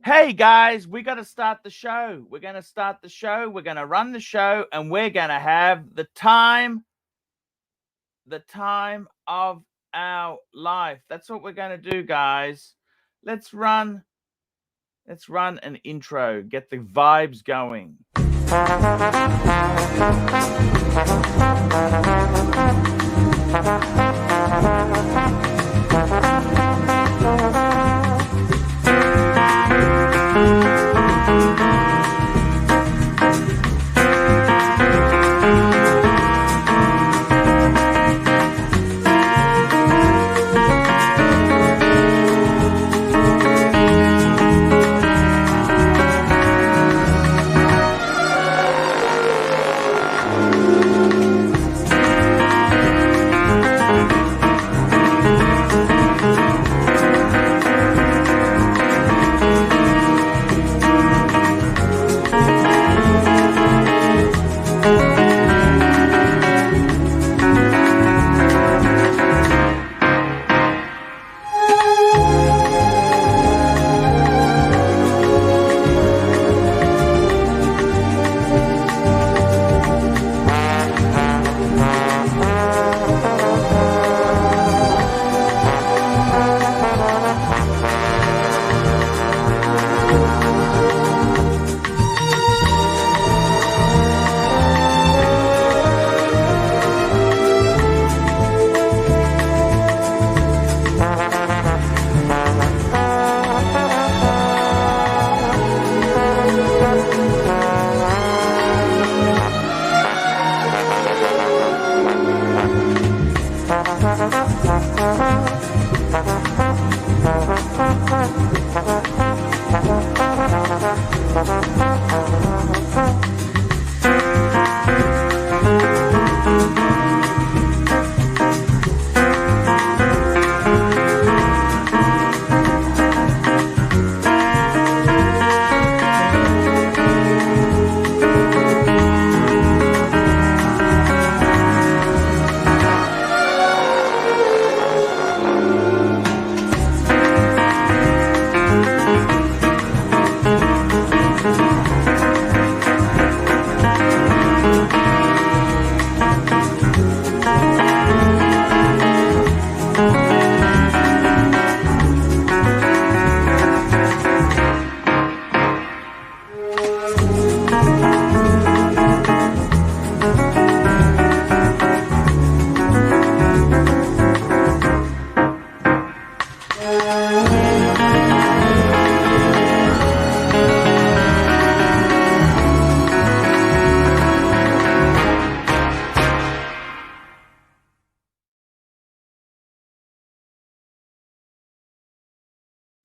Hey guys, we got to start the show. We're going to start the show. We're going to run the show, and we're going to have the time of our life. That's what we're going to do, guys. Let's run an intro. Get the vibes going.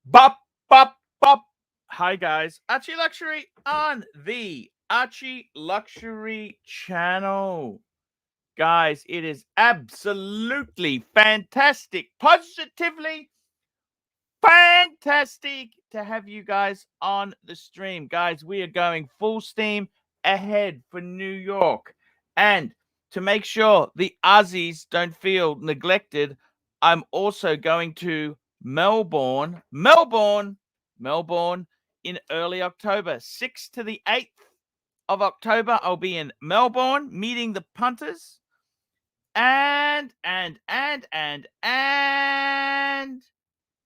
Bop, bop, bop. Hi, guys. ArchieLuxury on the ArchieLuxury channel. Guys, it is absolutely fantastic, positively fantastic to have you guys on the stream. Guys, we are going full steam ahead for New York. And to make sure the Aussies don't feel neglected, I'm also going to Melbourne in early October. 6th to the 8th of October, I'll be in Melbourne meeting the punters. And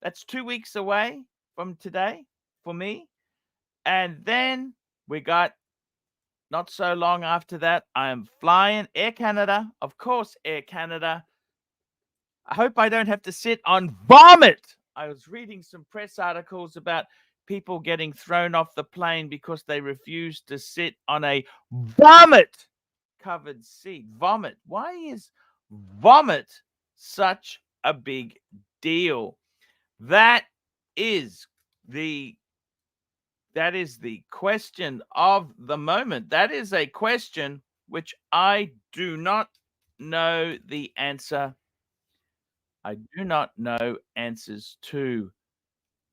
that's 2 weeks away from today for me. And then we got not so long after that, I am flying Air Canada. Of course, Air Canada. I hope I don't have to sit on vomit. I was reading some press articles about people getting thrown off the plane because they refused to sit on a vomit-covered seat. Vomit. Why is vomit such a big deal? That is the question of the moment. That is a question which I do not know the answer. I do not know answers to.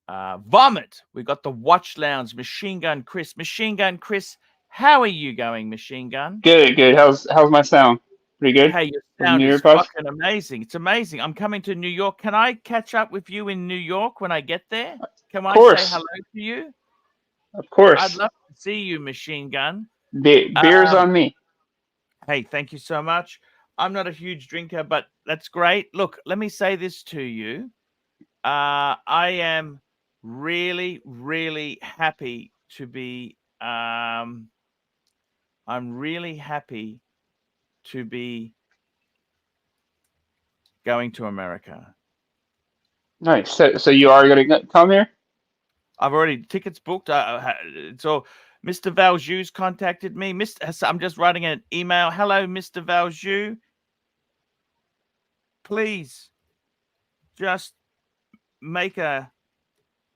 Vomit. We got the Watch Lounge, Machine Gun Chris. Machine Gun Chris, how are you going, Machine Gun? Good. How's my sound? Pretty good Hey, your for the sound New Year is push? fucking amazing. It's amazing. I'm coming to New York. Can I catch up with you in New York when I get there? Can Of I say course. hello to you? Of I'd course. love to see you, Machine Gun. Beer's on me. Hey, thank you so much. I'm not a huge drinker, but that's great. Look, let me say this to you. I am really, really happy to be. I'm really happy to be going to America. Nice. So you are gonna come here? I've already tickets booked. So Mr. Valjoux contacted me. I'm just writing an email. Hello, Mr. Valjoux. Please just make a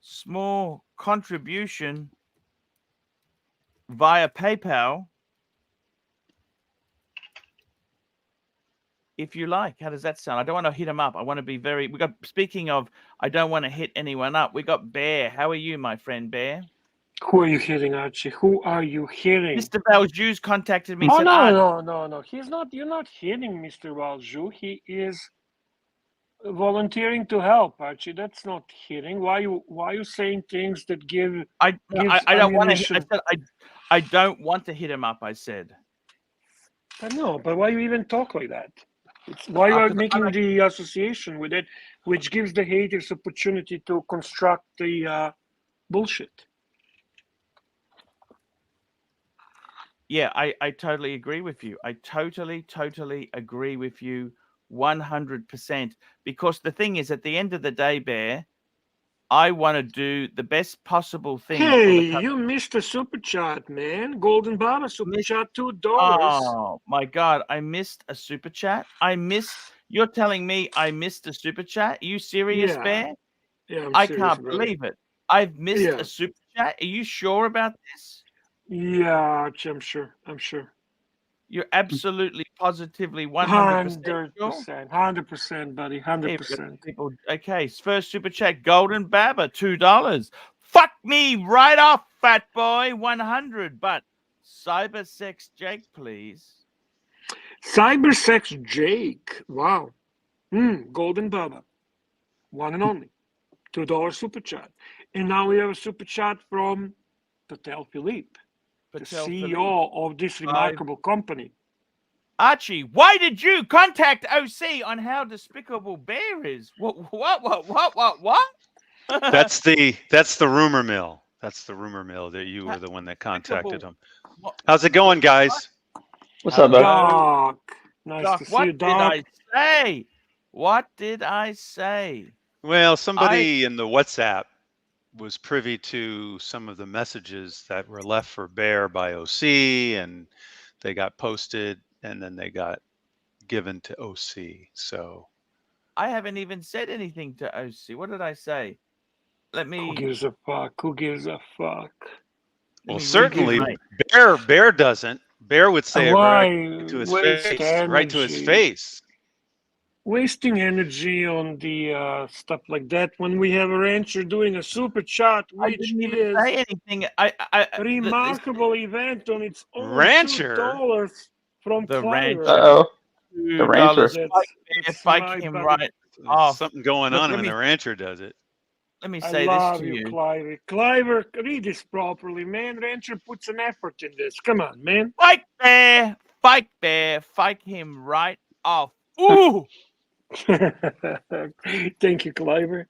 small contribution via PayPal if you like. How does that sound? I don't want to hit him up. I want to be very. Speaking of, I don't want to hit anyone up. We got Bear. How are you, my friend Bear? Who are you hitting, Archie? Who are you hitting? Mr. Valjoux contacted me. Oh, Said, no. He's not. You're not hitting Mr. Valjoux. He is volunteering to help, Archie. That's not hitting. Why you saying things that gives I don't want to. I ammunition? said I don't want to hit him up. I said. No, but why you even talk like that? Why you are making the association with it, which gives the haters opportunity to construct the bullshit. Yeah, I totally agree with you. I totally agree with you 100%. Because the thing is, at the end of the day, Bear, I want to do the best possible thing for Hey, the country. you missed a super chat, man. Golden Baba super chat, $2. Oh my God, I missed a super chat. You're telling me I missed a super chat? Are you serious, Yeah. Bear? Yeah, I'm I serious, can't brother. believe it. I've missed Yeah. a super chat. Are you sure about this? Yeah, Archie, I'm sure. You're absolutely, positively, 100% sure? 100%, buddy, Hey, we got 100%. people. Okay, first super chat, Golden Baba, $2. Fuck me right off, fat boy, 100. But Cybersex Jake, please. Cybersex Jake, wow. Golden Baba, one and only, $2 super chat. And now we have a super chat from Patel Philippe, the CEO of this remarkable company. Archie, why did you contact OC on how despicable Bear is? What? That's the rumor mill. That's the rumor mill that you were the one that contacted him. How's it going, guys? What's up, bud? Doc, nice to see you, Doc. What did I say? Well, somebody in the WhatsApp was privy to some of the messages that were left for Bear by OC, and they got posted, and then they got given to OC. So I haven't even said anything to OC. What did I say? Who gives a fuck? Well, certainly Bear doesn't. Bear would say it right to his face. Right to his face. Wasting energy on the stuff like that when we have a rancher doing a super chat, which I didn't even is say anything. a remarkable event on its own. Rancher $2 from the Cliver. Uh-oh. The rancher. Spike him right off. Something going on when the rancher does it. Let me say this to you. Cliver. Cliver, read this properly, man. Rancher puts an effort in this. Come on, man. Fight Bear. Fight him right off. Ooh. Thank you, Cliver.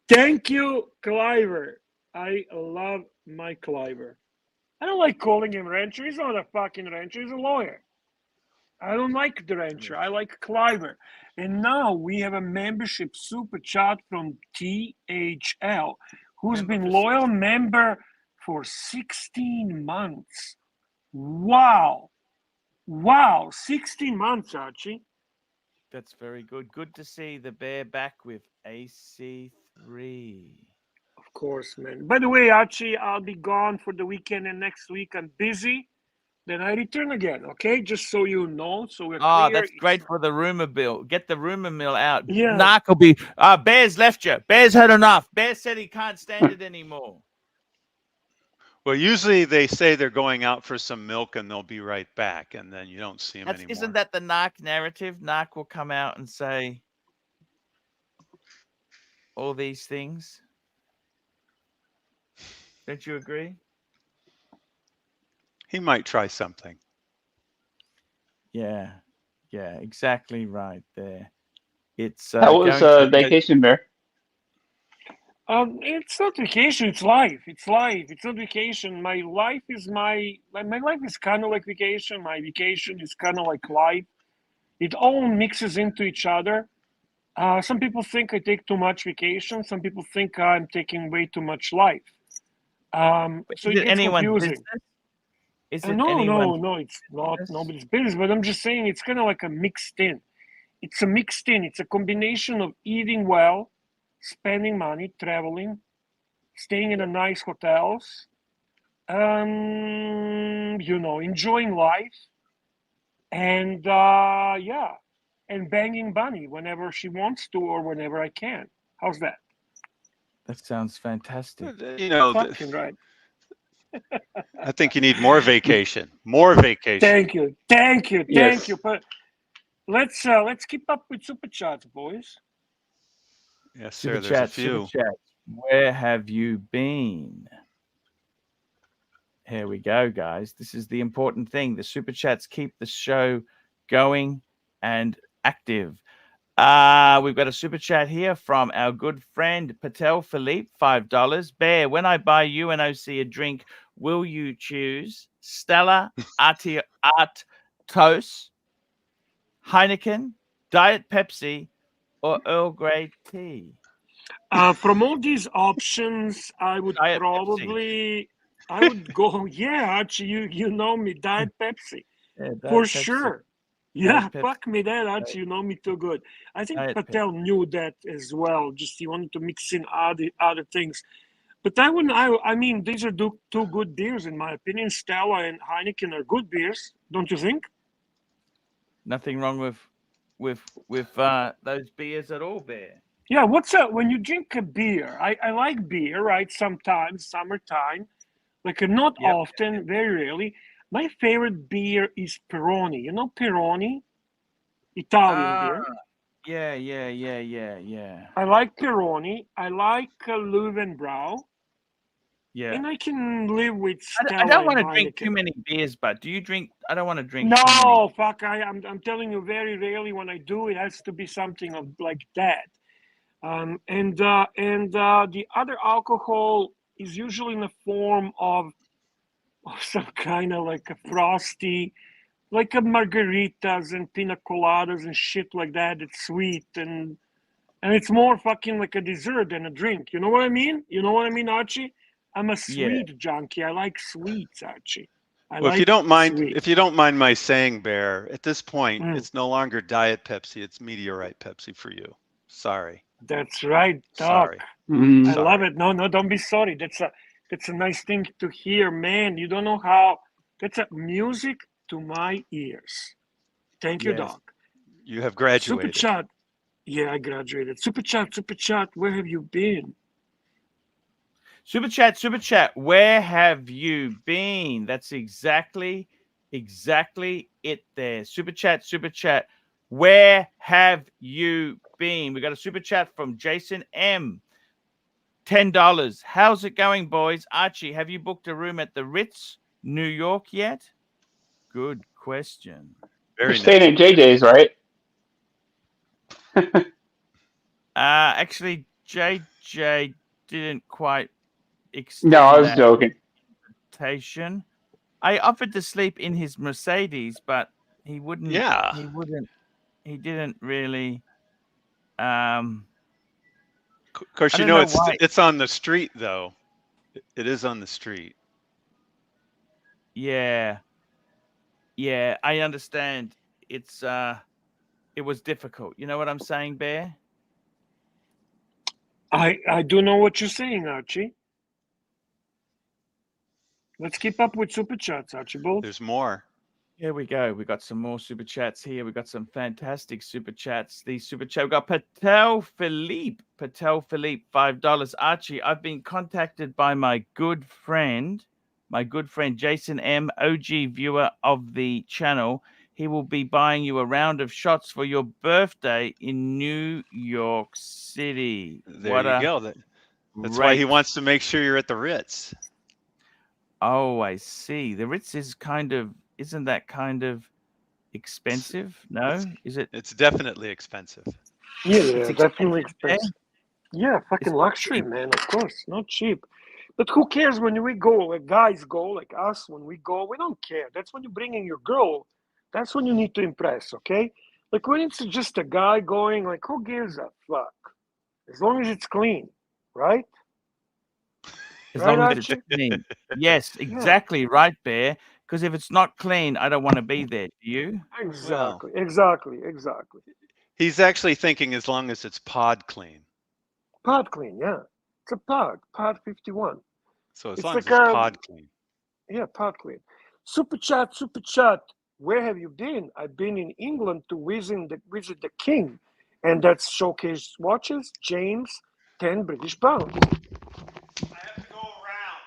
Thank you, Cliver. I love my Cliver. I don't like calling him rancher. He's not a fucking rancher. He's a lawyer. I don't like the rancher. I like Cliver. And now we have a membership super chat from THL, who's been loyal member for 16 months. Wow. 16 months, Archie. That's very good. Good to see the Bear back with AC3. Of course, man. By the way, Archie, I'll be gone for the weekend, and next week I'm busy. Then I return again, okay? Just so you know, so we're clear. That's great for the rumor mill. Get the rumor mill out. Yeah. Narc will be. Bear's left you. Bear's had enough. Bear said he can't stand it anymore. Well, usually they say they're going out for some milk and they'll be right back, and then you don't see them anymore. Isn't that the Narc narrative? Narc will come out and say all these things. Don't you agree? He might try something. Yeah, yeah, exactly right there. It's How was going to vacation, Bear? It's not vacation. It's life. It's life. It's not vacation. My life is my life is kind of like vacation. My vacation is kind of like life. It all mixes into each other. Some people think I take too much vacation. Some people think I'm taking way too much life. So Is it it gets anyone's confusing. business? Is it No, anyone's it's not business? nobody's business. But I'm just saying it's kind of like a mixed in. It's a mixed in. It's a combination of eating well, spending money, traveling, staying in a nice hotels, enjoying life, and yeah, and banging Bunny whenever she wants to or whenever I can. How's that? That sounds fantastic. You know, Fucking right. I think you need more vacation. More vacation. Thank you, thank you, Yes. thank you. But let's keep up with super chats, boys. Yes, Super sir. There's a chat, super few. chat. Where have you been? Here we go, guys. This is the important thing. The super chats keep the show going and active. We've got a super chat here from our good friend Patel Philippe, $5. Bear, when I buy you and OC a drink, will you choose Stella Artois, Heineken, Diet Pepsi, or Earl Grey tea? From all these options, I would Diet probably, I would go. Yeah, Archie, you know me, Diet Pepsi. Yeah, For Diet Pepsi. sure. Yeah, Pepsi. fuck me that, Archie. You know me too good. I think Diet Patel knew that as well. Just he wanted to mix in other things. But I wouldn't. I mean, these are two good beers in my opinion. Stella and Heineken are good beers, don't you think? Nothing wrong with those beers at all, Bear. Yeah. What's up when you drink a beer? I like beer, right? Sometimes summertime, like not Yep. often, very rarely. My favorite beer is Peroni. You know Peroni, Italian beer. Yeah. I like Peroni. I like Löwenbräu. Yeah. And I can live with I Stella don't and want to drink too Heineken. many beers, but do you drink? I don't want to drink too many. No, fuck! I'm telling you, very rarely when I do, it has to be something of like that. And the other alcohol is usually in the form of some kind of like a frosty, like a margaritas and pina coladas and shit like that. It's sweet and it's more fucking like a dessert than a drink. You know what I mean? You know what I mean, Archie? I'm a Yeah. sweet junkie. I like sweets, Archie. Well, if you don't mind my saying, Bear, at this point, Mm. it's no longer Diet Pepsi; it's Meteorite Pepsi for you. Sorry. That's right, Doc. Sorry. I Sorry. love it. No, don't be sorry. That's a nice thing to hear, man. You don't know how. That's a music to my ears. Thank you, Yes. Doc. You have Super graduated. chat. Yeah, I graduated. Super chat. Where have you been? Super chat. Where have you been? That's exactly it there. Super chat. Where have you been? We got a super chat from Jason M. $10. How's it going, boys? Archie, have you booked a room at the Ritz, New York yet? Good question. You're staying at JJ's, right? Actually, JJ didn't quite extend No, I was that joking. invitation. I offered to sleep in his Mercedes, but he wouldn't. Yeah. He didn't really. Of course, I you don't know know why. it's on the street though. It is on the street. Yeah, I understand. It was difficult. You know what I'm saying, Bear? I do know what you're saying, Archie. Let's keep up with super chats, Archibald. There's more. Here we go. We got some more super chats here. We got some fantastic super chats. These super chat. We got Patel Philippe, $5. Archie, I've been contacted by my good friend Jason M, OG viewer of the channel. He will be buying you a round of shots for your birthday in New York City. There you go. That's why he wants to make sure you're at the Ritz. Oh, I see. The Ritz is isn't that kind of expensive? No, is it? It's definitely expensive. Yeah, It's definitely expensive there. expensive. Yeah, fucking It's not luxury, cheap. man. Of course, not cheap. But who cares when we go? Like guys go, like us, when we go, we don't care. That's when you're bringing your girl. That's when you need to impress, okay? Like when it's just a guy going, like who gives a fuck? As long as it's clean, right? As Right, long as it's Archie? clean. Yes, Yeah, exactly right, Bear. Because if it's not clean, I don't want to be there. Do you? Well, exactly. he's actually thinking as long as it's pod clean. Pod clean, yeah. It's a pod 51. So as It's long as like it's a, pod clean. yeah, pod clean. Super chat. Where have you been? I've been in England to visit the king, and that's showcase watches, James, 10 British pounds. I have to go around.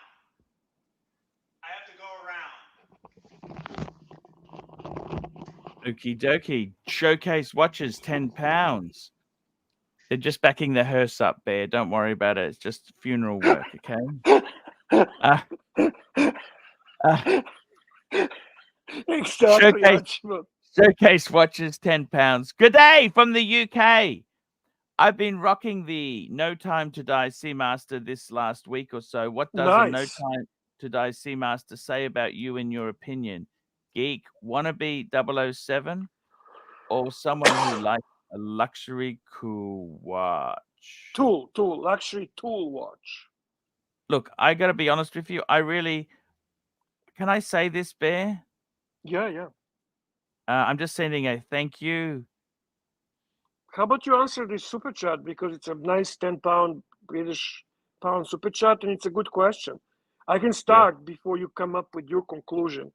Okie dokie. Showcase watches, £10. They're just backing the hearse up, Bear. Don't worry about it. It's just funeral work, okay? Uh, uh, Exactly, showcase Archie. Showcase watches, £10. Good day from the UK. I've been rocking the No Time to Die Seamaster this last week or so. What does a No Nice. Time to Die Seamaster say about you in your opinion? Geek, wannabe 007, or someone who likes a luxury cool watch? Luxury tool watch. Look, I got to be honest with you. Can I say this, Bear? Yeah. I'm just sending a thank you. How about you answer this super chat because it's a nice 10 British pound super chat and it's a good question. I can start before you come up with your conclusion.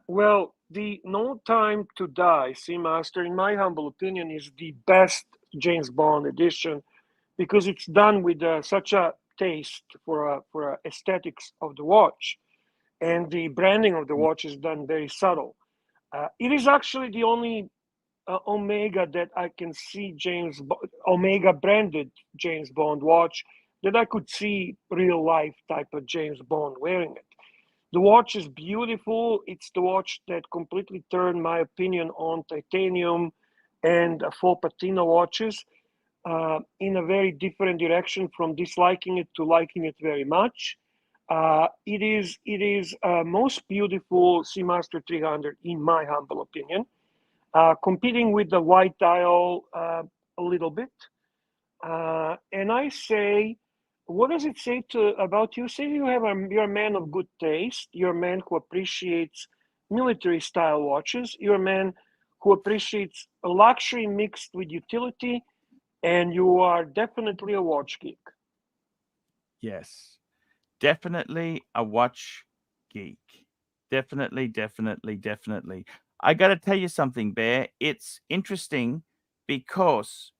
Well, the No Time to Die Seamaster, in my humble opinion, is the best James Bond edition because it's done with such a taste for aesthetics of the watch, and the branding of the watch is done very subtle. It is actually the only Omega that I can see Omega branded James Bond watch that I could see real life type of James Bond wearing it. The watch is beautiful. It's the watch that completely turned my opinion on titanium and faux patina watches in a very different direction from disliking it to liking it very much. It is most beautiful Seamaster 300 in my humble opinion, competing with the white dial a little bit. And I say, what does it say about you? Say you're a man of good taste. You're a man who appreciates military style watches. You're a man who appreciates a luxury mixed with utility, and you are definitely a watch geek. Yes. Definitely a watch geek. Definitely. I got to tell you something, Bear. It's interesting because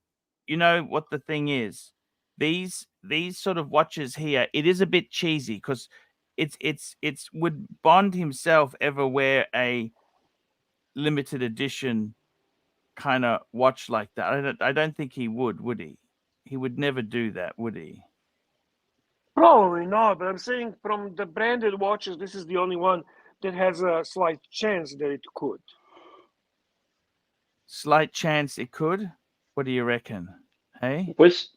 you know what the thing is. These sort of watches here, it is a bit cheesy because it's would Bond himself ever wear a limited edition kind of watch like that? I don't think he would he? He would never do that, would he? Probably not, but I'm saying from the branded watches, this is the only one that has a slight chance that it could. Slight chance it could. What do you reckon? Hey? Was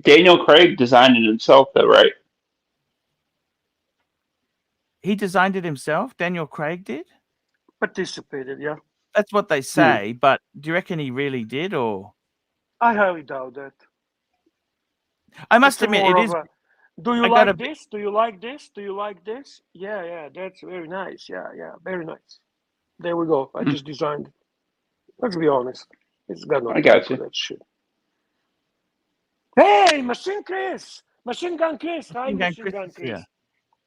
Daniel Craig designed it himself, though, right? He designed it himself? Daniel Craig did? Participated, yeah. That's what they Hmm. say, but do you reckon he really did, or? I highly doubt that. I must It's a admit, more it of is. a, do you I gotta like be. this? Do you like this? Do you like this? Yeah, that's very nice. Yeah, very nice. There we go. I Hmm. just designed it. Let's be honest. It's got no I time got for you. that shit. Hey, Machine Chris! Machine Gun Chris! Hi, Machine Gun Machine Chris Gun is Chris. here.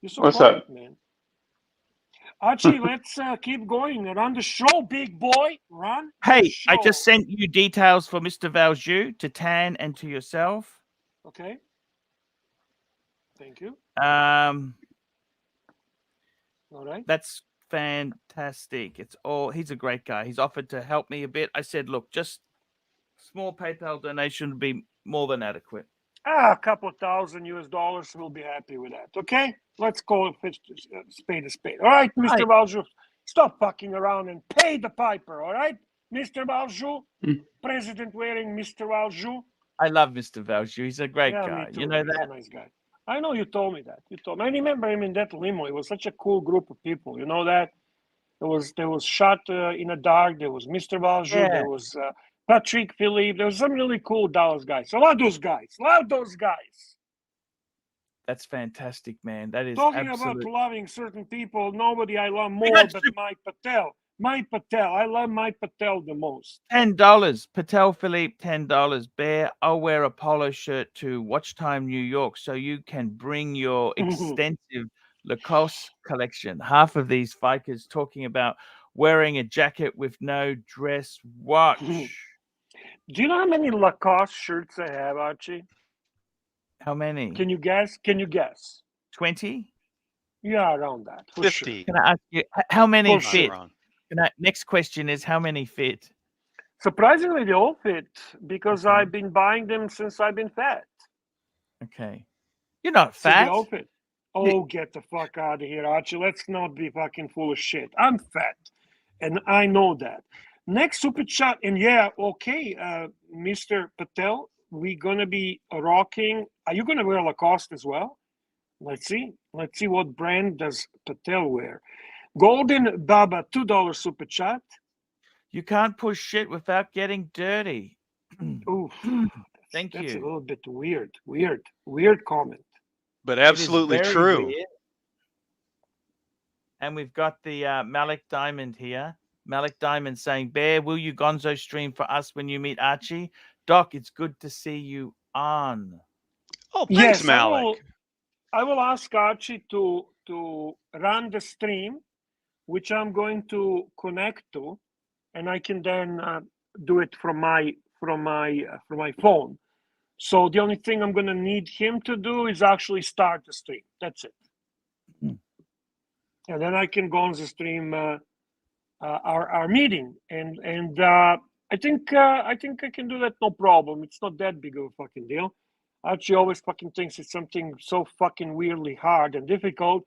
You're so What's quiet, up? man. Archie, let's keep going. Run the show, big boy. Run the Hey, show. I just sent you details for Mr. Valjoux to Tan and to yourself. Okay. Thank you. All right. That's fantastic. He's a great guy. He's offered to help me a bit. I said, look, just small PayPal donation would be more than adequate. A couple of $1,000 US, we'll be happy with that. Okay, let's call it spade a spade. All right, Mr. Valjoux, stop fucking around and pay the piper. All right, Mr. Valjoux, President wearing Mr. Valjoux. I love Mr. Valjoux. He's a great Yeah, guy. me too. You know He's that? a nice guy. I know you told me that. You told me. I remember him in that limo. It was such a cool group of people. You know that? There was shot in the dark. There was Mr. Valjoux. Yeah. There was Patrick Philippe. There was some really cool Dallas guys. I love those guys. Love those guys. That's fantastic, man. That is Talking absolute. about loving certain people, nobody I love more That's but Mike Patel. Mike Patel. I love Mike Patel the most. $10. Patel Philippe, $10. Bear, I'll wear a polo shirt to Watch Time New York so you can bring your extensive Lacoste collection. Half of these fikers talking about wearing a jacket with no dress watch. Do you know how many Lacoste shirts I have, Archie? How many? Can you guess? 20? Yeah, around that. For 50. Sure. Can I ask you how many For fit? sure. Next question is how many fit? Surprisingly, they all fit because I've been buying them since I've been fat. Okay. You're not So fat. they all fit. Oh, get the fuck out of here, Archie. Let's not be fucking full of shit. I'm fat, and I know that. Next super chat, and yeah, okay, Mr. Patel, we're gonna be rocking. Are you gonna wear Lacoste as well? Let's see. Let's see what brand does Patel wear. Golden Baba, $2 super chat. You can't push shit without getting dirty. Oof. Thank That's you. a little bit weird comment. But It is absolutely very true. weird. And we've got the Malik Diamond here. Malik Diamond saying, Bear, will you gonzo stream for us when you meet Archie? Doc, it's good to see you on. Oh, thanks, Yes, Malik. I will ask Archie to run the stream, which I'm going to connect to, and I can then do it from my phone. So the only thing I'm going to need him to do is actually start the stream. That's it. And then I can go on the stream our meeting, and I think I can do that no problem. It's not that big of a fucking deal. Archie always fucking thinks it's something so fucking weirdly hard and difficult.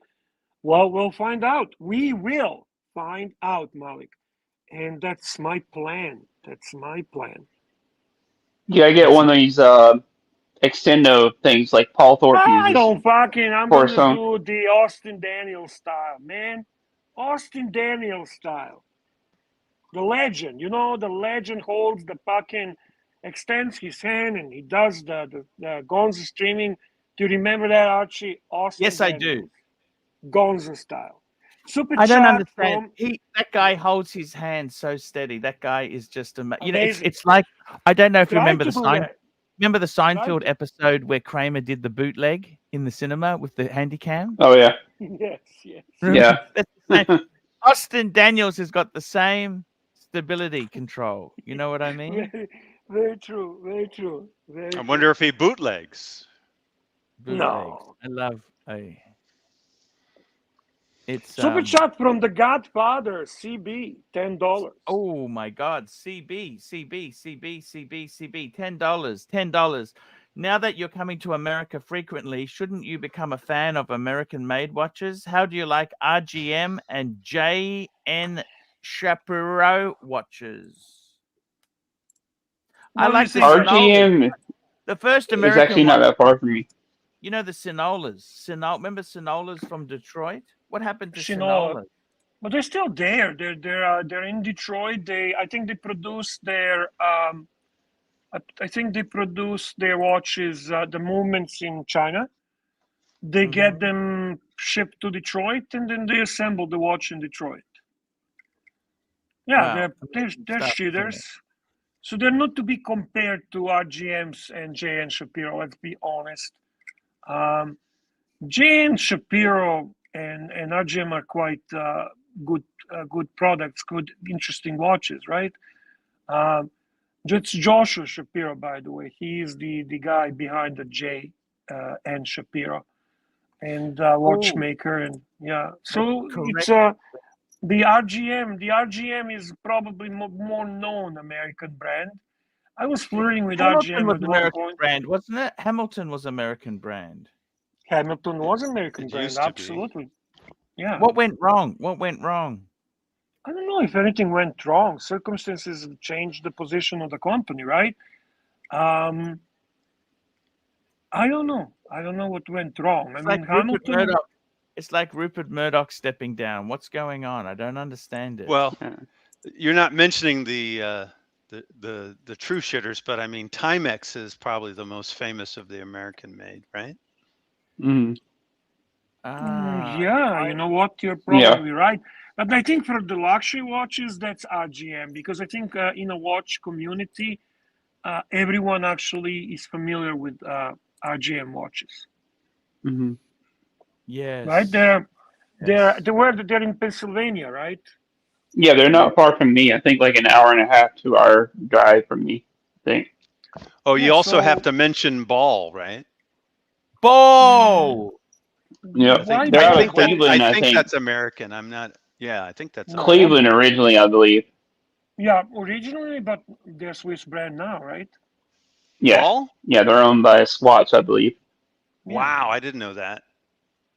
Well, we'll find out. We will find out, Malik, and that's my plan. That's my plan. Yeah, I get one of these extendo things like Paul Thorpe uses. I don't fucking. I'm for gonna some. do the Austin Daniels style, man. Austin Daniels style. The legend, you know, the legend holds the fucking, extends his hand and he does the Gonzo streaming. Do you remember that, Archie? Austin Yes, I do. Gonzo style. Super I don't chat understand. That guy holds his hand so steady. That guy is just amazing. You know, amazing. it's like, I don't know if you Try remember to the do sign. that. Remember the Seinfeld episode where Kramer did the bootleg in the cinema with the handycam? Oh yeah. Yes, yes. Yeah. That's the same. Austin Daniels has got the same stability control. You know what I mean? Very, very true. Very true. Very I true. wonder if he bootlegs. Bootlegs. No. I love it's Super chat from the Godfather, CB, $10. Oh my God, CB, $10. Now that you're coming to America frequently, shouldn't you become a fan of American-made watches? How do you like RGM and JN Shapiro watches? I like the RGM. The first is American actually not that far from me. You know the Sinolas. Remember Sinolas from Detroit? What happened to Shinola. Sinola? But they're still there. They're in Detroit. I think they produce their watches, the movements in China. They get them shipped to Detroit, and then they assemble the watch in Detroit. Yeah, Wow. they're shitters. So they're not to be compared to RGMs and J.N. Shapiro. Let's be honest. J.N. Shapiro and RGM are quite good products, good, interesting watches, right? It's Joshua Shapiro, by the way. He is the guy behind the J.N. Shapiro and watchmaker, and yeah. So it's the RGM. The RGM is probably more known American brand. I was flirting with Hamilton RGM was at one American point. brand, wasn't it? Hamilton was American brand. Hamilton was American It brand, used to be. absolutely. Yeah. What went wrong? What went wrong? I don't know if anything went wrong. Circumstances changed the position of the company, right? I don't know. I don't know what went wrong. I It's mean, like Rupert Hamilton. Murdoch. It's like Rupert Murdoch stepping down. What's going on? I don't understand it. Well, Yeah. you're not mentioning the true shitters, but I mean, Timex is probably the most famous of the American made, right? Mhm. Yeah, you know what? You're Yeah. probably right. But I think for the luxury watches, that's RGM because I think in a watch community, everyone actually is familiar with RGM watches, Hmm. yes. right? Yes. They're in Pennsylvania, right? Yeah, they're not far from me. I think like an hour and a half, 2 hour drive from me. I think. Oh, you Yeah, also have so- to mention Ball, right? Ball. Yeah, Why they're out of Ball? Cleveland. I I think think that's American. I'm not. Yeah, I think that's No. Cleveland originally, I believe. Yeah, originally, but they're Swiss brand now, right? Yeah, Ball. yeah, they're owned by Swatch, I believe. Yeah. Wow, I didn't know that.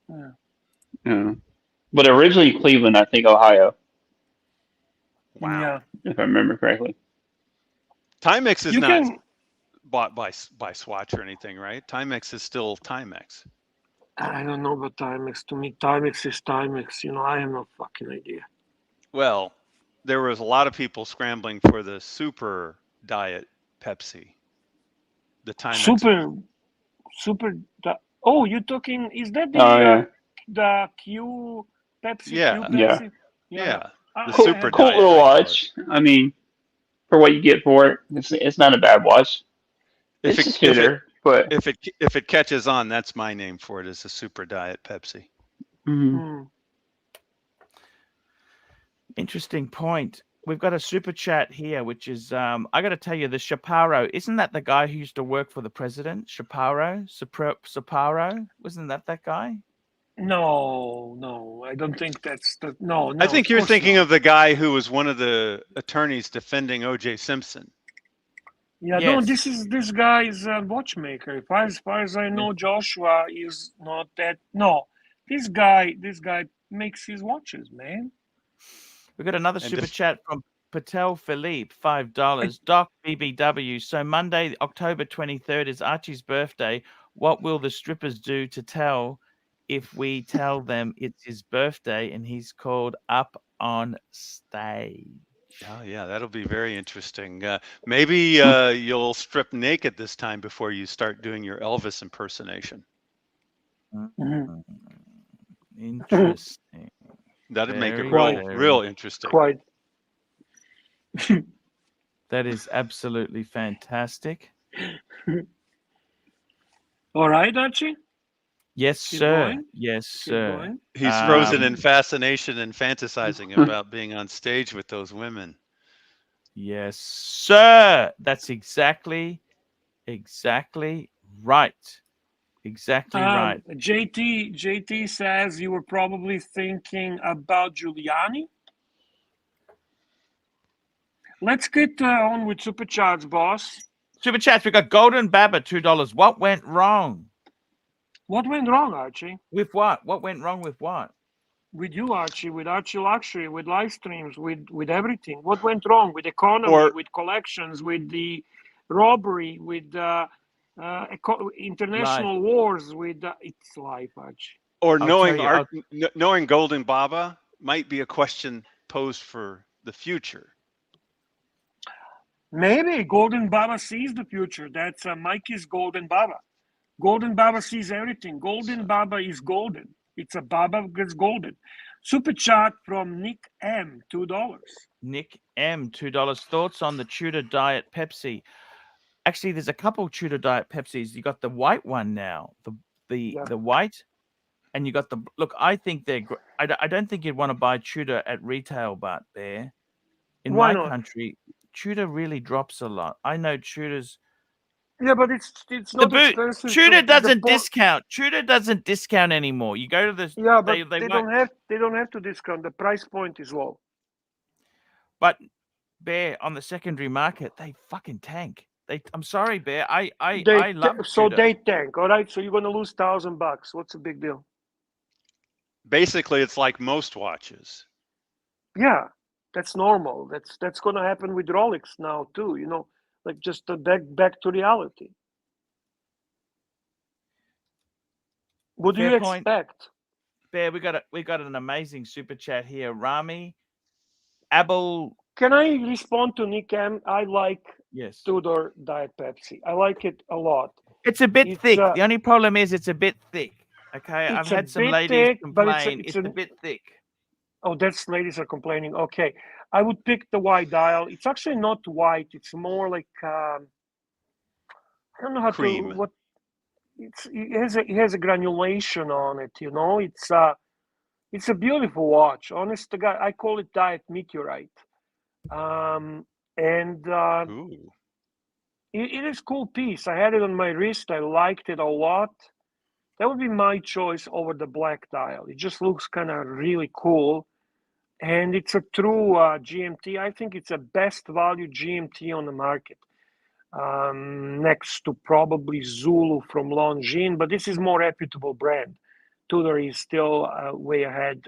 Yeah. Yeah. But originally Cleveland, I think Ohio, Wow. Yeah. if I remember correctly. Timex is You not can. bought by Swatch or anything, right? Timex is still Timex. I don't know about Timex. To me, Timex is Timex. You know, I have no fucking idea. Well, there was a lot of people scrambling for the super diet Pepsi. The Timex. Super. Oh, you're talking? Is that the Oh yeah, the Q Pepsi? Yeah. Q Pepsi? Yeah. The cool, super cool diet, little I call watch. I mean, for what you get for it, it's not a bad watch. If It's a it, shooter, but if it catches on, that's my name for it. Is the super diet Pepsi. mhm. Interesting point. We've got a super chat here, which is I got to tell you, the Shaparo, isn't that the guy who used to work for the president? Shaparo, wasn't that guy? No, I don't think that's the. No, I think of you're course thinking not. of the guy who was one of the attorneys defending O.J. Simpson. Yeah, no, Yes. this guy is a watchmaker. As far as I know, Joshua is not that. No, this guy makes his watches, man. We've got another And super def- chat from Patel Philippe, $5. Doc BBW. So Monday, October 23rd is Archie's birthday. What will the strippers do to tell if we tell them it's his birthday and he's called up on stage? Oh yeah, that'll be very interesting. Maybe you'll strip naked this time before you start doing your Elvis impersonation. Mhm. Interesting. That'd make it Very, real interesting. Quite. That is absolutely fantastic. All right, Archie. Yes, Keep sir. going. Yes, Keep sir. going. He's frozen in fascination and fantasizing about being on stage with those women. Yes, sir. That's exactly right. Exactly right. JT says you were probably thinking about Giuliani. Let's get on with super chats, boss. Super chats. We got Golden Baba, $2. What went wrong? What went wrong, Archie? With what? What went wrong with what? With you, Archie, with ArchieLuxury, with live streams, with everything. What went wrong with economy, Or- with collections, with the robbery, with international wars, with it's life, Archie. Or I'll knowing Golden Baba might be a question posed for the future. Maybe Golden Baba sees the future. That's Mikey's Golden Baba. Golden Baba sees everything. Golden Baba is golden. It's a Baba that's golden. Super chat from Nick M, $2. Nick M, $2. Thoughts on the Tudor Diet Pepsi? Actually, there's a couple Tudor Diet Pepsis. You got the white one now, the white, and you got the look. I think they're. I don't think you'd want to buy Tudor at retail, but Bear, in Why my not? country, Tudor really drops a lot. I know Tudor's. Yeah, but it's The not boot. expensive. Tudor doesn't discount. Tudor doesn't discount anymore. You go to the. Yeah, but they don't have. They don't have to discount. The price point is low. But Bear on the secondary market, they fucking tank. I'm sorry, Bear. I They love so Tudor. they tank. All right, so you're gonna lose $1,000. What's the big deal? Basically, it's like most watches. Yeah, that's normal. That's gonna happen with Rolex now too. You know, like just back to reality. What do Fair you point. expect? Bear, we got an amazing super chat here. Rami Abel. Can I respond to Nick M? I like Yes. Tudor Diet Pepsi. I like it a lot. It's a bit It's thick. The only problem is it's a bit thick. Okay, I've it's a had some bit ladies thick, but complain. It's a bit thick. oh, that's ladies are complaining. Okay, I would pick the white dial. It's actually not white. It's more like I don't know how Cream. to what. It has a granulation on it. You know, it's a beautiful watch. Honest to God, I call it Diet Meteorite. And Ooh. it is cool piece. I had it on my wrist. I liked it a lot. That would be my choice over the black dial. It just looks kind of really cool. And it's a true GMT. I think it's a best value GMT on the market, next to probably Zulu from Longines, but this is more reputable brand. Tudor is still way ahead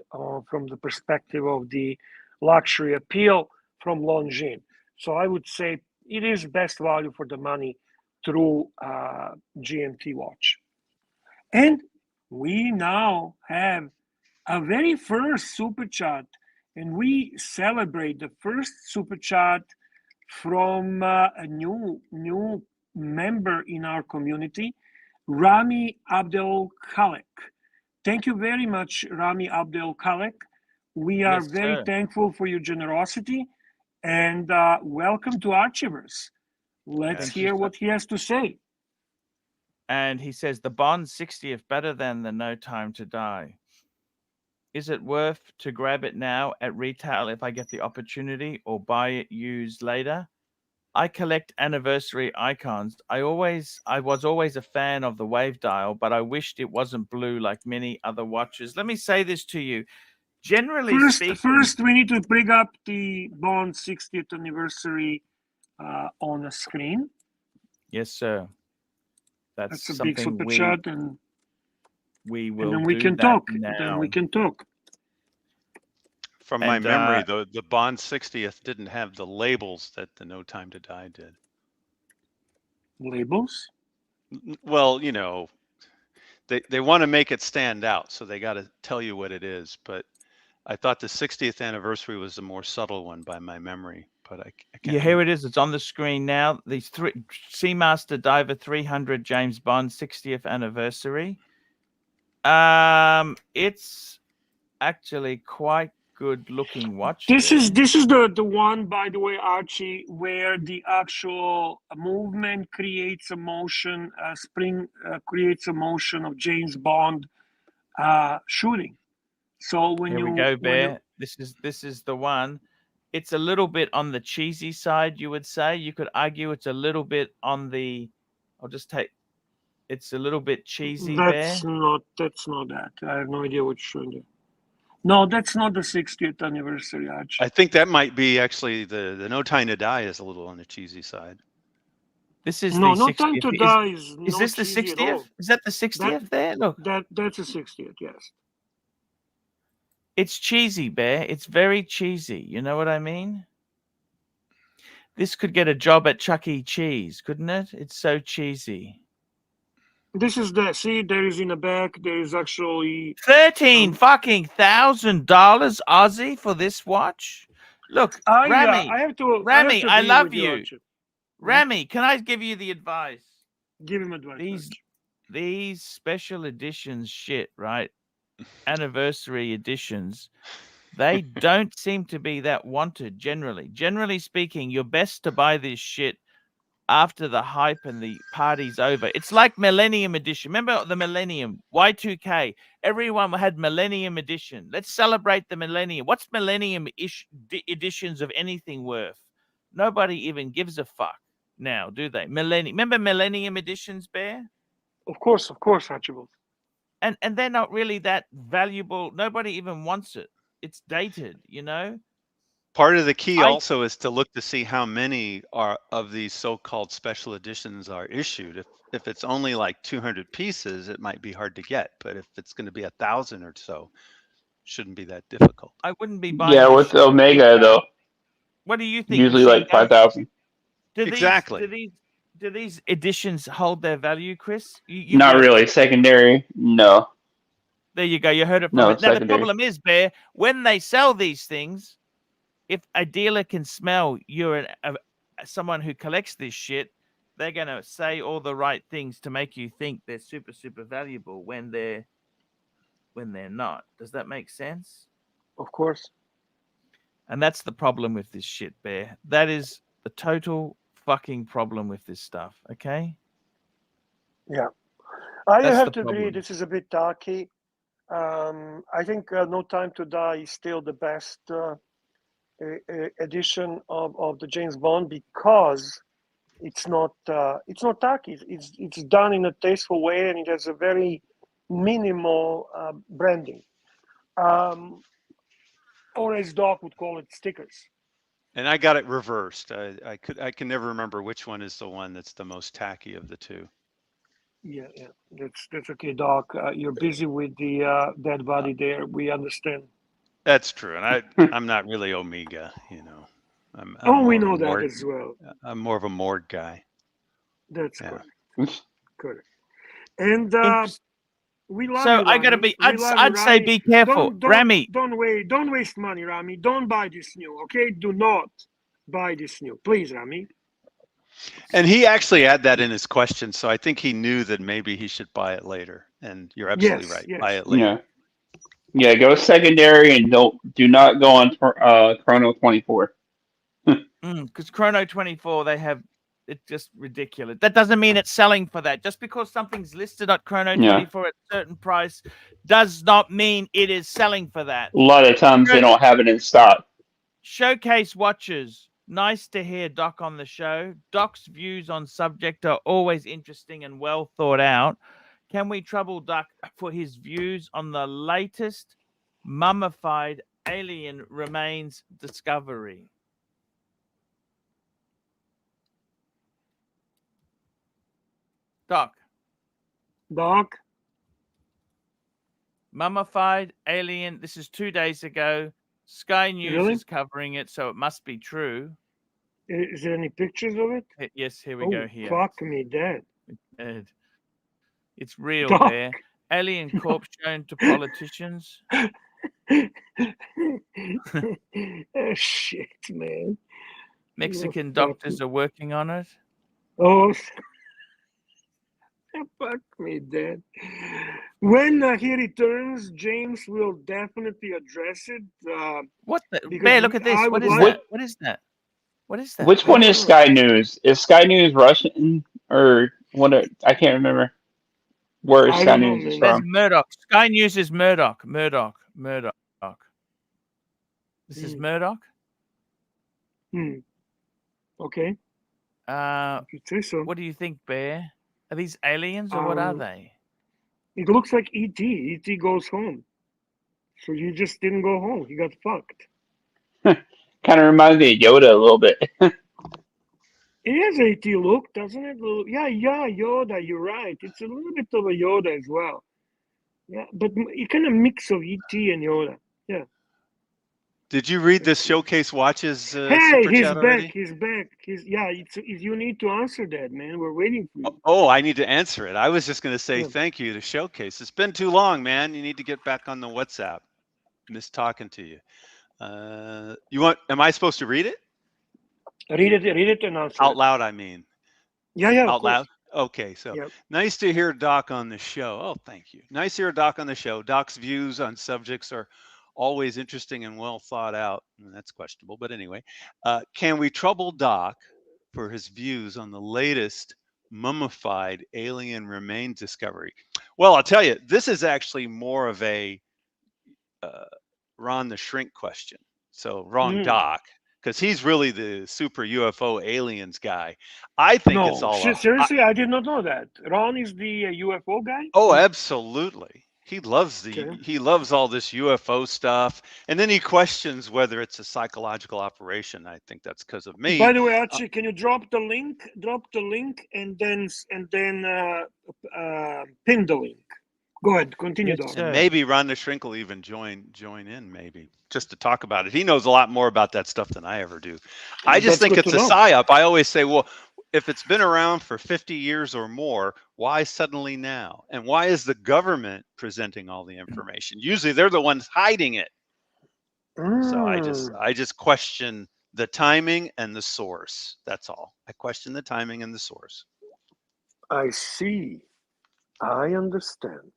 from the perspective of the luxury appeal from Longines. So I would say it is best value for the money through GMT watch. And we now have a very first super chat, and we celebrate the first super chat from a new member in our community, Rami Abdel Khalek. Thank you very much, Rami Abdel Khalek. We are Yes, very sir. thankful for your generosity, and welcome to Archieverse. Let's Thank you, hear sir. what he has to say. And he says the Bond 60th better than the No Time to Die. Is it worth to grab it now at retail if I get the opportunity, or buy it used later? I collect anniversary icons. I was always a fan of the wave dial, but I wished it wasn't blue like many other watches. Let me say this to you. Generally speaking, First, we need to bring up the Bond 60th anniversary on the screen. yes, sir. That's a big something super chat, and will then we do can that talk. now. Then we can talk. From my memory, the Bond 60th didn't have the labels that the No Time to Die did. Labels? Well, you know, they want to make it stand out, so they got to tell you what it is. But I thought the 60th anniversary was the more subtle one by my memory. But I can't. Yeah, here it is. It's on the screen now. These three Seamaster Diver 300 James Bond 60th anniversary. It's actually quite good looking watch. This is the one, by the way, Archie, where the actual movement creates a motion, spring creates a motion of James Bond shooting. So when here we go, Bear. This is the one. It's a little bit on the cheesy side, you would say. You could argue it's a little bit on the. I'll just take. It's a little bit cheesy, that's Bear. not that. I have no idea what you're showing there. No, that's not the 60th anniversary, Archie. I think that might be actually the No Time to Die is a little on the cheesy side. This is No, the No 60th. Time to Die is Is not this the cheesy at 60th? all. Is that the 60th there? Look. That's a 60th, yes. It's cheesy, Bear. It's very cheesy. You know what I mean? This could get a job at Chuck E. Cheese, couldn't it? It's so cheesy. This is there is in the back, there is actually $13,000 Aussie for this watch. Look, Rami, I have to I agree love with you. Archie. Rami, can I give you the advice? Give him advice. These special editions shit, right? Anniversary editions, they don't seem to be that wanted generally. Generally speaking, you're best to buy this shit after the hype and the party's over. It's like Millennium Edition. Remember the Millennium, Y2K? Everyone had Millennium Edition. Let's celebrate the Millennium. What's Millennium editions of anything worth? Nobody even gives a fuck now, do they? Remember Millennium Editions, Bear? Of course, Archibald. And they're not really that valuable. Nobody even wants it. It's dated, you know? Part of the key I- also is to look to see how many are of these so-called special editions are issued. If it's only like 200 pieces, it might be hard to get. But if it's going to be 1,000 or so, shouldn't be that difficult. I wouldn't be Yeah, buying this with shit at Omega retail. though, What do you think? usually Machine like Gun? 5,000. Exactly. Do these editions hold their value, Chris? You've Not read really. them. Secondary, no, There you go. You heard it from no it. Now the secondary. problem is, Bear, when they sell these things, if a dealer can smell you're someone who collects this shit, they're gonna say all the right things to make you think they're super, super valuable when they're not. Does that make sense? Of course. And that's the problem with this shit, Bear. That is the total fucking problem with this stuff. Okay. Yeah. I That's have the to agree. problem. This is a bit darky. I think No Time to Die is still the best edition of the James Bond because it's not tacky. It's done in a tasteful way and it has a very minimal branding, or as Doc would call it, stickers. And I got it reversed. I can never remember which one is the one that's the most tacky of the two. Yeah, that's okay, Doc. You're busy with the dead body there. We understand. That's true, and I'm not really Omega, you know. I'm We more of know a that Mord. as well. I'm more of a Mord guy. That's Yeah. correct. And we love So you, I gotta Rami. be. We love you, I'd say Rami. be careful, Rami. Don't waste money, Rami. Don't buy this new, okay? Do not buy this new, please, Rami. And he actually had that in his question, so I think he knew that maybe he should buy it later. And you're absolutely right. Yes. Buy it later. Yeah. Go secondary and do not go on Chrono 24. Because Chrono 24, they have it's just ridiculous. That doesn't mean it's selling for that. Just because something's listed at Chrono 24 at a certain price does not mean it is selling for that. A lot of times they don't have it in stock. Showcase watches. Nice to hear Doc on the show. Doc's views on subject are always interesting and well thought out. Can we trouble Doc for his views on the latest mummified alien remains discovery? Doc. Mummified alien. This is 2 days ago. Sky News is covering it, so it must be true. Is there any pictures of it? Yes, here we go. Here. Fuck me dead. It's real Doc. there. Alien corpse shown to politicians. Shit, man. Mexican doctors are working on it. Oh, fuck me dead. When he returns, James will definitely address it. What the? Bear, look at this. What is that? What is that? What is that? Which one is Sky News? Is Sky News Russian or what? I can't remember where Sky News is There's from. Murdoch. Sky News is Murdoch. Murdoch. This is Murdoch. Okay. You'd say so. What do you think, Bear? Are these aliens or what are they? It looks like E.T. E.T. goes home. So you just didn't go home. You got fucked. Kind of reminds me of Yoda a little bit. It has an E.T. look, doesn't it? Yeah, Yoda. You're right. It's a little bit of a Yoda as well. Yeah, but you kind of mix of E.T. and Yoda. Yeah. Did you read this Showcase Watches Hey, super he's chat back. already? He's back. You need to answer that, man. We're waiting for you. Oh, I need to answer it. I was just going to say thank you to Showcase. It's been too long, man. You need to get back on the WhatsApp. Miss talking to you. Am I supposed to read it? Read it and answer Out it. loud, I mean. Yeah. Out loud? Okay, so nice to hear Doc on the show. Oh, thank you. Nice to hear Doc on the show. Doc's views on subjects are always interesting and well thought out. That's questionable, but anyway. Can we trouble Doc for his views on the latest mummified alien remains discovery? Well, I'll tell you, this is actually more of a Ron the Shrink question. So wrong Doc, because he's really the super UFO aliens guy. I think it's all seriously, I did not know that. Ron is the UFO guy? Oh, absolutely. He loves Okay. he loves all this UFO stuff, and then he questions whether it's a psychological operation. I think that's because of me. By the way, Archie, can you drop the link? Drop the link and then pin the link. Go ahead, continue, Yes, dog. And sir. maybe Ron the Shrink will even join in, maybe just to talk about it. He knows a lot more about that stuff than I ever do. I just That's think good it's to a know. psyop. I always say, well, if it's been around for 50 years or more, why suddenly now? And why is the government presenting all the information? Usually they're the ones hiding it. So I just question the timing and the source. That's all. I question the timing and the source. I see. I understand.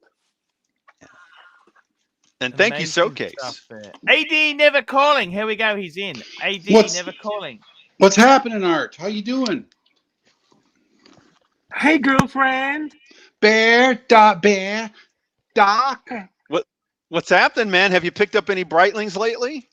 And thank you, Amazing Showcase. stuff there. AD never calling. Here we go. He's in. AD What's- never calling. What's happening, Art? How you doing? Hey, girlfriend. Bear, Doc. What's happening, man? Have you picked up any Breitlings lately?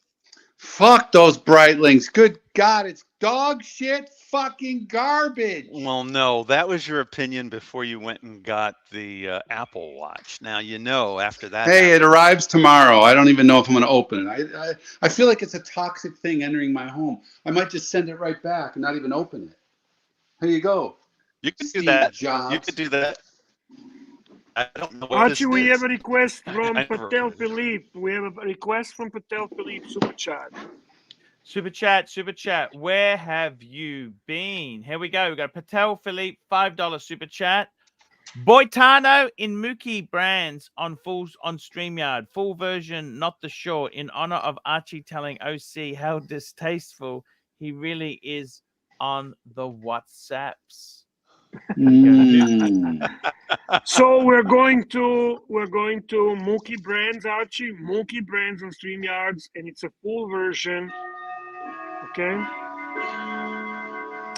Fuck those Breitlings. Good God, it's dog shit fucking garbage. Well, no, that was your opinion before you went and got the Apple Watch. Now, you know, after that. Hey, it arrives tomorrow. I don't even know if I'm going to open it. I feel like it's a toxic thing entering my home. I might just send it right back and not even open it. Here you go. You could do Steve that. Jobs. You could do that. I don't know what Archie, this we is. have a request from I never Patel heard of it. Philippe. We have a request from Patel Philippe Super Chat. Super chat. Where have you been? Here we go. We got Patel Philippe, $5 super chat. Boitano in Mookie brands on StreamYard. Full version, not the short, in honor of Archie telling OC how distasteful he really is on the WhatsApps. Mm. So we're going to Mookie Brands, Archie. Mookie Brands on StreamYards, and it's a full version. Okay.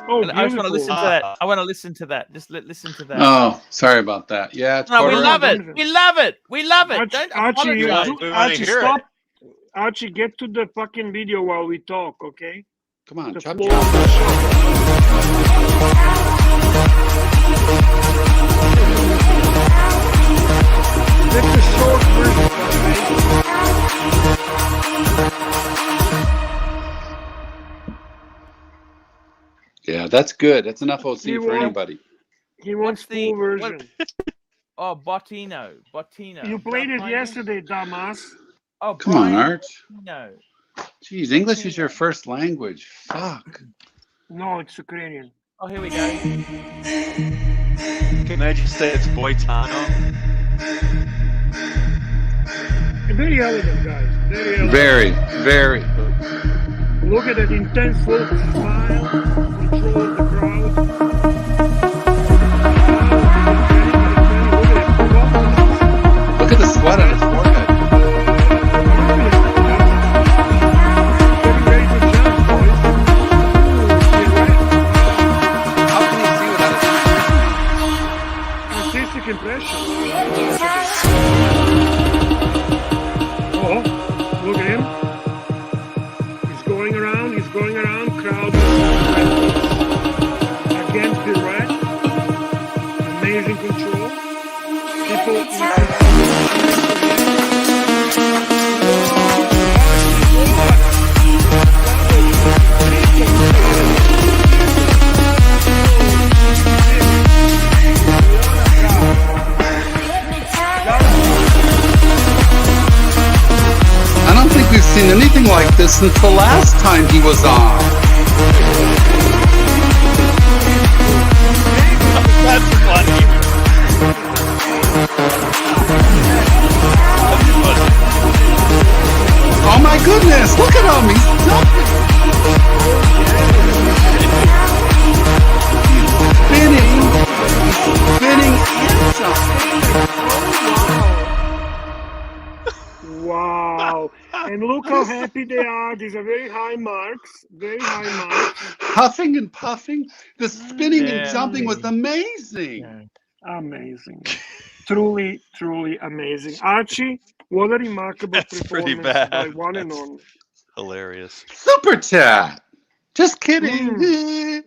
Oh, I just want to beautiful. listen to that. I want to listen to that. Just listen to that. Oh, sorry about that. Yeah, it's No, we quarter- love it. We love it. We love it. Archie, Don't Archie, apologize. We wanna Archie, hear it. stop. Archie, get to the fucking video while we talk, okay? Come on, The chop floor chop. of the show. That's the short version, Yeah, that's good. That's enough OC You for want- anybody. He wants What's the- full version. Oh, Bottino. You played it Bottino? yesterday, dumbass. Oh, Come on, Brian Art. Bottino. Jeez, English is your first language. Fuck. No, it's Ukrainian. Oh, here we go. Can I just say it's Boitano? Very elegant, guys. Very elegant. Very, very. Look at that intense look, smile, control of the crowd. Look at the sweat on his forehead. Very good job, boys. How can you see without a Artistic impression. Oh, look at him. He's going around, crowd. Again, pirouette. Amazing control. People. I don't think we've seen anything like this since the last time he was on. That's funny. Oh my goodness, look at him, he's jumping. He's spinning and jumping. Wow. And look how happy they are. These are very high marks. Very high marks. Huffing and puffing. The spinning and Yeah. jumping was amazing. Amazing. Truly, truly amazing. Archie, what a remarkable That's pretty performance by bad. one and That's- only. Hilarious. Super chat. Just kidding.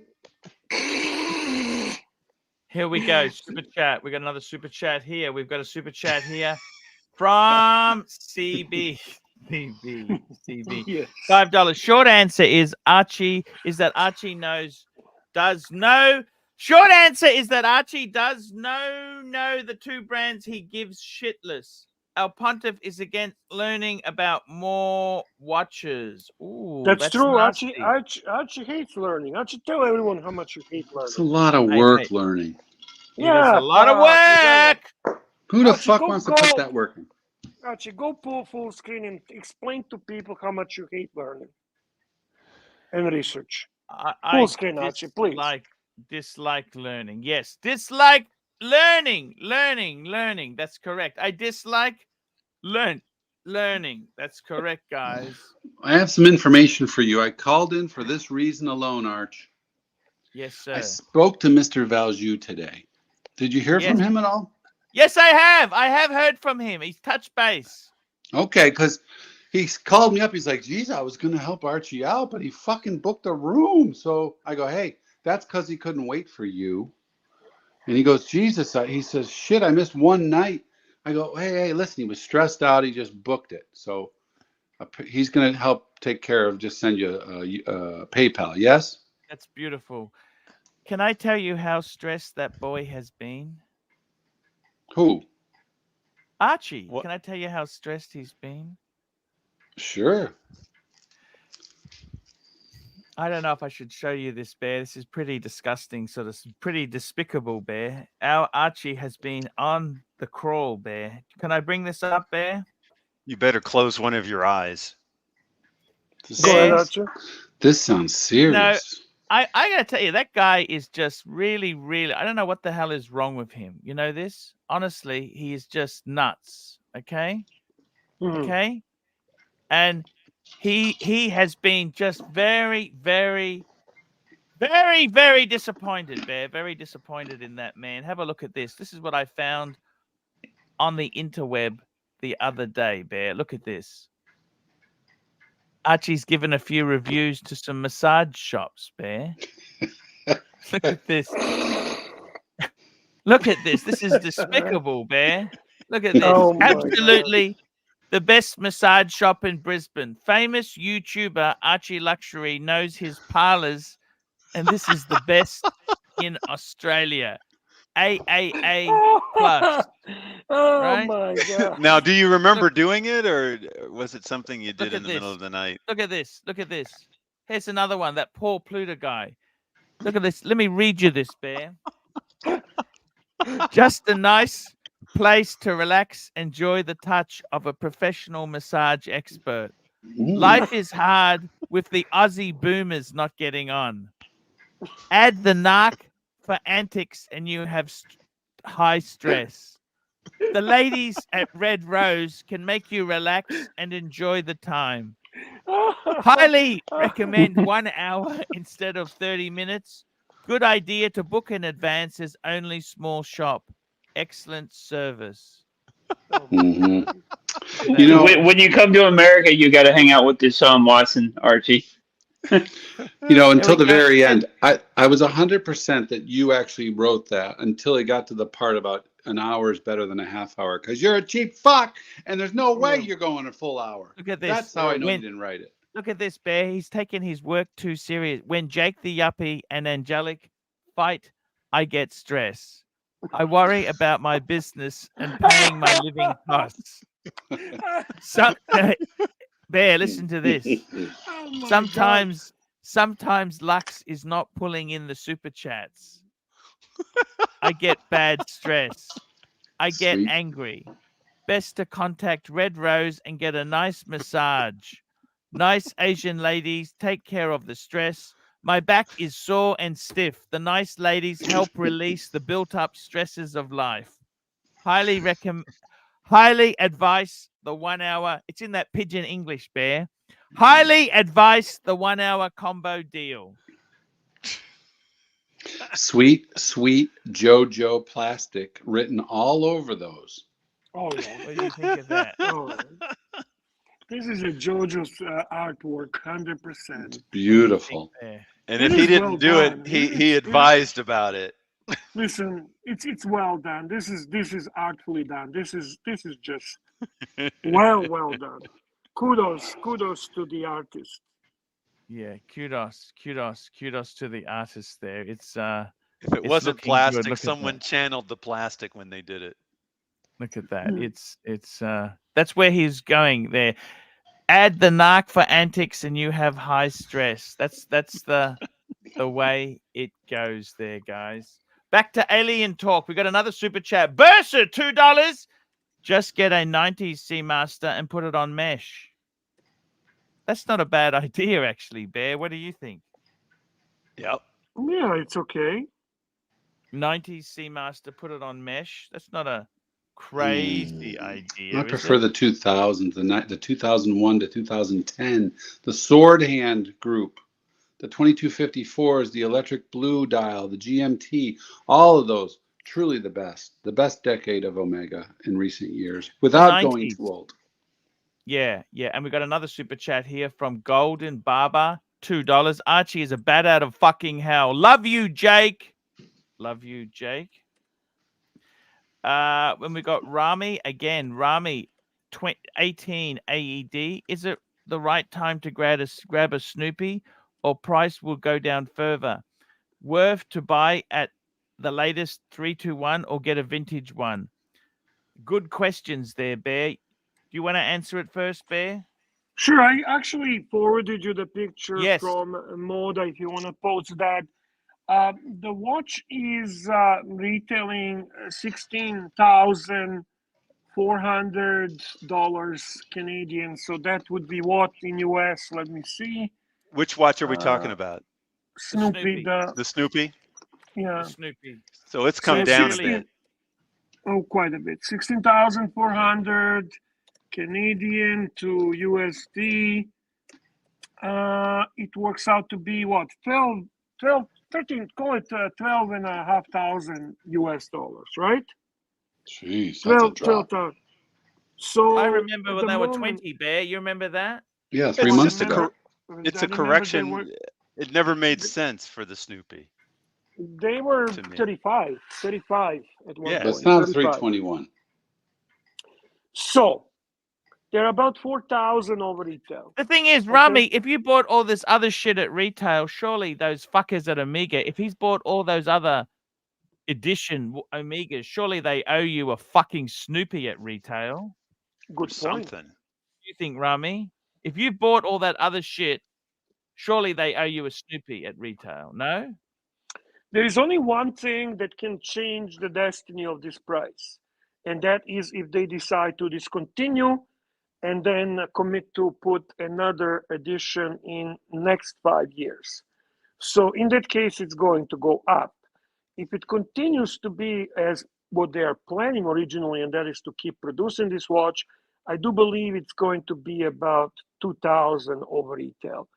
Here we go. Super chat. We got another super chat here. We've got a super chat here from CB. CB. Yes. $5. Short answer is Archie. Is that Archie does know. Short answer is that Archie does know the two brands he gives shitless. Our Pontiff is against learning about more watches. Ooh, That's true. nasty. Archie hates learning. Archie, tell everyone how much you hate It's a learning. lot of Hey, work mate. learning. It is a lot of work. Who the Archie, fuck wants to put that work in? Archie, go pull full screen and explain to people how much you hate learning and research. Full screen, Archie, please. Dislike learning. Yes, dislike learning. That's correct. I dislike learning. That's correct, guys. I have some information for you. I called in for this reason alone, Arch. Yes, sir. I spoke to Mr. Valjoux today. Did you hear from him at all? Yes, I have. I have heard from him. He's touched base. Okay, because he called me up. He's like, geez, I was going to help Archie out, but he fucking booked a room. So I go, hey, that's because he couldn't wait for you. And he goes, Jesus. He says, shit, I missed one night. I go, hey, listen, he was stressed out. He just booked it. So he's going to help take care of, just send you a PayPal. Yes? That's beautiful. Can I tell you how stressed that boy has been? Who? Archie. What? Can I tell you how stressed he's been? Sure. I don't know if I should show you this, Bear. This is pretty disgusting, sort of pretty despicable, Bear. Our Archie has been on the crawl, Bear. Can I bring this up, Bear? You better close one of your eyes. Go ahead, Archie. This sounds serious. I gotta tell you, that guy is just really, I don't know what the hell is wrong with him. You know this? Honestly, he is just nuts. Okay? Mhm. Okay? And he has been just very disappointed, Bear. Very disappointed in that man. Have a look at this. This is what I found on the interweb the other day, Bear. Look at this. Archie's given a few reviews to some massage shops, Bear. Look at this. Look at this. This is despicable, Bear. Look at this. Oh my Absolutely the best massage shop in Brisbane. Famous YouTuber ArchieLuxury knows his parlors, and this is the best in Australia. AAA plus. Oh right? my god. Now, do you remember doing it, or was it something you did Look in the at middle this. of the night? Look at this. Look at this. Here's another one. That Paul Pluta guy. Look at this. Let me read you this, Bear. Just a nice place to relax, enjoy the touch of a professional massage expert. Life is hard with the Aussie boomers not getting on. Add the narc for antics and you have high stress. The ladies at Red Rose can make you relax and enjoy the time. Highly recommend 1 hour instead of 30 minutes. Good idea to book in advance as only small shop. Excellent service. Mhm. You know, when you come to America, you got to hang out with Deshaun Watson, Archie. Until the go. very end, I was 100% that you actually wrote that until it got to the part about an hour is better than a half hour because you're a cheap fuck and there's no way you're going a full hour. Look at this. That's how I know you didn't write it. Look at this, Bear. He's taking his work too serious. When Jake the Yuppie and Angelic fight, I get stress. I worry about my business and paying my living costs. Bear, listen to this. Oh my Sometimes Lux is not pulling in the super chats. I get bad stress. I get Sweet. angry. Best to contact Red Rose and get a nice massage. Nice Asian ladies take care of the stress. My back is sore and stiff. The nice ladies help release the built-up stresses of life. Highly advise the 1 hour. It's in that pigeon English, Bear. Highly advise the 1 hour combo deal. Sweet JoJo plastic written all over those. Oh yeah. What do you think of that? Oh. This is a JoJo's artwork, 100%. Beautiful. Bear? And It if he is didn't well do done. it, he advised about it. Listen, it's well done. This is artfully done. This is just well done. Kudos to the artist. Yeah, kudos to the artist there. It's If it it's wasn't looking good. plastic, Look at someone that. channeled the plastic when they did it. Look at that. Hmm. It's that's where he's going there. Add the narc for antics and you have high stress. That's the way it goes there, guys. Back to alien talk. We got another super chat. Bursa, $2. Just get a 90s Seamaster and put it on mesh. That's not a bad idea, actually, Bear. What do you think? Yep. Yeah, it's okay. 90s Seamaster, put it on mesh. That's not a crazy idea, I is prefer it? the 2000s, the 2001 to 2010, the sword hand group, the 2254s, the electric blue dial, the GMT, all of those. Truly the best decade of Omega in recent years, without going 90s. too old. Yeah. And we got another super chat here from Golden Barber, $2. Archie is a bat out of fucking hell. Love you, Jake. Love you, Jake. When we got Rami again, Rami, 18 AED. Is it the right time to grab a Snoopy, or price will go down further? Worth to buy at the latest 321 or get a vintage one? Good questions there, Bear. Do you want to answer it first, Bear? Sure, I actually forwarded you the picture Yes. from Moda if you want to post that. The watch is retailing $16,400 Canadian. So that would be what in US? Let me see. Which watch are we talking about? Snoopy, The Snoopy? yeah. The Snoopy. So it's So come down a 16 bit. Oh, quite a bit. 16,400 Canadian to USD. It works out to be what? 13, call it 12,500 US dollars, right? Jeez, that's a drop. 12,000. So I remember at when the they were moment, 20, Bear. You remember that? Yeah, 3 It's months just ago. it's I a remember correction. It never made sense for the Snoopy. they were To me. 35 at one Yeah. But point. it's not a 35. 321. So they're about 4,000 over retail. The thing is, Okay. Rami, if you bought all this other shit at retail, surely those fuckers at Omega, if he's bought all those other edition Omegas, surely they owe you a fucking Snoopy at retail. Good point. Something. You think, Rami? If you bought all that other shit, surely they owe you a Snoopy at retail, no? There is only one thing that can change the destiny of this price, and that is if they decide to discontinue and then commit to put another edition in next 5 years. So in that case, it's going to go up. If it continues to be as what they are planning originally, and that is to keep producing this watch, I do believe it's going to be about 2,000 over retail.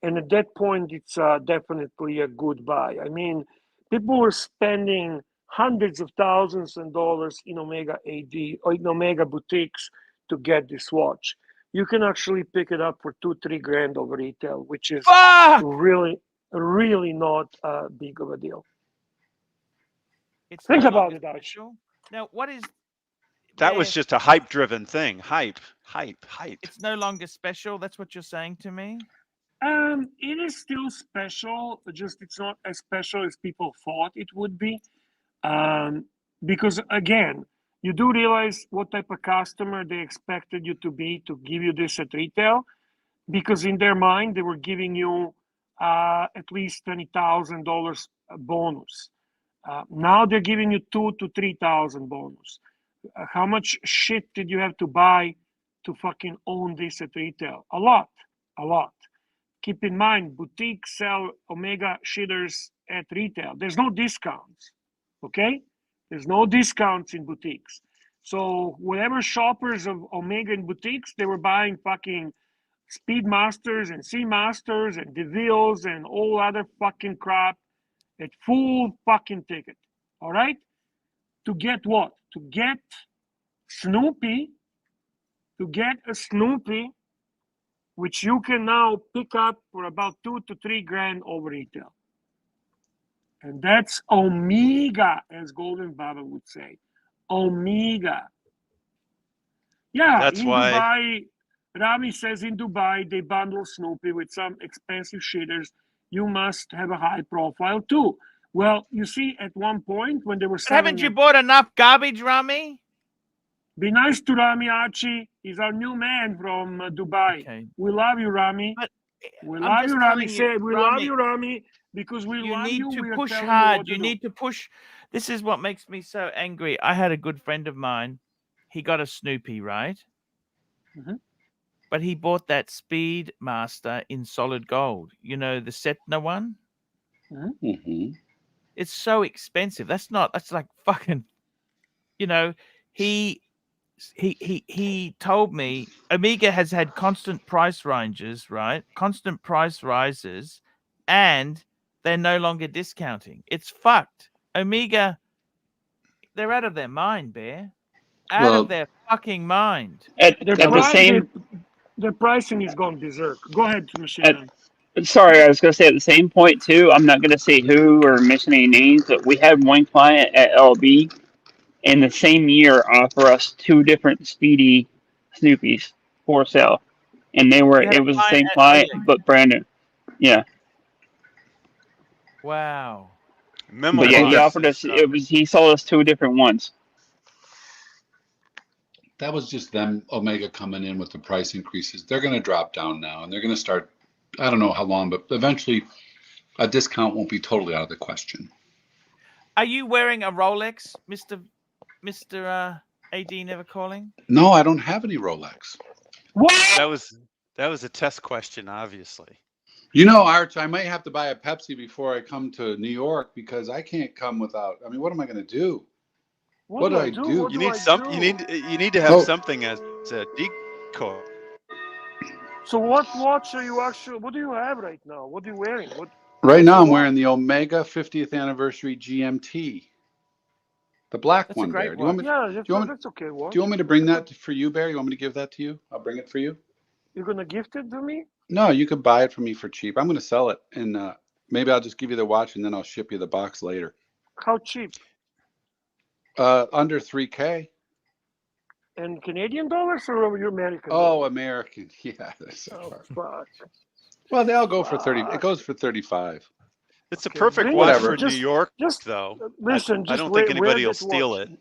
And at that point, it's definitely a good buy. I mean, people were spending hundreds of thousands of dollars in Omega AD or in Omega boutiques to get this watch. You can actually pick it up for $2-3 grand over retail, which is Fuck! really not big of a deal. It's Think no about longer it, Archie. special. Now, what is That was Bear, just a hype-driven thing. Hype. it's no longer special? That's what you're saying to me? It is still special, just it's not as special as people thought it would be. Because again, you do realize what type of customer they expected you to be to give you this at retail, because in their mind they were giving you at least $20,000 bonus. Now they're giving you $2,000 to $3,000 bonus. How much shit did you have to buy to fucking own this at retail? A lot. Keep in mind, boutiques sell Omega shitters at retail. There's no discounts, okay? There's no discounts in boutiques. So whatever shoppers of Omega in boutiques, they were buying fucking Speedmasters and Seamasters and DeVilles and all other fucking crap at full fucking ticket, all right? To get what? To get Snoopy, a Snoopy, which you can now pick up for about $2 to $3 grand over retail. And that's Omega, as Golden Baba would say. Omega. Yeah, That's in why Dubai, Rami says in Dubai, they bundle Snoopy with some expensive shitters. You must have a high profile too. Well, you see, at one point when they were But haven't selling you it, bought enough garbage, Rami? be nice to Rami, Archie. He's our new man from Dubai. Okay. We love you, Rami. But We I'm love just you, Rami. telling you, Say, we love Rami, you, Rami, because we you love need you. to We are push telling you hard. what to You do. need to push. This is what makes me so angry. I had a good friend of mine. He got a Snoopy, right? Mhm. But he bought that Speed Master in solid gold. You know, the Setna one? Mm-hmm. It's so expensive. That's like fucking, you know, he told me Omega has had constant price ranges, right? Constant price rises, and they're no longer discounting. It's fucked. Omega, they're out of their mind, Bear. Out of Well, their fucking mind. At Their, the pri- same, their pricing is gone berserk. Go ahead, Machine at, Man. sorry, I was going to say at the same point too. I'm not going to say who or mention any names, but we had one client at LB in the same year offer us two different Speedy Snoopies for sale, and You had it a was the client same at client LB. but brand new. Yeah, Wow. but yeah, he memorize offered this us. It stuff. was he sold us two different ones. that was just them, Omega, coming in with the price increases. They're going to drop down now, and they're going to start. I don't know how long, but eventually, a discount won't be totally out of the question. Are you wearing a Rolex, Mr. AD Never Calling? No, I don't have any Rolex. What? That was a test question, obviously. You know, Arch, I might have to buy a Pepsi before I come to New York because I can't come without. I mean, what am I going to do? What do I do? What You do need I some. do? You need to have Oh, something as a decoy. So what watch are you actually? What do you have right now? What are you wearing? right what's now your I'm wearing watch? the Omega 50th anniversary GMT, the black That's a one, Bear. great Do you want watch. me? Yeah, Do you want me? that's okay. Do Watch. you want me to bring that for you, Bear? You want me to give that to you? I'll bring it for you. You're gonna gift it to me? No, you could buy it from me for cheap. I'm going to sell it, and maybe I'll just give you the watch, and then I'll ship you the box later. How cheap? Under $3K. In Canadian dollars or your American Oh, dollars? American. Yeah, that's so Oh far. fuck! Well, they all go for 30. It Fuck. goes for 35. It's a Okay, perfect bring watch it. for Whatever. New York, Just though. listen. I Just don't think wear anybody will that steal watch. it.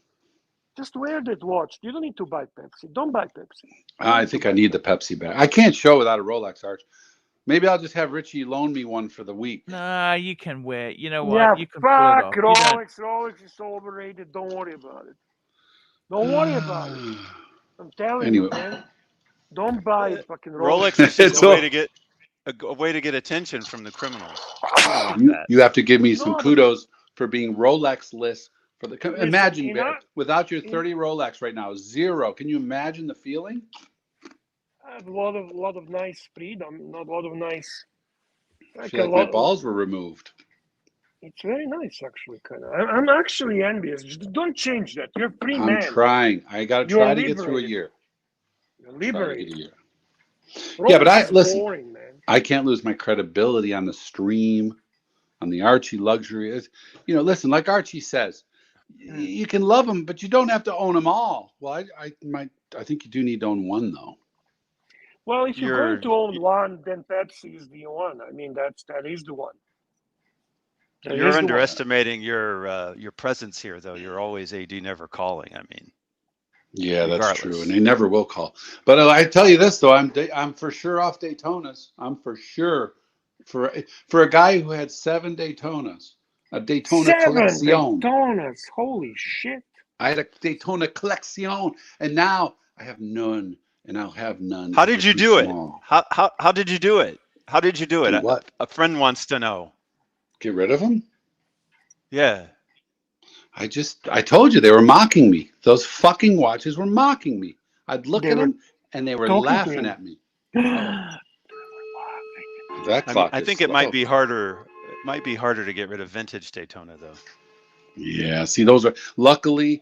Just wear that watch. You don't need to buy Pepsi. Don't buy Pepsi. You don't I need to think I buy need the Pepsi. Pepsi back. I can't show without a Rolex, Arch. Maybe I'll just have Richie loan me one for the week. Nah, you can wear. You know Yeah, what? You can pull it fuck off. You don't. Rolex. Rolex is so overrated. Don't worry about it. Don't worry about it. I'm telling you, Anyway, man. Don't buy fucking Rolex Rolex. is just it's a way all, to get a way to get attention from the criminals. You don't want that. you have to give me some No, but kudos for being Rolex-less. For the listen, imagine, in Bear, our, without your in, 30 Rolex right now, zero. Can you imagine the feeling? I have a lot of nice freedom, not a lot of nice. I Like feel a like my lot. balls were removed. It's very nice, actually. Kind of. I'm actually envious. Just don't change that. You're a free I'm man. trying. I got to You're try to get through a liberated. year. You're Try to get a liberated. year. Rolex Yeah, but I is listen. boring, man. I can't lose my credibility on the stream, on the ArchieLuxury. Listen, like Archie says, you can love them, but you don't have to own them all. Well, I think you do need to own one though. Well, if you're You're going to own one, then Pepsi is the one. I mean, that is the one. That you're is the one. underestimating your presence here, though. You're always AD Never Calling. I mean, Yeah, that's true, and regardless. they never will call. But I tell you this though, I'm for sure off Daytonas. I'm for sure for a guy who had 7 Daytonas, a Daytona 7 Collection. Daytonas. Holy shit. I had a Daytona Collection, and now I have none, and I'll have none. How because did you they're too do it? small. How did you do it? How did you do it? Do what? A friend wants to know. Get rid of them? Yeah. I told you they were mocking me. Those fucking watches were mocking me. I'd look They at were them and they were talking to laughing him. at me. That I mean, clock I is think it might slow. be harder. It might be harder to get rid of vintage Daytona, though. Yeah, see, those are luckily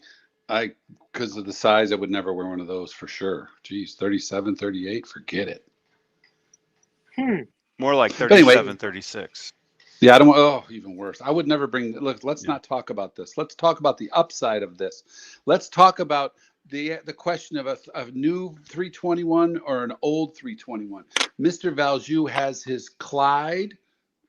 because of the size, I would never wear one of those for sure. Geez, 37, 38, forget it. More like But anyway, 37, 36. Yeah, I don't want. Oh, even worse. I would never bring. Look, let's Yeah. not talk about this. Let's talk about the upside of this. Let's talk about the question of a new 321 or an old 321. Mr. Valjoux has his Clyde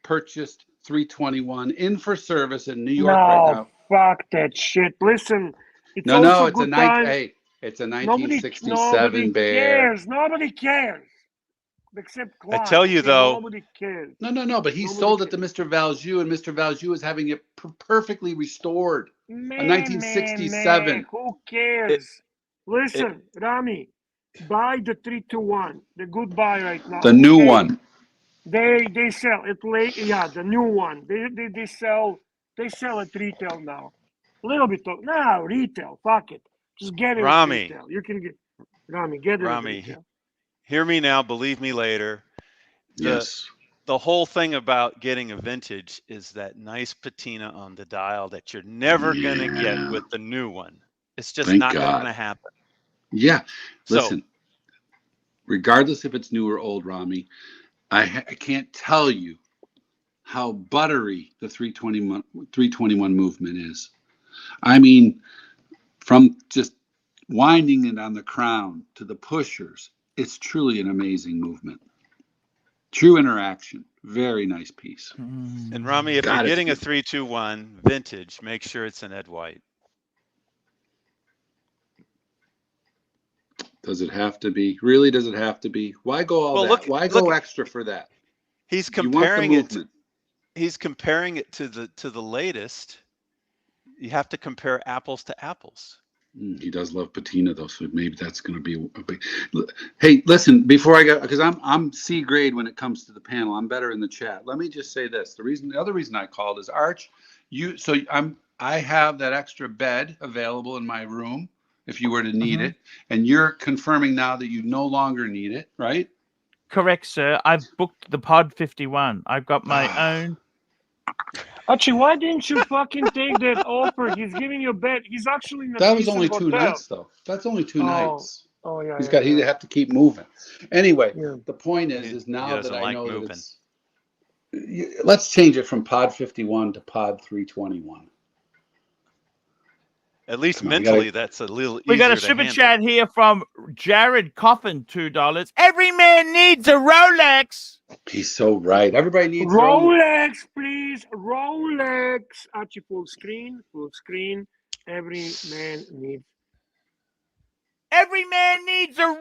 purchased 321 in for service in New York right No, now. fuck that shit. Listen, it's No, also it's a good time. Hey, it's a Nobody 1967 Bear. cares. Nobody cares. Except I Clyde. tell you Okay, though, nobody cares. No, but he Nobody sold it to cares. Mr. Valjoux, and Mr. Valjoux is having it perfectly restored. A Man, 1967. who cares? Listen, Rami, buy the 321. The good buy right now. The new okay? one. They sell it late. Yeah, the new one. They sell at retail now. A little bit of retail. Fuck it. Just get it at Rami, retail. You can get Rami. Get it at Rami, retail. hear me now, believe me later. Yes. The whole thing about getting a vintage is that nice patina on the dial that you're never going to get Yeah. with the new one. It's just Thank not God. going to happen. Yeah. So, Listen, regardless if it's new or old, Rami, I can't tell you how buttery the 321 movement is. I mean, from just winding it on the crown to the pushers, it's truly an amazing movement. True interaction. Very nice piece. and Rami, if God, you're it's getting a good. 321 vintage, make sure it's an Ed White. Does it have to be? Really, does it have to be? Why go all that? Why go extra for that? He's You want the comparing it. movement. He's comparing it to the latest. You have to compare apples to apples. He does love patina though, so maybe that's going to be a big. Hey, listen, before I go, because I'm C grade when it comes to the panel. I'm better in the chat. Let me just say this: the other reason I called is Arch. I have that extra bed available in my room if you were to need it, and you're confirming now that you no longer need it, right? Correct, sir. I've booked the Pod 51. I've got my own. Archie, why didn't you fucking take that offer? He's giving you a bed. He's actually in a That was decent only 2 hotel. nights though. That's only 2 nights. Oh yeah. He'd have to keep moving. Anyway, Yeah. the point is He now doesn't that I like know moving. that let's change it from Pod 51 to Pod 321. At least Come on, mentally, that's a little easier We got a to super handle. chat here from Jared Coffin, $2. Every man needs a Rolex. He's so right. Everybody needs Rolex, please. Rolex. Archie, full screen. Every man needs. Every man needs a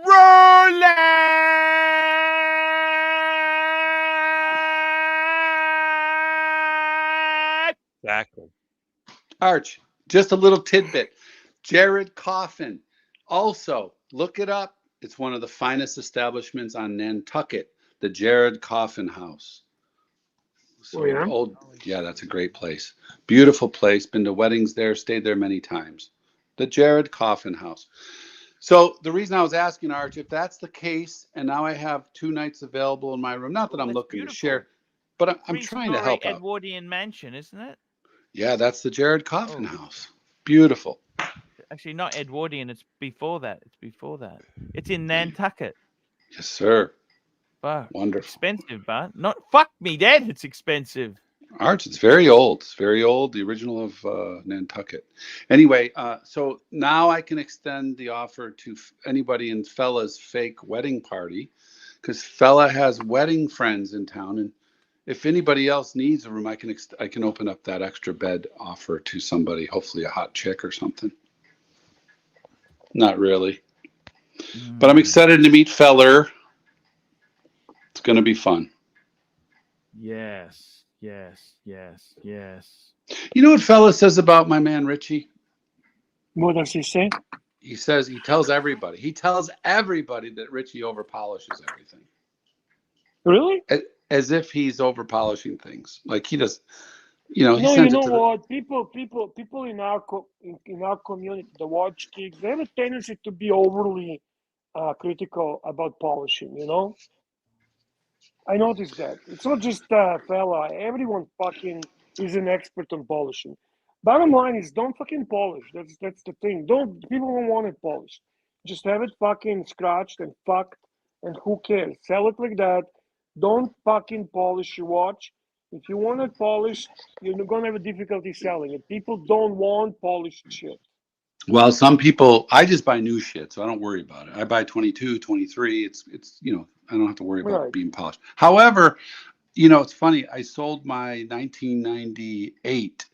Rolex. Exactly. Arch, just a little tidbit. Jared Coffin. Also, look it up. It's one of the finest establishments on Nantucket, the Jared Coffin House. So yeah, that's a great place. Beautiful place. Been to weddings there, stayed there many times. The Jared Coffin House. So the reason I was asking, Arch, if that's the case, and now I have 2 nights available in my room, not that I'm looking to share, but I'm trying to help out. Edwardian mansion, isn't it? Yeah, that's the Jared Coffin House. Beautiful. Actually, not Edwardian. It's before that. It's in Nantucket. Yes, sir. But wonderful. Expensive, but not fuck me, Dad. It's expensive. Arch, it's very old. It's very old. The original of Nantucket. Anyway, so now I can extend the offer to anybody in Fella's fake wedding party, because Fella has wedding friends in town, and if anybody else needs a room, I can open up that extra bed offer to somebody, hopefully a hot chick or something. Not really, but I'm excited to meet Feller. It's going to be fun. Yes. You know what Fella says about my man Richie? What does he say? He says he tells everybody that Richie overpolishes everything. Really? As if he's overpolishing things. Like he does, No, he you sends know it to what? People in our community, the watch geeks, they have a tendency to be overly critical about polishing. I noticed that. It's not just Fella. Everyone fucking is an expert on polishing. Bottom line is, don't fucking polish. That's the thing. People don't want it polished. Just have it fucking scratched and fucked, and who cares? Sell it like that. Don't fucking polish your watch. If you want it polished, you're gonna have a difficulty selling it. People don't want polished shit. Well, some people, I just buy new shit, so I don't worry about it. I buy 22, 23. It's I don't have to worry about Right. being polished. However, it's funny. I sold my 1998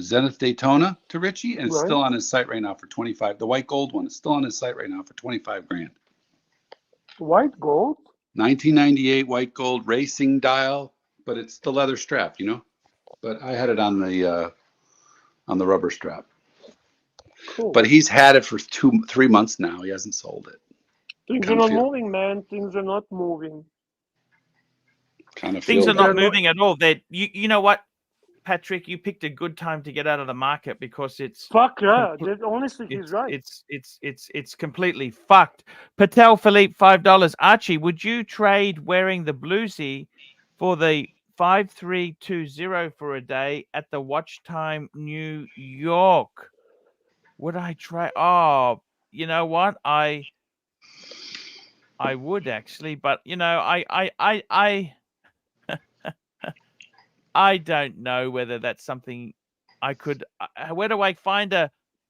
Zenith Daytona to Richie, and it's still on his site right now for 25. The white gold one is still on his site right now for 25 grand. White gold? 1998 white gold racing dial, but it's the leather strap, But I had it on the rubber strap. Cool. But he's had it for 3 months now. He hasn't sold it. Things are not moving, man. Things are not moving. Things are not moving at all. You know what, Patrick? You picked a good time to get out of the market because it's fuck yeah. Honestly, he's right. It's completely fucked. Patel Philippe, $5. Archie, would you trade wearing the bluesy for the 5320 for a day at the Watch Time New York? Would I try? Oh, you know what? I would actually, but I don't know whether that's something I could. Where do I find a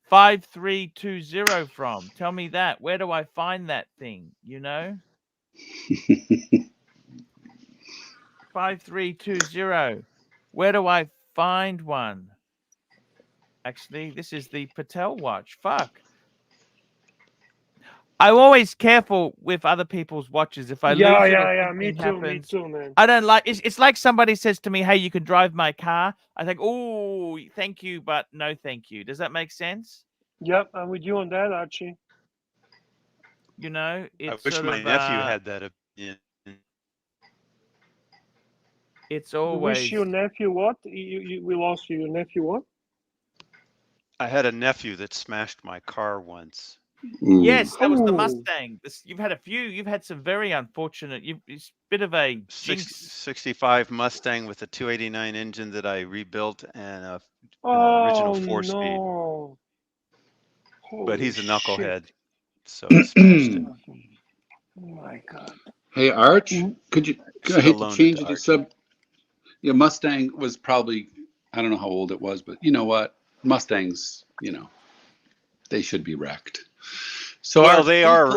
5320 from? Tell me that. Where do I find that thing? 5320. Where do I find one? Actually, this is the Patel watch. Fuck. I'm always careful with other people's watches. If I lose it, or me too, man. I don't like. It's like somebody says to me, "Hey, you can drive my car." I think, "Oh, thank you, but no, thank you." Does that make sense? Yep, I'm with you on that, Archie. It's I wish my nephew had that opinion. It's always. You wish your nephew what? We lost you. Your nephew what? I had a nephew that smashed my car once. Yes, that was the Mustang. You've had a few. You've had some very unfortunate. It's a bit of a 65 Mustang with a 289 engine that I rebuilt and an original 4-speed. But he's a knucklehead, so he smashed it. Oh my God! Hey, Arch, could you? I hate to change it to sub. Yeah, Mustang was probably, I don't know how old it was, but you know what? Mustangs, they should be wrecked. So they are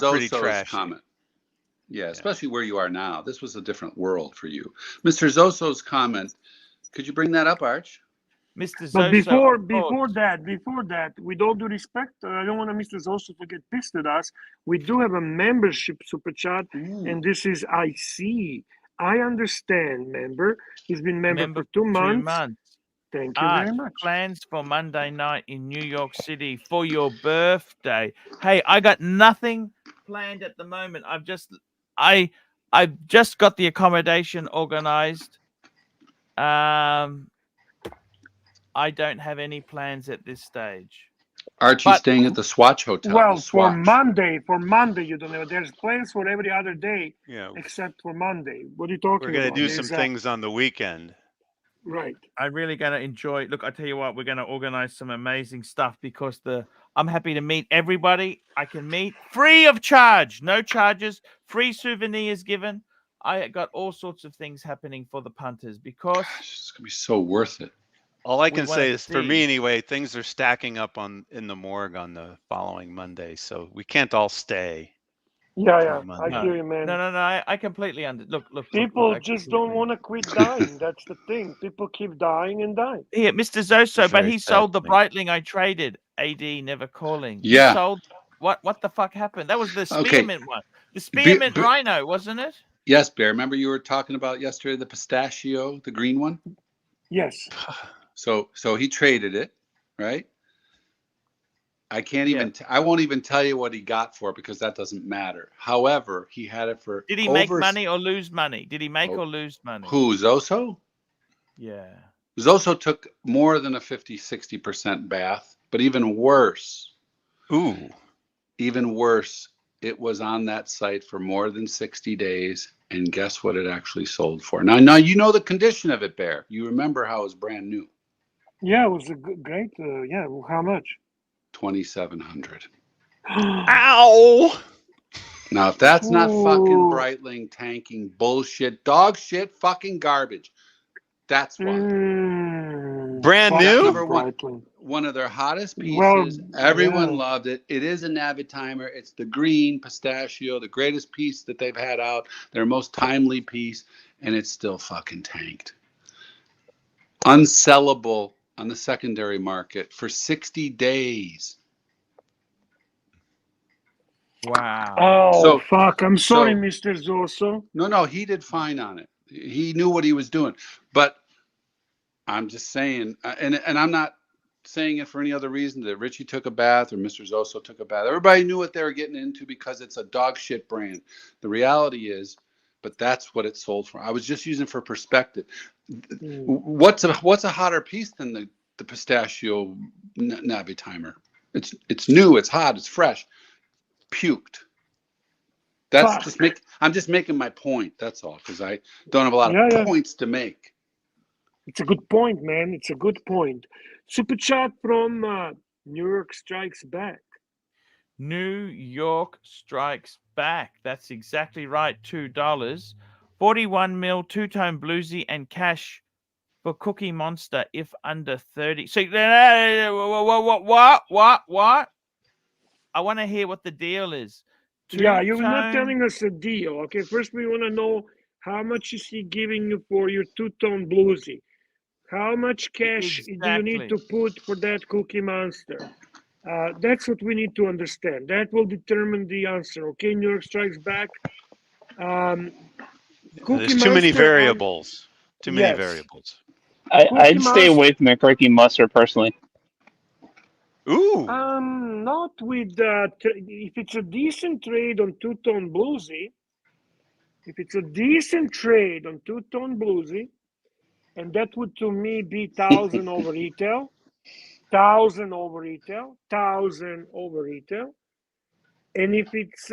pretty trashy. Comment. Yeah, especially where you are now. This was a different world for you. Mr. Zoso's comment. Could you bring that up, Arch? Mr. Zoso. But before that, with all due respect, I don't want Mr. Zoso to get pissed at us. We do have a membership super chat, and this is I understand, member. He's been member for 2 months. Thank you very much. Plans for Monday night in New York City for your birthday. Hey, I got nothing planned at the moment. I've just got the accommodation organized. I don't have any plans at this stage. Archie's staying at the Swatch Hotel. Well, for Monday, you don't know. There's plans for every other day, except for Monday. What are you talking about? We're going to do some things on the weekend. Right. I'm really going to enjoy. Look, I tell you what, we're going to organize some amazing stuff because I'm happy to meet everybody I can meet free of charge, no charges, free souvenirs given. I got all sorts of things happening for the punters because it's going to be so worth it. All I can say is, for me anyway, things are stacking up in the morgue on the following Monday, so we can't all stay. Yeah, I hear you, man. No, I completely look. People just don't want to quit dying. That's the thing. People keep dying and dying. Yeah, Mr. Zoso, but he sold the Breitling I traded. AD never calling. Yeah. He sold what the fuck happened? That was the Spearmint one. The Spearmint Rhino, wasn't it? Yes, Bear. Remember you were talking about yesterday the pistachio, the green one? Yes. So he traded it, right? I can't even. I won't even tell you what he got for it because that doesn't matter. However, he had it for. Did he make money or lose money? Did he make or lose money? Who, Zoso? Yeah. Zoso took more than a 50-60% bath, but even worse. Ooh. Even worse, it was on that site for more than 60 days, and guess what it actually sold for? Now you know the condition of it, Bear. You remember how it was brand new. Yeah, it was a great. How much? 2,700. Ow! Now, if that's not fucking Ooh. Breitling tanking bullshit, dog shit, fucking garbage, that's why. Brand Fuck new? Number one, Breitling. one of their hottest Well, pieces. Everyone yeah. loved it. It is a Navitimer. It's the green pistachio, the greatest piece that they've had out, their most timely piece, and it's still fucking tanked. Unsellable on the secondary market for 60 days. Wow. Oh, So- fuck. I'm sorry, so- Mr. Zoso. No, he did fine on it. He knew what he was doing. But I'm just saying, and I'm not saying it for any other reason that Richie took a bath or Mr. Zoso took a bath. Everybody knew what they were getting into because it's a dog shit brand. The reality is, but that's what it sold for. I was just using for perspective. What's a hotter piece than the pistachio Navitimer? It's new, it's hot, it's fresh. Puked. That's Fuck. just I'm just making my point. That's all, because I don't have a lot Yeah, of points to make. It's a good point, man. It's a good point. Super chat from New York Strikes Back. New York strikes back. That's exactly right. $2. 41 mil two-tone bluesy and cash for Cookie Monster if under 30. So what? I want to hear what the deal is. Yeah, you're not Two-tone- telling us a deal. Okay, first we want to know how much is he giving you for your two-tone bluesy? How much cash do you need to put for that Cookie Monster? That's what we need to understand. That will determine the answer. Okay, New York Strikes Back. There's too many variables. Too many Yes. variables. I'd stay away from the Cookie Monster personally. Ooh. Not with if it's a decent trade on two-tone bluesy. If it's a decent trade on two-tone bluesy, and that would to me be 1,000 over retail, 1,000 over retail, 1,000 over retail. And if it's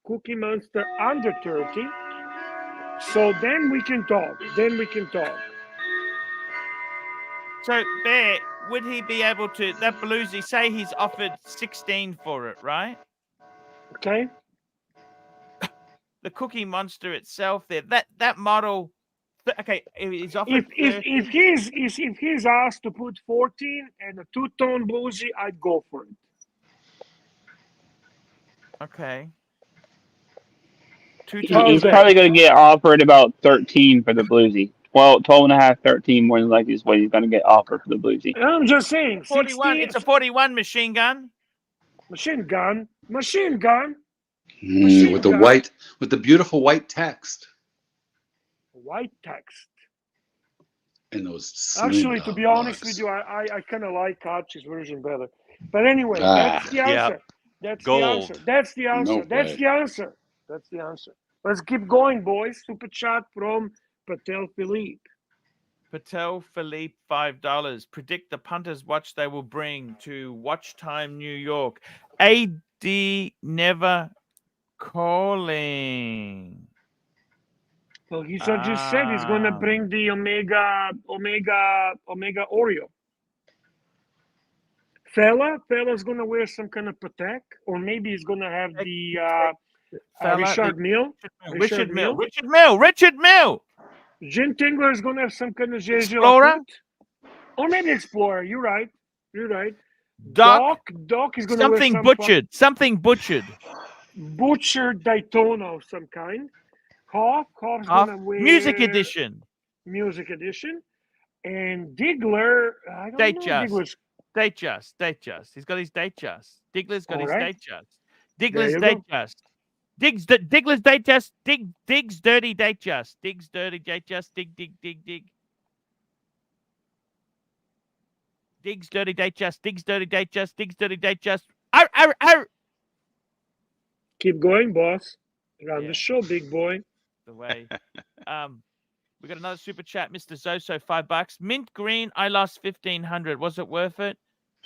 Cookie Monster under 30, so then we can talk. So, Bear, would he be able to, that bluesy, say he's offered 16 for it, right? Okay. The Cookie Monster itself there, that model, okay, he's offered If he's asked to put 14 and a two-tone bluesy, I'd go for it. Okay. He's probably going to get offered about 13 for the bluesy. 12 and a half, 13 more than likely is what he's going to get offered for the bluesy. I'm just saying, 41. 16, It's a 41 machine gun. Machine gun. With the beautiful white text. White text. And those Actually, to be honest with you, I kind of like Archie's version better. But anyway, that's the answer. That's the answer. Let's keep going, boys. Super chat from Patel Philippe. Patel Philippe, $5. Predict the punters watch they will bring to Watch Time New York. AD never calling. Well, he just said he's gonna bring the Omega Oreo. Fella's gonna wear some kind of Patek, or maybe he's gonna have the Richard Mille. Richard Mille. Jim Tingler is gonna have some kind of Explorer, or maybe Explorer. You're right. Doc is gonna wear something butchered. Butchered Daytona of some kind. Hoff's gonna wear Music edition, and Diggler. I don't know. Date just. He's got his date just. Diggler's got his date just. Diggler's date just. Diggs dirty date just. Diggs dirty date just. Dig. Diggs dirty date just. Diggs dirty date just. Arr. Keep going, boss. Run the show, big boy. The way. We got another super chat, Mr. Zoso, $5. Mint green. I lost 1,500. Was it worth it?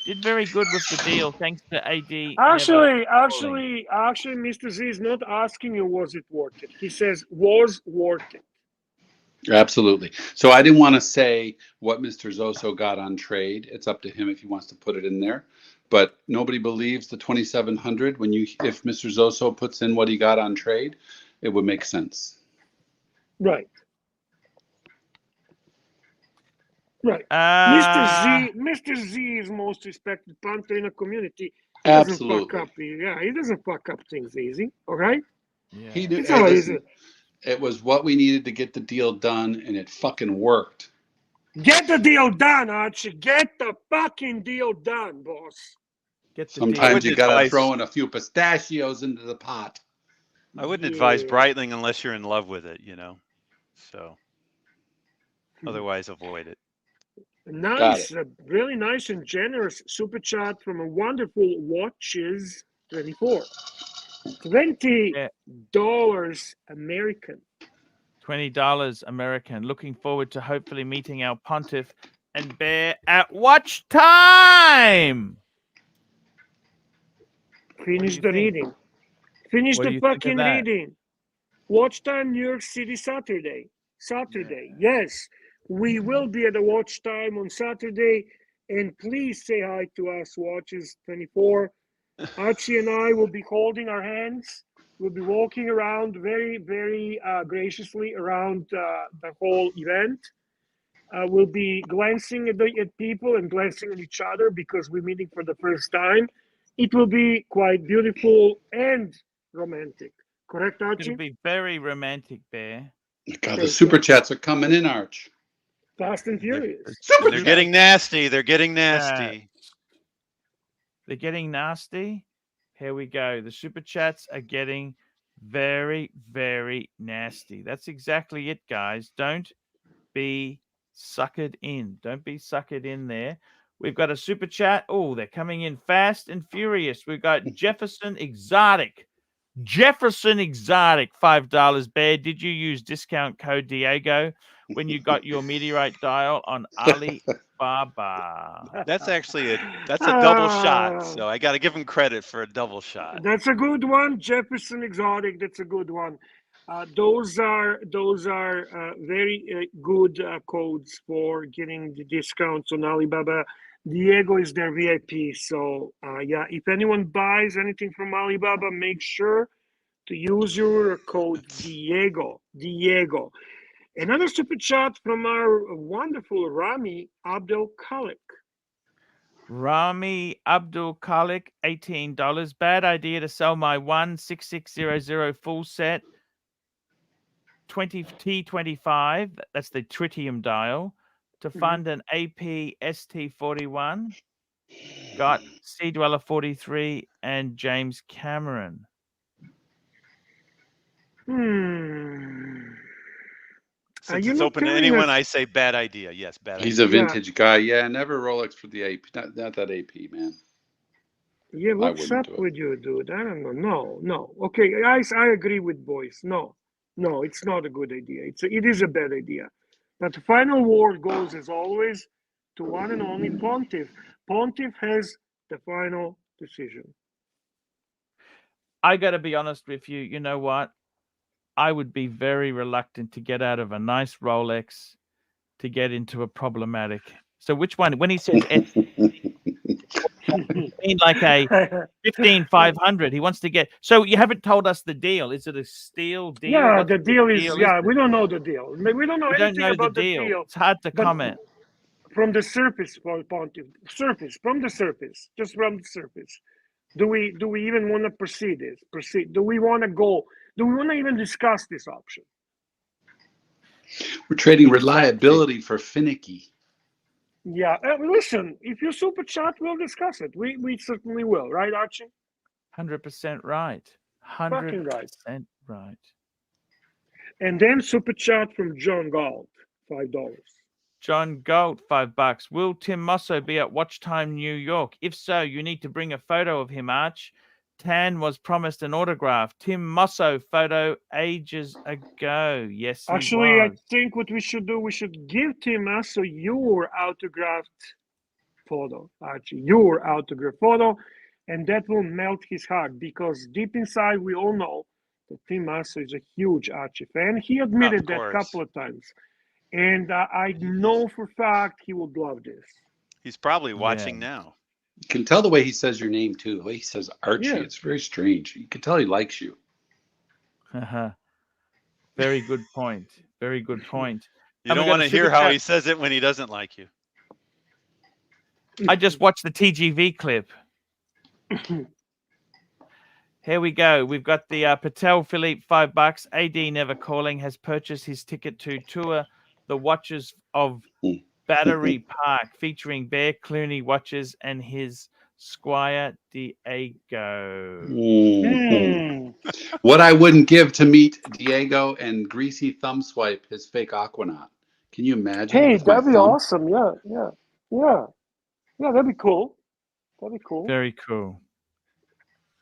Did very good with the deal, thanks to AD. Actually, Mr. Z is not asking you was it worth it. He says was worth it. Absolutely. So I didn't want to say what Mr. Zoso got on trade. It's up to him if he wants to put it in there. but nobody believes the 2,700. When if Mr. Zoso puts in what he got on trade, it would make sense. Right. Right. Mr. Z is most respected punter in the community. He doesn't Absolutely. fuck up. Yeah, he doesn't fuck up things easy. Okay. Yeah. He knew. It's Hey, how listen, it was what we needed to get the deal done, and it fucking worked. Get the deal done, Archie. Get the fucking deal done, boss. Get the Sometimes deal. you gotta throw in a few pistachios into the pot. I wouldn't advise Breitling unless you're in love with it, you know. So otherwise, avoid it. Nice, really nice and generous super chat from a wonderful Watches 24. $20 American. $20 American. Looking forward to hopefully meeting our Pontiff and Bear at watch time. Finish the reading. Finish the fucking reading. Watch time, New York City, Saturday. Yes, we will be at the watch time on Saturday. And please say hi to us, Watches 24. Archie and I will be holding our hands. We'll be walking around very, very graciously around the whole event. We'll be glancing at people and glancing at each other because we're meeting for the first time. It will be quite beautiful and romantic. Correct, Archie? It'll be very romantic, Bear. God, the super chats are coming in, Arch. Fast and furious. They're getting nasty. They're getting nasty. They're getting nasty. Here we go. The super chats are getting very, very nasty. That's exactly it, guys. Don't be suckered in. Don't be suckered in there. We've got a super chat. Oh, they're coming in fast and furious. We've got Jefferson Exotic. $5. Bear, did you use discount code Diego when you got your meteorite dial on Alibaba? That's actually a double shot. So I got to give him credit for a double shot. That's a good one, Jefferson Exotic. That's a good one. Those are very good codes for getting the discounts on Alibaba. Diego is their VIP. So yeah, if anyone buys anything from Alibaba, make sure to use your code Diego. Another super chat from our wonderful Rami Abdul Khalik. Rami Abdul Khalik, $18. Bad idea to sell my 16600 full set 20T25. That's the tritium dial to fund an AP ST41. Got Sea Dweller 43 and James Cameron. Since it's open to anyone, I say bad idea. Yes, bad idea. He's a vintage guy. Yeah, never Rolex for the AP. Not that AP, man. Yeah, what's up with you, dude? I don't know. No. Okay, guys, I agree with boys. No, it's not a good idea. It is a bad idea. But the final word goes, as always, to one and only Pontiff. Pontiff has the final decision. I got to be honest with you. You know what? I would be very reluctant to get out of a nice Rolex to get into a problematic. So which one? When he says like a 15,500, he wants to get. So you haven't told us the deal. Is it a steel deal? Yeah, What's the deal is. Is we don't know the deal. We don't know anything about the deal. It's hard to comment. From the surface, Pontiff. From the surface. Just from the surface. Do we even want to proceed? Do we want to go? Do we want to even discuss this option? We're trading reliability for finicky. Yeah, listen, if you super chat, we'll discuss it. We certainly will, right, Archie? 100% right. 100% right. And then super chat from John Galt, $5. John Galt, $5. Will Tim Mosso be at Watch Time New York? If so, you need to bring a photo of him, Arch. Tan was promised an autograph. Tim Mosso photo ages ago. Yes, actually, I think what we should do, we should give Tim Mosso your autographed photo, Archie, your autographed photo, and that will melt his heart because deep inside we all know that Tim Mosso is a huge Archie fan. He admitted that a couple of times, and I know for a fact he would love this. He's probably watching now. You can tell the way he says your name too. The way he says Archie, Yeah. it's very strange. You can tell he likes you. Very good point. Very good point. You And we don't got want a to hear super how chat. he says it when he doesn't like you. I just watched the TGV clip. Here we go. We've got the Patel Philippe, $5. AD Never Calling has purchased his ticket to tour the Watches of Battery Park, featuring Bear Clooney watches and his Squire Diego. What I wouldn't give to meet Diego and Greasy Thumbswipe, his fake Aquanaut. Can you imagine? Hey, with my that'd be thumb? awesome. Yeah, that'd be cool. That'd be cool. Very cool.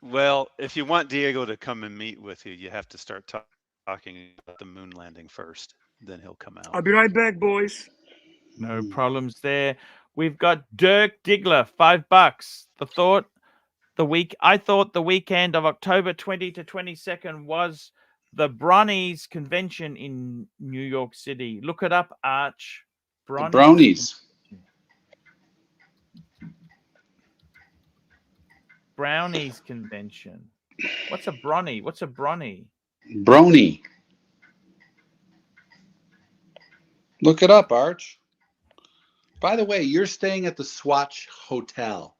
Well, if you want Diego to come and meet with you, you have to start talking about the moon landing first. Then he'll come I'll out. be right back, boys. No problems there. We've got Dirk Diggler, $5. I thought the weekend of October 20 to 22nd was the Brony's convention in New York City. Look it up, Arch. The bronies. Brownies convention. What's a Brony? What's a Brony? Brony. Look it up, Arch. By the way, you're staying at the Swatch Hotel.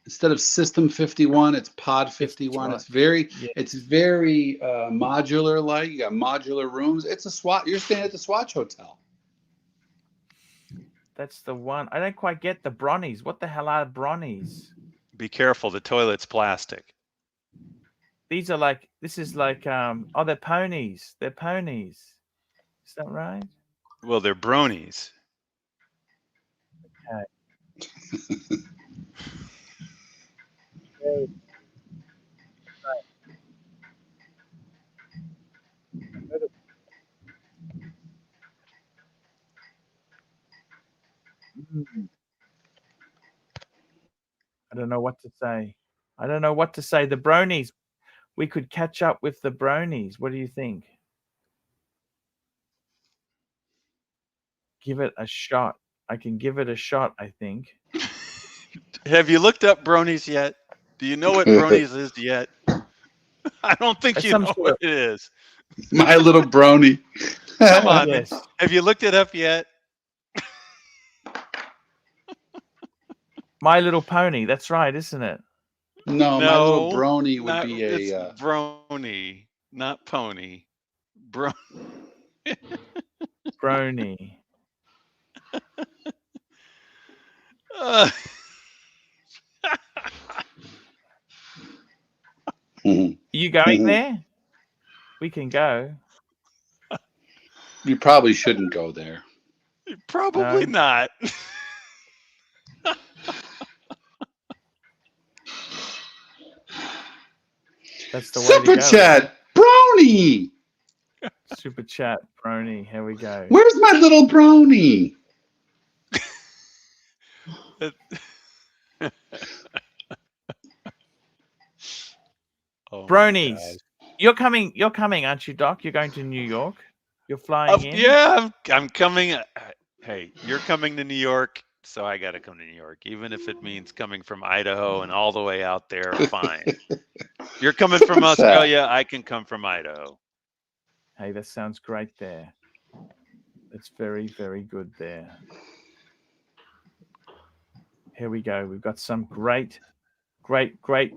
Instead of System 51, it's Pod 51. It's very modular like. You got modular rooms. It's a Swatch. You're staying at the Swatch Hotel. That's the one. I don't quite get the Bronies. What the hell are Bronies? Be careful, the toilet's plastic. These are like, this is like, they're ponies. They're ponies. Is that right? Well, they're bronies. Okay. I don't know what to say. I don't know what to say. The bronies. We could catch up with the bronies. What do you think? Give it a shot. I can give it a shot, I think. Have you looked up bronies yet? Do you know what bronies is yet? I don't think It's you some know sort what of- it is. My little brony. Come on. Yes. Have you looked it up yet? My Little Pony. That's right, isn't it? No, my little No, brony would Not, be it's a. brony, not pony. Brony. Uh, You going there? We can go. You probably shouldn't go there. probably No. not. That's the way to Super go. chat, brony. Super chat, Brony. Here we go. Where's my little brony? Oh my Bronies. God. You're coming, aren't you, Doc? You're going to New York. You're flying in. Yeah, I'm coming. Hey, you're coming to New York, so I got to come to New York, even if it means coming from Idaho and all the way out there. Fine. You're coming from Super chat. Australia. I can come from Idaho. Hey, that sounds great there. That's very, very good there. Here we go. We've got some great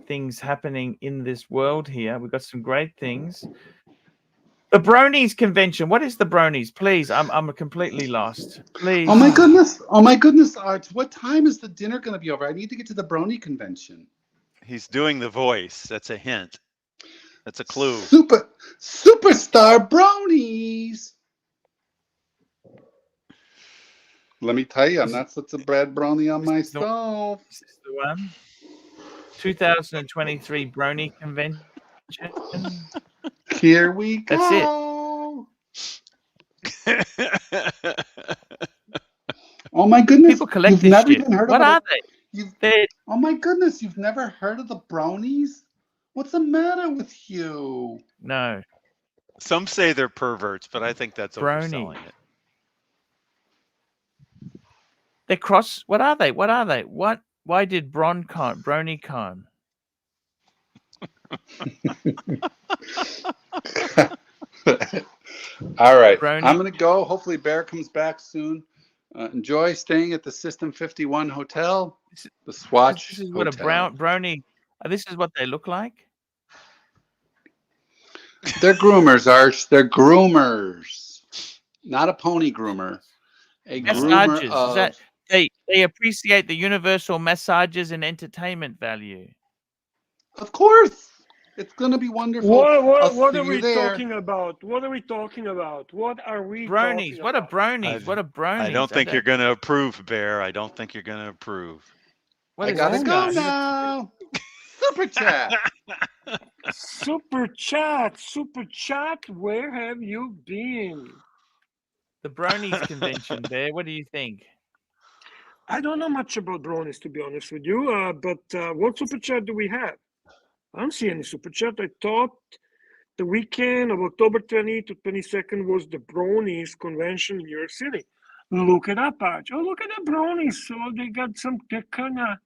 things happening in this world here. We've got some great things. The Bronies convention. What is the Bronies? Please, I'm completely lost. Please. Oh my goodness. Oh my goodness, Arch. What time is the dinner going to be over? I need to get to the brony convention. He's doing the voice. That's a hint. That's a clue. Superstar bronies. Let me tell you, I'm not such a bread brony on my stove. This is the one. 2023 Brony convention. Here we go. That's it. Oh my goodness. People collect You've this never shit. even heard What of are it? they? Oh my goodness, you've never heard of the bronies? What's the matter with you? No. Some say they're perverts, but I think that's Brony. overselling it. They're cross. What are they? What are they? What Why did Brony come? All right. Brony? I'm going to go. Hopefully, Bear comes back soon. Enjoy staying at the System 51 Hotel, the Swatch This is what Hotel. Brony. This is what they look like. They're groomers, Arch. They're groomers. Not a pony groomer. A groomer Massages. of... Is that they appreciate the universal massages and entertainment value. Of course. It's going to be wonderful. What see are you we there. talking about? What are we talking about? What are we Bronies. talking What a about? bronies. What a bronies. I don't think you're going to approve, Bear. I don't think you're going to approve. What I is gotta this go guy? now. Super chat. Super chat. Where have you been? The bronies convention, Bear. What do you think? I don't know much about bronies, to be honest with you. But what super chat do we have? I don't see any super chat. I thought the weekend of October 20 to 22nd was the Bronies convention in New York City. Look it up, Arch. Oh, look at the Bronies. So they got they're kind of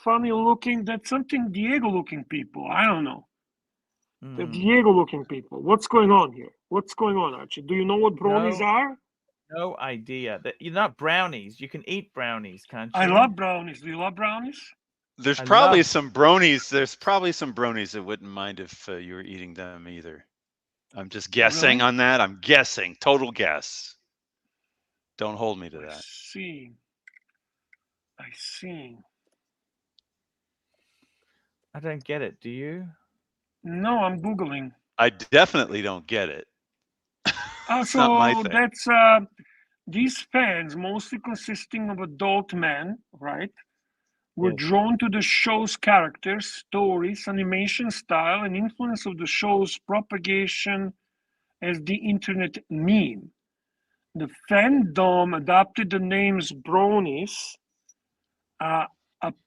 funny looking. That's something Diego looking people. I don't know. The Diego looking people. What's going on here? What's going on, Archie? Do you know what bronies are? No idea. You're not brownies. You can eat brownies, can't you? I love brownies. Do you love brownies? There's probably some bronies. There's probably some bronies that wouldn't mind if you were eating them either. I'm just guessing on that. I'm guessing. Total guess. Don't hold me to that. I see. I don't get it. Do you? No, I'm Googling. I definitely don't get it. It's So not my thing. that's these fans, mostly consisting of adult men, right, were drawn to the show's characters, stories, animation style, and influence of the show's propagation as the internet meme. The fandom adopted the names bronies, a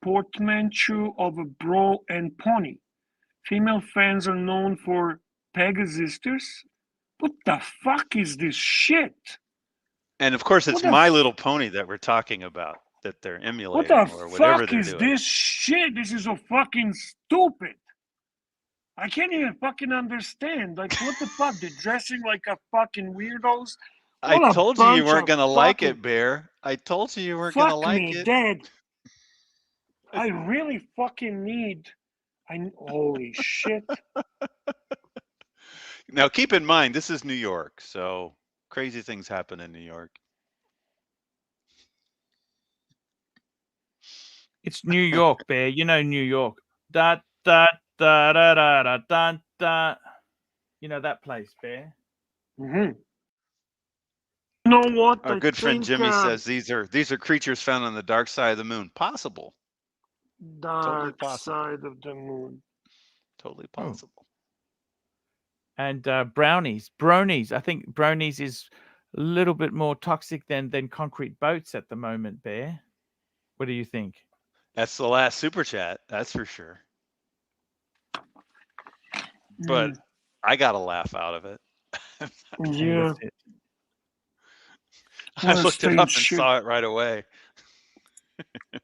portmanteau of a bro and pony. Female fans are known for Pegasisters. What the fuck is this shit? And of course, it's My Little Pony that we're talking about, that they're emulating or whatever they're doing. What the fuck is this shit? This is so fucking stupid. I can't even fucking understand. Like, what the fuck? They're dressing like a fucking weirdos. I told you weren't going to like it, Bear. I told you weren't going to like it. Fuck me, Dad. I really fucking need... Holy shit. Now, keep in mind, this is New York, so crazy things happen in New York. It's New York, Bear. You know New York. Da da da da da da da da. You know that place, Bear. You know what? Our good friend Jimmy says these are creatures found on the dark side of the moon. Possible. Dark side of the moon. Totally possible. And bronies. I think bronies is a little bit more toxic than concrete boats at the moment, Bear. What do you think? That's the last super chat. That's for sure. But I got a laugh out of it. Yeah. I looked it up and saw it right away.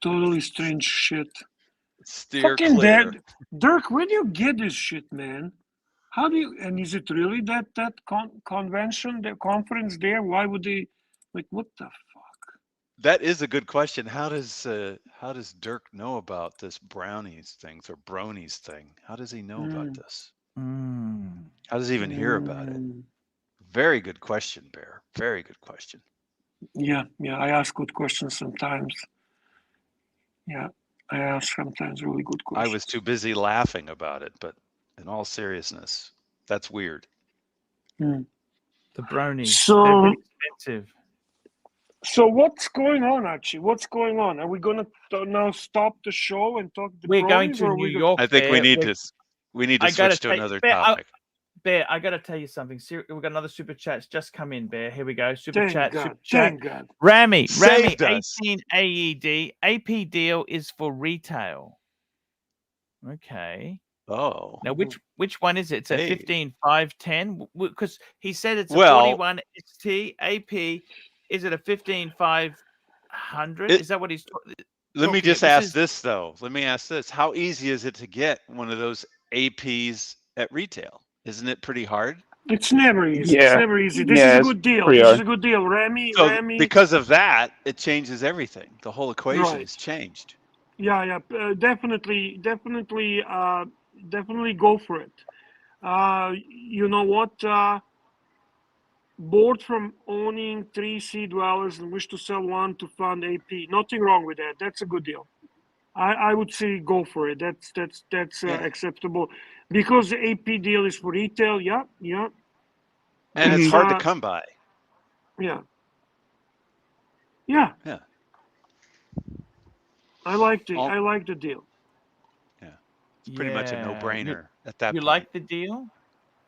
Totally strange shit. Steer fucking clear. Dead. Dirk, where do you get this shit, man? How do you, and is it really that convention, the conference there? Why would they, like, what the fuck? That is a good question. How does Dirk know about this brownies things or bronies thing? How does he know about this? How does he even hear about it? Very good question, Bear. Very good question. Yeah, I ask good questions sometimes. Yeah, I ask sometimes really good questions. I was too busy laughing about it, but in all seriousness, that's weird. The bronies, so, they're really expensive. So what's going on, Archie? What's going on? Are we going to now stop the show and talk to We're going to New York. I think we need to switch to another topic. Bear, I got to tell you something. We've got another super chat's just come in, Bear. Here we go. Super chat. Thank God. Rami, 18 AED. AP deal is for retail. Okay. Oh. Now, which one is it? It's a 15, 5, 10? Because he said it's a 41 ST AP. Is it a 15, 500? Is that what he's talking? Let me talking it. just This ask is this though. Let me ask this. How easy is it to get one of those APs at retail? Isn't it pretty hard? It's never easy. It's Yeah, never easy. This is yeah, a it's good deal. pretty This is hard. a good deal. Remy, So because of that, it changes everything. The whole equation right. is changed. Yeah, definitely, definitely go for it. You know what? Bored from owning 3 sea dwellers and wish to sell one to fund AP. Nothing wrong with that. That's a good deal. I would say go for it. That's Yeah. acceptable, because the AP deal is for retail. Yeah. And it's That's, hard to come by. yeah. Yeah. I like All- the deal. Yeah. It's pretty much a yeah. no-brainer at that You point. like the deal?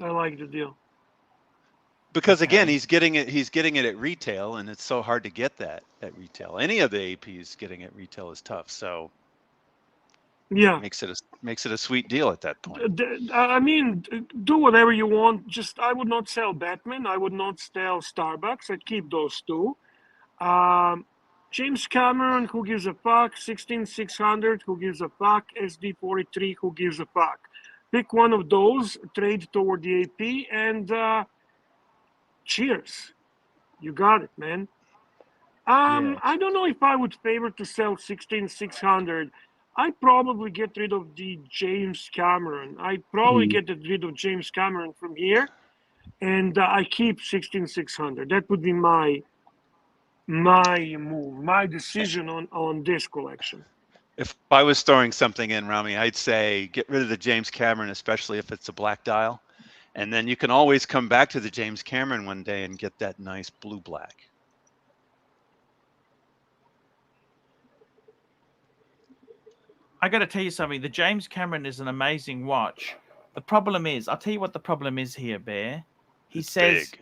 I like the deal. Because again, Okay. he's getting it at retail, and it's so hard to get that at retail. Any of the APs getting at retail is tough. So Yeah. makes it a sweet deal at that point. I mean, do whatever you want. Just I would not sell Batman. I would not sell Starbucks. I'd keep those two. James Cameron, who gives a fuck? 16600, who gives a fuck? SD43, who gives a fuck? Pick one of those, trade toward the AP, and cheers. You got it, man. Yes. I don't know if I would favor to sell 16600. I'd probably get rid of the James Cameron. I'd probably get rid of James Cameron from here, and I keep 16600. That would be my move, my decision on this collection. If I was throwing something in, Rami, I'd say get rid of the James Cameron, especially if it's a black dial. And then you can always come back to the James Cameron one day and get that nice blue-black. I got to tell you something. The James Cameron is an amazing watch. The problem is, I'll tell you what the problem is here, Bear. He It's says big.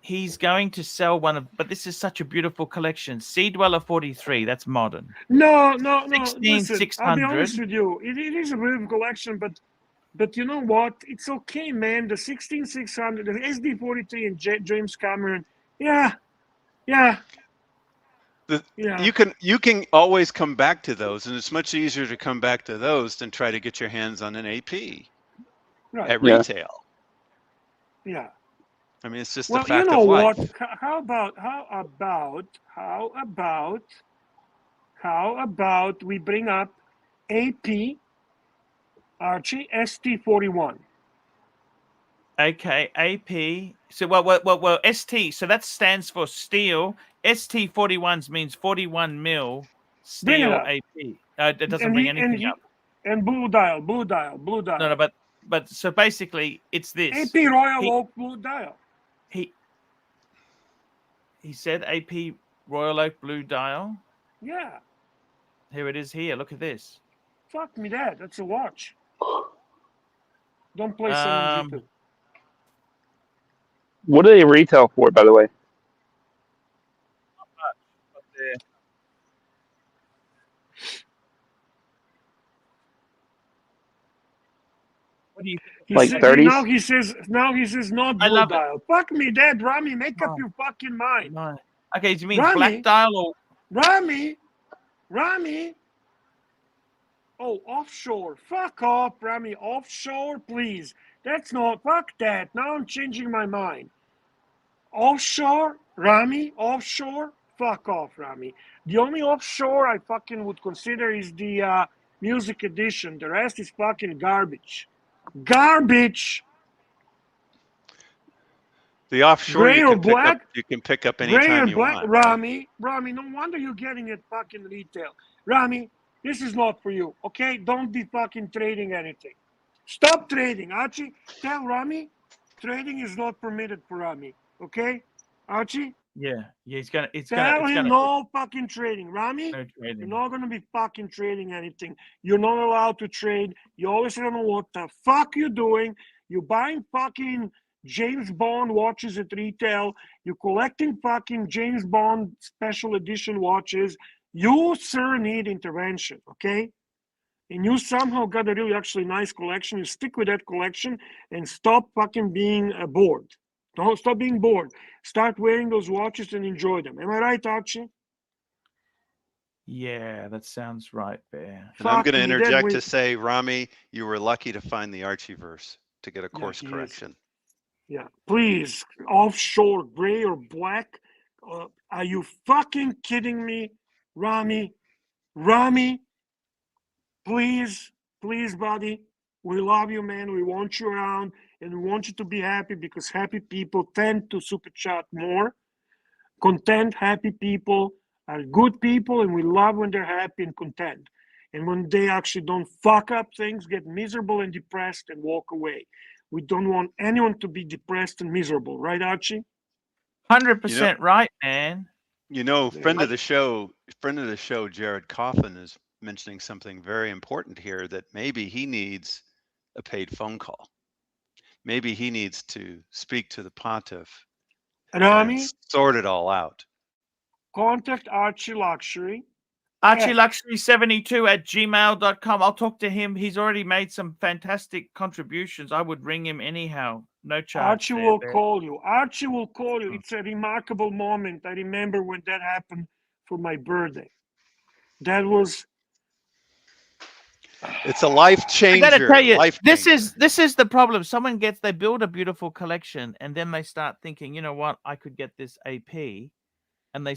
he's going to sell one of, but this is such a beautiful collection. Sea Dweller 43, that's modern. No. Listen, 16600. I'll be honest with you. It is a beautiful collection, but you know what? It's okay, man. The 16600, the SD43, and James Cameron. Yeah. You can always come back to those, and it's much easier to come back to those than try to get your hands on an AP at retail. Yeah. I mean, it's just Well, a fact you know of life. what? How about we bring up AP Archie ST41? Okay, AP. So well, ST. So that stands for steel. ST41s means 41 mil Bring it steel up. AP. It doesn't bring anything up. And blue dial. No, but so basically it's this. AP Royal Oak blue dial. He said AP Royal Oak blue dial. Yeah. Here it is. Here, look at this. Fuck me, that's a watch. Don't play 7G2. What do they retail for, by the way? What do you think? Like 30s? Now he says not I blue love it. dial. Fuck me, Dad. Rami, make up your fucking mind. No. Okay, do you mean Rami? black dial or Rami. Oh, offshore. Fuck off, Rami. Offshore, please. That's not. Fuck that. Now I'm changing my mind. Offshore, Rami. Offshore. Fuck off, Rami. The only offshore I fucking would consider is the music edition. The rest is fucking garbage. Garbage. The offshore Gray you or can pick black? up. You can pick up Gray anytime or you black? want. Rami, no wonder you're getting it fucking retail. Rami, this is not for you, okay? Don't be fucking trading anything. Stop trading, Archie. Tell Rami, trading is not permitted for Rami, okay? Archie? yeah, it's gonna Tell him no fucking trading. Rami, no trading. you're not gonna be fucking trading anything. You're not allowed to trade. You always don't know what the fuck you're doing. You're buying fucking James Bond watches at retail. You're collecting fucking James Bond special edition watches. You, sir, need intervention, okay? And you somehow got a really actually nice collection. You stick with that collection and stop fucking being bored. Don't stop being bored. Start wearing those watches and enjoy them. Am I right, Archie? Yeah, that sounds right, Bear. And I'm Fuck going to me, that interject way. to say, Rami, you were lucky to find the Archieverse to get a Yeah, course he is. correction. Yeah, please, offshore, gray or black. Are you fucking kidding me, Rami? Rami, please, please, buddy. We love you, man. We want you around, and we want you to be happy because happy people tend to super chat more. Content, happy people are good people, and we love when they're happy and content. And when they actually don't fuck up things, get miserable and depressed, and walk away. We don't want anyone to be depressed and miserable, right, Archie? 100% right, man. You know, There friend you of the show, Jared Coffin is mentioning something very important here, that maybe he needs a paid phone call. Maybe he needs to speak to the Pontiff and Rami, sort it all out. contact ArchieLuxury. ArchieLuxury72@gmail.com. I'll talk to him. He's already made some fantastic contributions. I would ring him anyhow. No charge. Archie there, will Bear. call you. Archie will call you. Mm. It's a remarkable moment. I remember when that happened for my birthday. That was. It's a life I changer. gotta tell you, life this changer. is the problem. They build a beautiful collection, and then they start thinking, you know what, I could get this AP, and they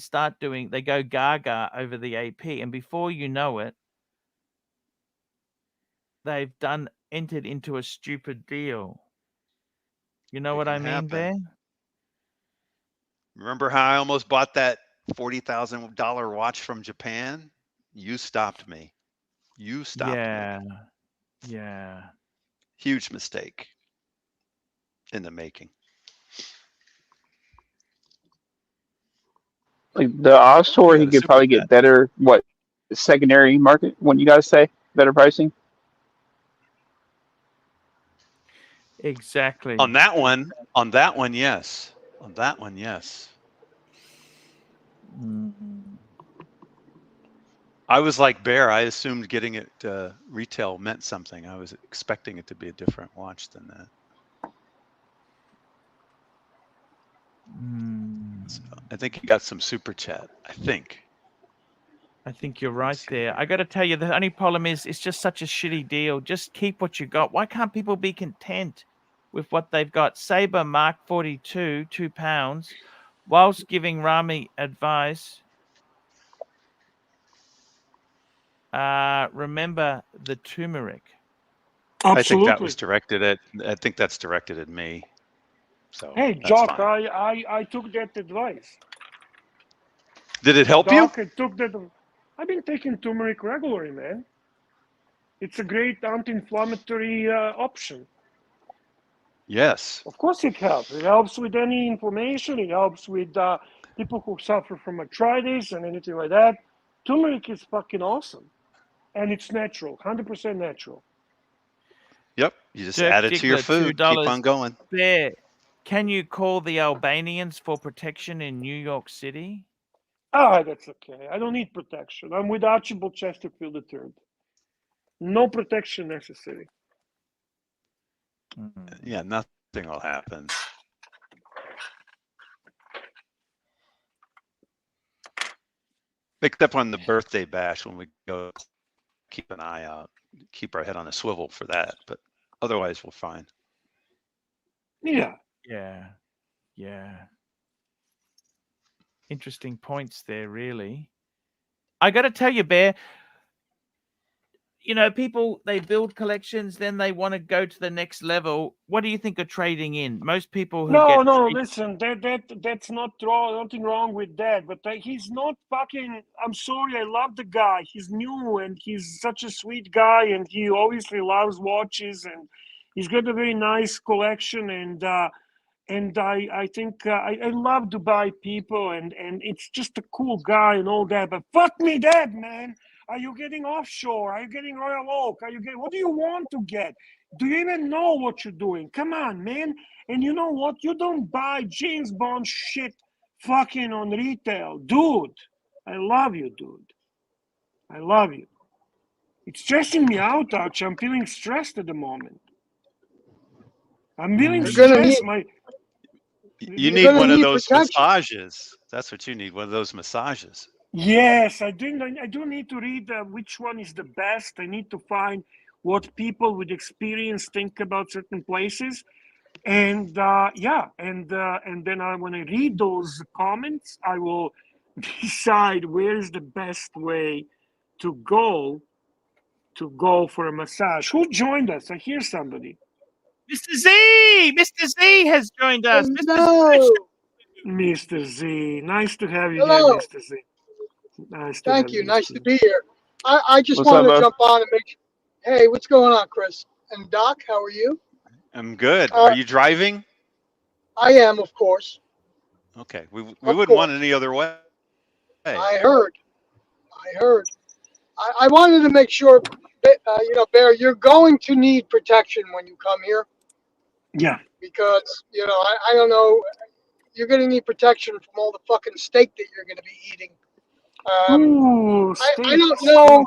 go gaga over the AP, and before you know it, they've entered into a stupid deal. You know It what can I mean, happen. Bear? Remember how I almost bought that $40,000 watch from Japan? You stopped me. You stopped me. Yeah. Huge mistake in the making. Like the offshore, You he got a could super probably chat. get better. What secondary market? What you guys say? Better pricing? Exactly. On that one, yes. On that one, yes. Mhm. I was like Bear. I assumed getting it retail meant something. I was expecting it to be a different watch than that. So I think you got some super chat. I think you're right there. I got to tell you, the only problem is it's just such a shitty deal. Just keep what you got. Why can't people be content with what they've got? Saber Mark 42, £2, whilst giving Rami advice. Remember the turmeric. I think that Absolutely. was directed at. I think that's directed at me. So Hey, that's Jock, fine. I took that advice. Did it help you? Doc, I took that. I've been taking turmeric regularly, man. It's a great anti-inflammatory option. Yes. Of course, it helps. It helps with any inflammation. It helps with people who suffer from arthritis and anything like that. Turmeric is fucking awesome, and it's natural, 100% natural. Yep. You just Dirk add it to your Diggler, food. Keep on going. Bear, can you call the Albanians for protection in New York City? Ah, that's okay. I don't need protection. I'm with Archibald Chesterfield III. No protection necessary. Yeah, nothing will happen. Except on the birthday bash when we go, keep an eye out, keep our head on a swivel for that. But otherwise, we're fine. Yeah. Interesting points there, really. I got to tell you, Bear, you know, people, they build collections, then they want to go to the next level. What do you think of trading in? Most people who No, get listen, that's not wrong. Nothing wrong with that. But he's not fucking. I'm sorry, I love the guy. He's new and he's such a sweet guy, and he obviously loves watches, and he's got a very nice collection. And I think I love Dubai people, and it's just a cool guy and all that. But fuck me, dead man. Are you getting offshore? Are you getting Royal Oak? Are you getting? What do you want to get? Do you even know what you're doing? Come on, man. And you know what? You don't buy James Bond shit fucking on retail. Dude, I love you, dude. I love you. It's stressing me out, Archie. I'm feeling stressed at the moment. I'm feeling You're gonna need. stressed. You You're need gonna one of need those protection. massages. That's what you need. One of those massages. Yes, I do need to read which one is the best. I need to find what people with experience think about certain places, and and then when I read those comments, I will decide where is the best way to go for a massage. Who joined us? I hear somebody. Mr. Z! Mr. Z has joined us. Mr. Z, Hello. Mr. Z, nice to have you here, Hello. Mr. Z. Nice to Thank have you. you, Nice Mr. to Z. be here. I just What's up, wanted to bud? jump on and make. Hey, what's going on, Chris? And Doc, how are you? I'm good. Uh, Are you driving? I am, of course. Okay. We Of wouldn't want course. any other way. I heard. I wanted to make sure, Bear, you're going to need protection when you come here Yeah. because, I don't know, you're going to need protection from all the fucking steak that you're going to be eating. Ooh, I steak. don't know.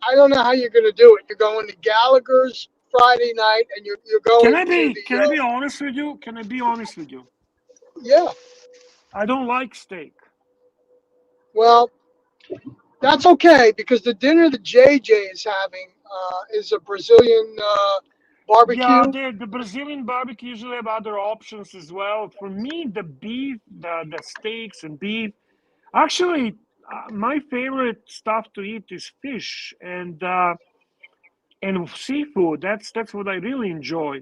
I don't know how you're going to do it. You're going to Gallagher's Friday night, and you're Can going I to be the. can I be honest with you? Can I be honest with you? Yeah. I don't like steak. Well, that's okay because the dinner that JJ is having is a Brazilian Yeah, barbecue. the Brazilian barbecue usually have other options as well. For me, the beef, the steaks and beef. Actually, my favorite stuff to eat is fish and seafood. That's what I really enjoy.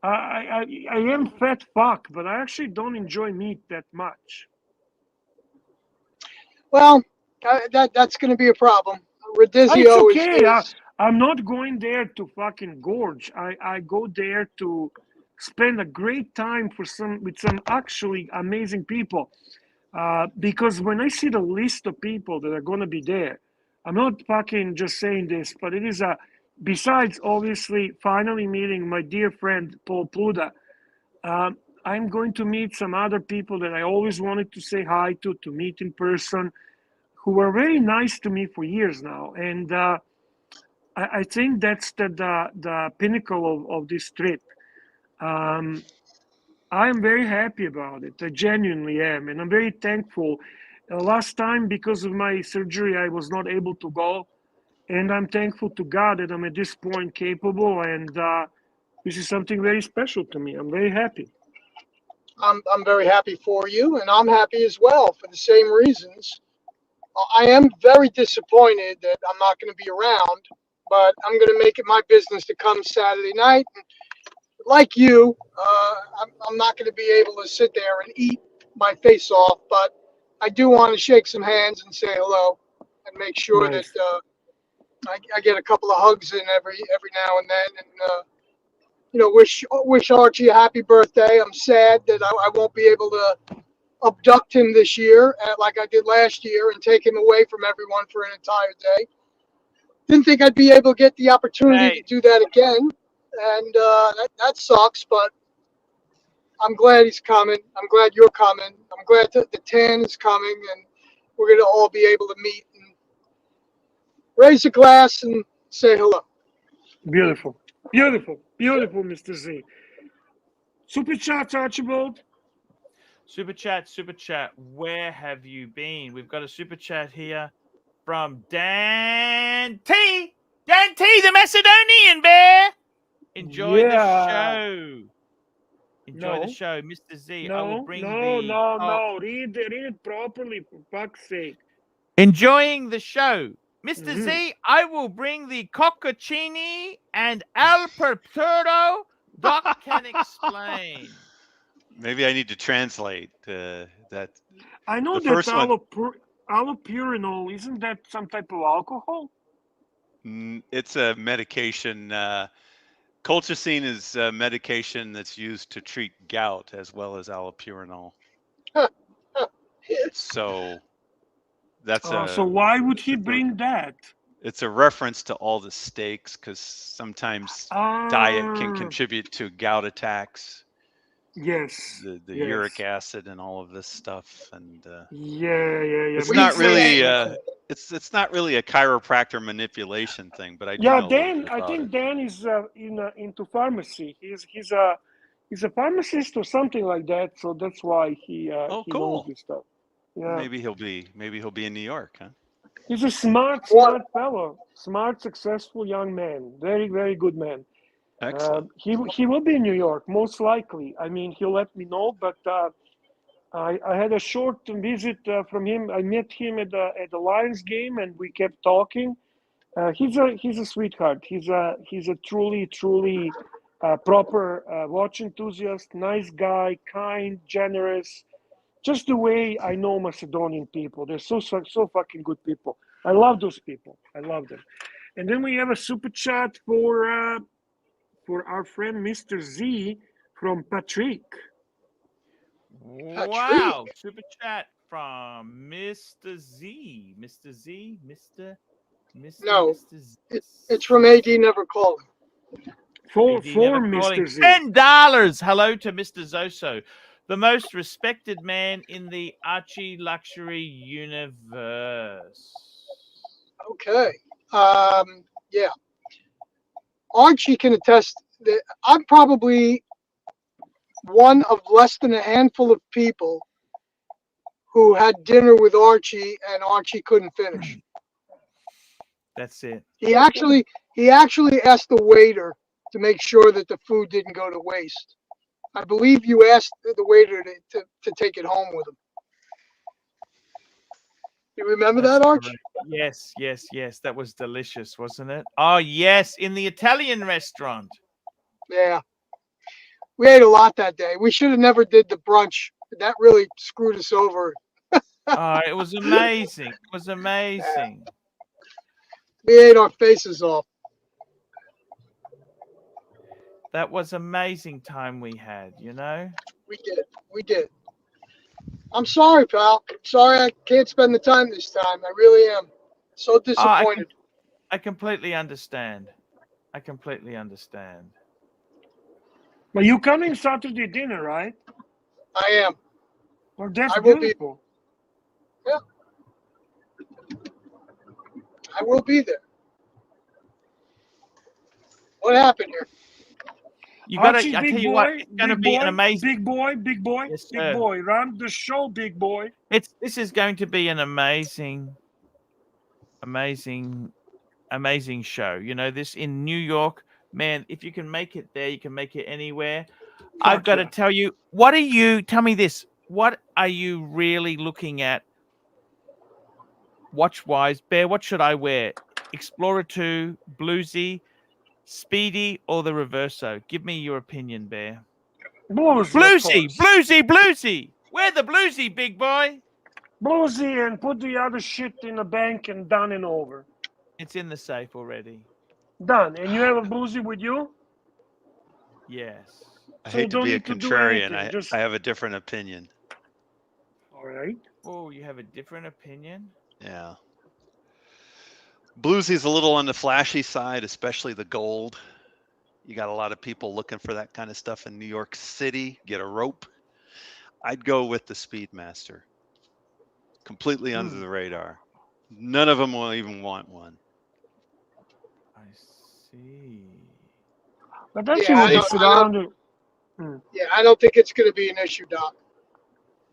I am fat fuck, but I actually don't enjoy meat that much. Well, that's going to be a problem. It's Radizio is okay. I'm not going there to fucking gorge. I go there to spend a great time with some actually amazing people. Because when I see the list of people that are going to be there, I'm not fucking just saying this, but it is besides obviously finally meeting my dear friend Paul Pluda, I'm going to meet some other people that I always wanted to say hi to meet in person, who were very nice to me for years now. And I think that's the pinnacle of this trip. Um, I'm very happy about it. I genuinely am. And I'm very thankful. Last time, because of my surgery, I was not able to go. And I'm thankful to God that I'm at this point capable. And this is something very special to me. I'm very happy. I'm very happy for you, and I'm happy as well for the same reasons. I am very disappointed that I'm not going to be around, but I'm going to make it my business to come Saturday night. Like you, I'm not going to be able to sit there and eat my face off, but I do want to shake some hands and say hello and make sure that Nice. I get a couple of hugs in every now and then, and wish Archie a happy birthday. I'm sad that I won't be able to abduct him this year like I did last year and take him away from everyone for an entire day. Didn't think I'd be able to get the opportunity to do that again, and that sucks. But I'm glad he's coming. I'm glad you're coming. I'm glad that the tan is coming, and we're gonna all be able to meet and raise a glass and say hello. Beautiful. Beautiful. Beautiful, Mr. Z. Super chats, Archibald. Super chat. Where have you been? We've got a super chat here from Dan T. Dan T, the Macedonian bear. Enjoy the show. Enjoy the show, Mr. Z. I will bring the. No. Read it properly, for fuck's sake. Enjoying the show, Mr. Z. I will bring the cocconcini and al perturo. Doc can explain. Maybe I need to translate that. I know The that first one. allopurinol, isn't that some type of alcohol? It's a medication. Colchicine is a medication that's used to treat gout as well as allopurinol. So that's so why would he bring that? It's a reference to all the steaks because sometimes diet can contribute to gout attacks. Yes. The uric acid and all of this stuff, and yeah. It's not really it's not really a chiropractor manipulation thing, but I do know Dan. about I think it. Dan is into pharmacy. He's a pharmacist or something like that. So that's why he cool. knows this stuff. Yeah. Maybe he'll be in New York, huh? He's a smart fellow. Smart, successful young man. Very, very good man. Excellent. He will be in New York, most likely. I mean, he'll let me know, but I had a short visit from him. I met him at the Lions game, and we kept talking. He's a sweetheart. He's a truly proper watch enthusiast. Nice guy, kind, generous. Just the way I know Macedonian people. They're so fucking good people. I love those people. I love them. And then we have a super chat for our friend Mr. Z from Patrick. Wow, super chat from Mr. Z. Mr. Z, Mr. No, Mr. Z. it's from AD Never Calling. For AD never Mr. calling. Z. $10. Hello to Mr. Zoso, the most respected man in the ArchieLuxury universe. Okay. Yeah. Archie can attest that I'm probably one of less than a handful of people who had dinner with Archie and Archie couldn't finish. That's it. He actually asked the waiter to make sure that the food didn't go to waste. I believe you asked the waiter to take it home with him. You remember That's that, Arch? correct. Yes. That was delicious, wasn't it? Oh, yes, in the Italian restaurant. Yeah. We ate a lot that day. We should have never did the brunch. That really screwed us over. Oh, it was amazing. It was amazing. We ate our faces off. That was amazing time we had, you know? We did. I'm sorry, pal. Sorry I can't spend the time this time. I really am. So disappointed. I completely understand. I completely understand. But you coming Saturday dinner, right? I am. Well, that's I will beautiful. Yeah. I will be there. What happened here? You gotta, Archie, I big tell you boy, what, it's gonna big be boy, an amazing. big boy, Yes, big sir. boy. Run the show, big boy. This is going to be an amazing show. You know, this in New York, man, if you can make it there, you can make it anywhere. I've got to tell you, tell me this, what are you really looking at watch-wise? Bear, what should I wear? Explorer 2, Bluesy, Speedy, or the Reverso? Give me your opinion, Bear. Bluesy! Wear the Bluesy, big boy! Bluesy, and put the other shit in the bank and done and over. It's in the safe already. Done. And you have a Bluesy with you? Yes. I So hate to don't be a need to do contrarian. anything, I have a different opinion. All right. Oh, you have a different opinion? Yeah. Bluesy's a little on the flashy side, especially the gold. You got a lot of people looking for that kind of stuff in New York City. Get a rope. I'd go with the Speedmaster. Completely under the radar. None of them will even want one. I see. But that's will be surrounded. Yeah, I don't think it's going to be an issue, Doc.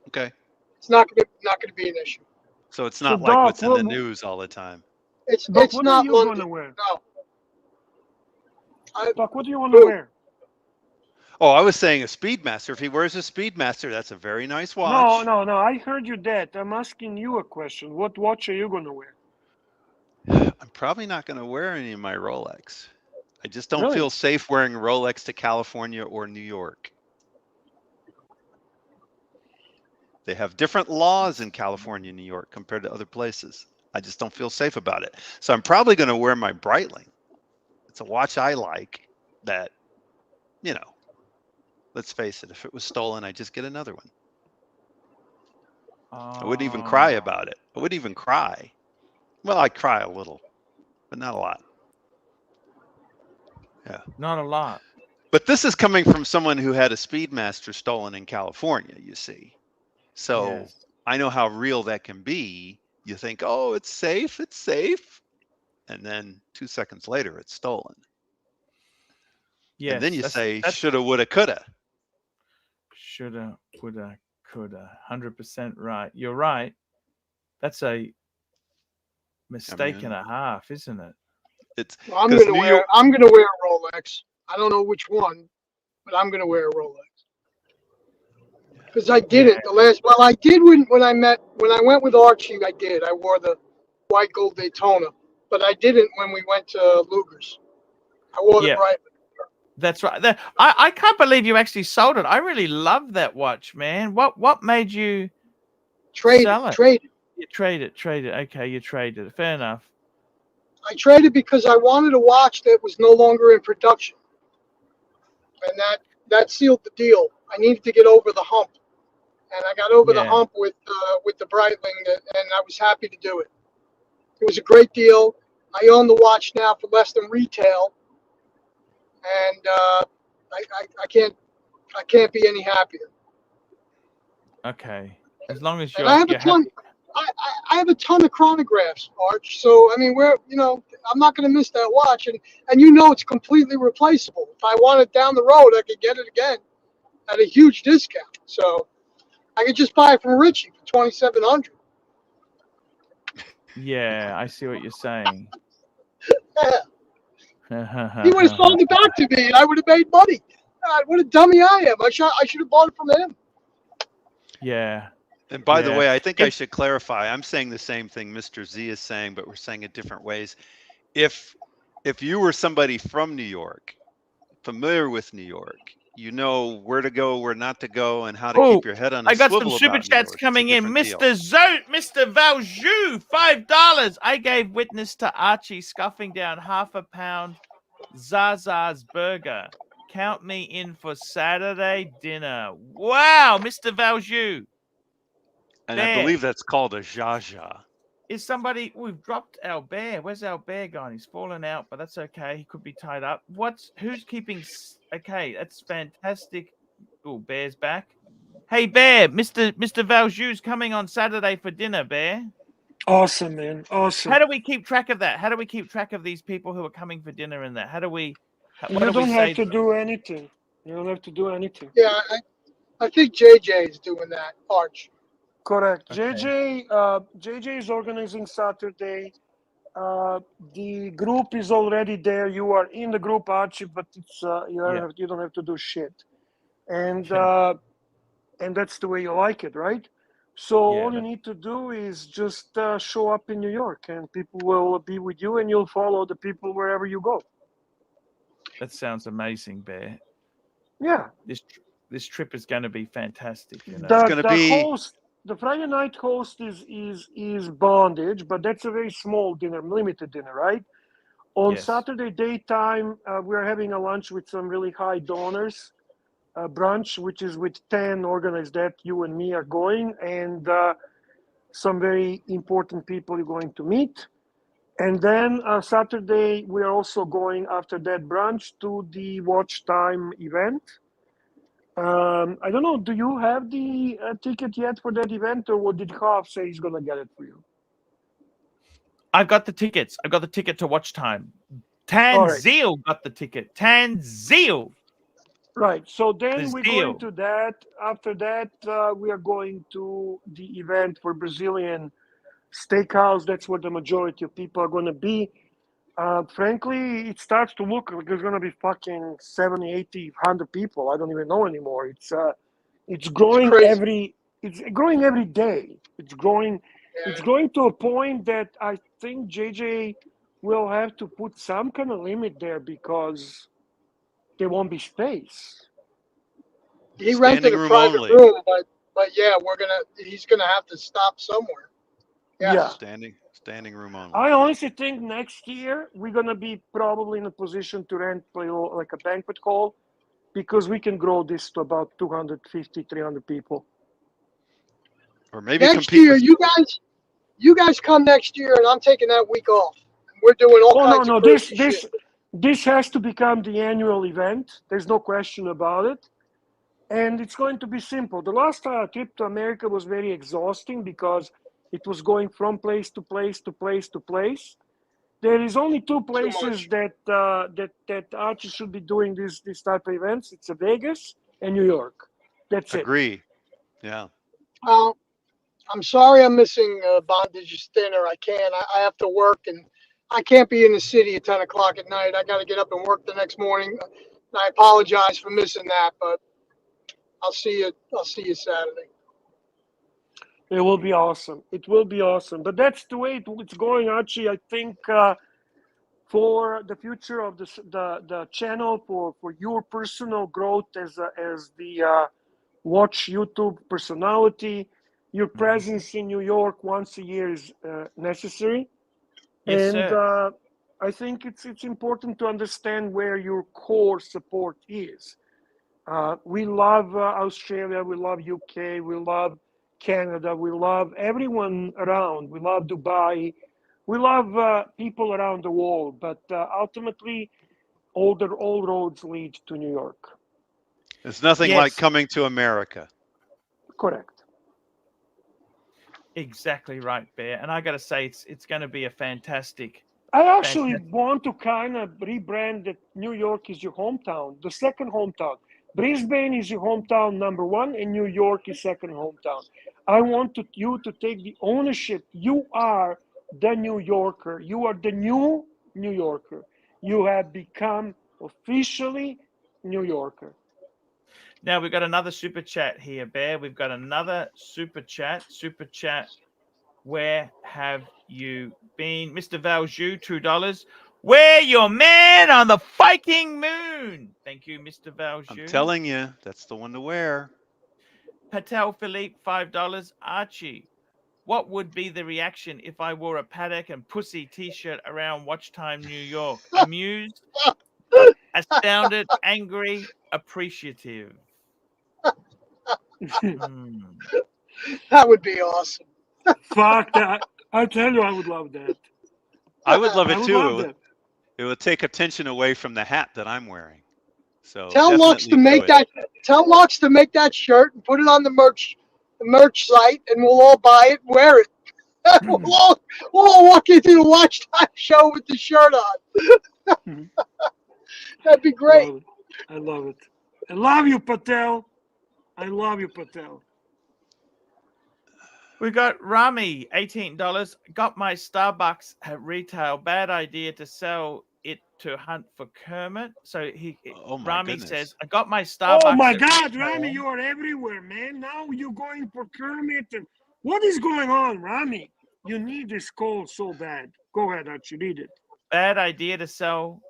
Okay. It's not going to be an issue. So it's not like Doc, what's in the news all the time. It's Doc, it's what not are you London. gonna wear? No. Doc, what do you want to wear? Oh, I was saying a Speedmaster. If he wears a Speedmaster, that's a very nice watch. No. I heard you that. I'm asking you a question. What watch are you gonna wear? I'm probably not going to wear any of my Rolex. I just don't feel safe wearing Rolex to California or New York. They have different laws in California and New York compared to other places. I just don't feel safe about it. So I'm probably going to wear my Breitling. It's a watch I like that, you know, let's face it, if it was stolen, I'd just get another one. I wouldn't even cry about it. I wouldn't even cry. Well, I'd cry a little, but not a lot. Yeah. Not a lot. But this is coming from someone who had a Speedmaster stolen in California, you see. So Yes. I know how real that can be. You think, oh, it's safe. And then 2 seconds later, it's stolen. Yes. And then you say, that's shoulda, woulda, coulda. shoulda, woulda, Coulda. 100% right. You're right. That's a mistake and a half, isn't it? It's Well, I'm 'cause gonna New wear. York. I'm gonna wear a Rolex. I don't know which one, but I'm gonna wear a Rolex because I did Yeah. it the last. Well, I did when I went with Archie. I did. I wore the white gold Daytona, but I didn't when we went to Luger's. I wore the Yeah. Breitling. That's right. I can't believe you actually sold it. I really love that watch, man. What made you sell it? Trade. You trade it. Okay, you traded it. Fair enough. I traded because I wanted a watch that was no longer in production, and that sealed the deal. I needed to get over the hump, and I got over the Yeah. hump with the Breitling, and I was happy to do it. It was a great deal. I own the watch now for less than retail, and I can't be any happier. Okay. As long as And I have a you're ton. happy. I have a ton of chronographs, Arch. So I mean, I'm not going to miss that watch, and it's completely replaceable. If I want it down the road, I could get it again at a huge discount. So I could just buy it from Richie for $2,700. Yeah, I see what you're saying. He would have sold it back to me, and I would have made money. God, what a dummy I am! I should have bought it from him. Yeah. And by the Yeah. way, I think I should clarify. I'm saying the same thing Mr. Z is saying, but we're saying it different ways. If you were somebody from New York, familiar with New York, you know where to go, where not to go, and how to keep your head on a I got some swivel super about New chats York. coming in. It's a different Mr. Valjou, $5. I gave witness to Archie scuffing down half a pound Zaza's burger. Count me in for Saturday dinner. Wow, Mr. Valjou. And I believe that's called a Jaja. Is somebody, we've dropped our bear. Where's our bear gone? He's fallen out, but that's okay. He could be tied up. Who's keeping? Okay, that's fantastic. Oh, Bear's back. Hey, Bear, Mr. Valjou's coming on Saturday for dinner, Bear. Awesome, man. Awesome. How do we keep track of that? How do we keep track of these people who are coming for dinner and that? How do we? You don't have to do anything. You don't have to do anything. Yeah, I think JJ is doing that, Arch. Correct. Okay. JJ is organizing Saturday. The group is already there. You are in the group, Archie, but it's you don't have to do shit. And that's the way you like it, right? So all you need to do is just show up in New York, and people will be with you, and you'll follow the people wherever you go. That sounds amazing, Bear. Yeah. This trip is going to be fantastic. You know? It's going to be the Friday night host is Bondage, but that's a very small dinner, limited dinner, right? On Saturday daytime, we're having a lunch with some really high donors, brunch, which is with 10 Organize that you and me are going, and some very important people you're going to meet. And then Saturday, we are also going after that brunch to the Watch Time event. I don't know, do you have the ticket yet for that event, or what did Hoff say he's going to get it for you? I've got the tickets. I've got the ticket to Watch Time. Tanzeel got the ticket. Tanzeel. Right. So then we're going to that. After that, we are going to the event for Brazilian steakhouse. That's where the majority of people are going to be. Frankly, it starts to look like there's going to be fucking 70, 80, 100 people. I don't even know anymore. It's growing it's growing every day. It's growing to a point that I think JJ will have to put some kind of limit there because there won't be space. He rented a private room, but yeah, he's gonna have to stop somewhere. Yeah. Standing room only. I honestly think next year we're gonna be probably in a position to rent like a banquet hall because we can grow this to about 250, 300 people. Or maybe next year, you guys come next year, and I'm taking that week off. We're doing all kinds of crazy shit. This has to become the annual event. There's no question about it. And it's going to be simple. The last trip to America was very exhausting because it was going from place to place to place to place. There is only two places that Archie should be doing this type of events. It's Vegas and New York. That's it. Agree. Yeah. I'm sorry I'm missing Bondage's dinner. I can't. I have to work, and I can't be in the city at 10 o'clock at night. I got to get up and work the next morning. I apologize for missing that, but I'll see you. I'll see you Saturday. It will be awesome. It will be awesome. But that's the way it's going, Archie. I think for the future of the channel, for your personal growth as the watch YouTube personality, your presence in New York once a year is necessary. Yes, And sir. I think it's important to understand where your core support is. We love Australia, we love UK, we love Canada, we love everyone around. We love Dubai, we love people around the world. But ultimately, all roads lead to New York. There's nothing like Yes, coming to America. Correct. exactly right, Bear. And I got to say, it's going to be a fantastic. I actually Fantastic. want to kind of rebrand that New York is your hometown, the second hometown. Brisbane is your hometown number one, and New York is second hometown. I want you to take the ownership. You are the New Yorker. You are the new New Yorker. You have become officially New Yorker. Now we've got another super chat here, Bear. We've got another super chat. Super chat. Where have you been, Mr. Valju? $2. We're your man on the fucking moon. Thank you, Mr. Valju. I'm telling you, that's the one to wear. Patel Philippe, $5. Archie, what would be the reaction if I wore a Paddock and Pussy t-shirt around Watch Time New York? Amused, astounded, angry, appreciative. That would be awesome. Fuck that. I tell you, I would love that. I would love I it would too. love that. It would take attention away from the hat that I'm wearing. So Tell Lux to definitely do make it. that. Tell Lux to make that shirt and put it on the merch site, and we'll all buy it and wear it. we'll all walk into the Watch Time show with the shirt on. That'd be great. Love it. I love it. I love you, Patel. I love you, Patel. We got Rami, $18. Got my Starbucks at retail. Bad idea to sell it to hunt for Kermit. So Oh my Rami goodness. says, I got my Starbucks. Oh my at God, retail. Rami, you are everywhere, man. Now you're going for Kermit. And what is going on, Rami? You need this call so bad. Go ahead, Archie, read it. Bad idea to sell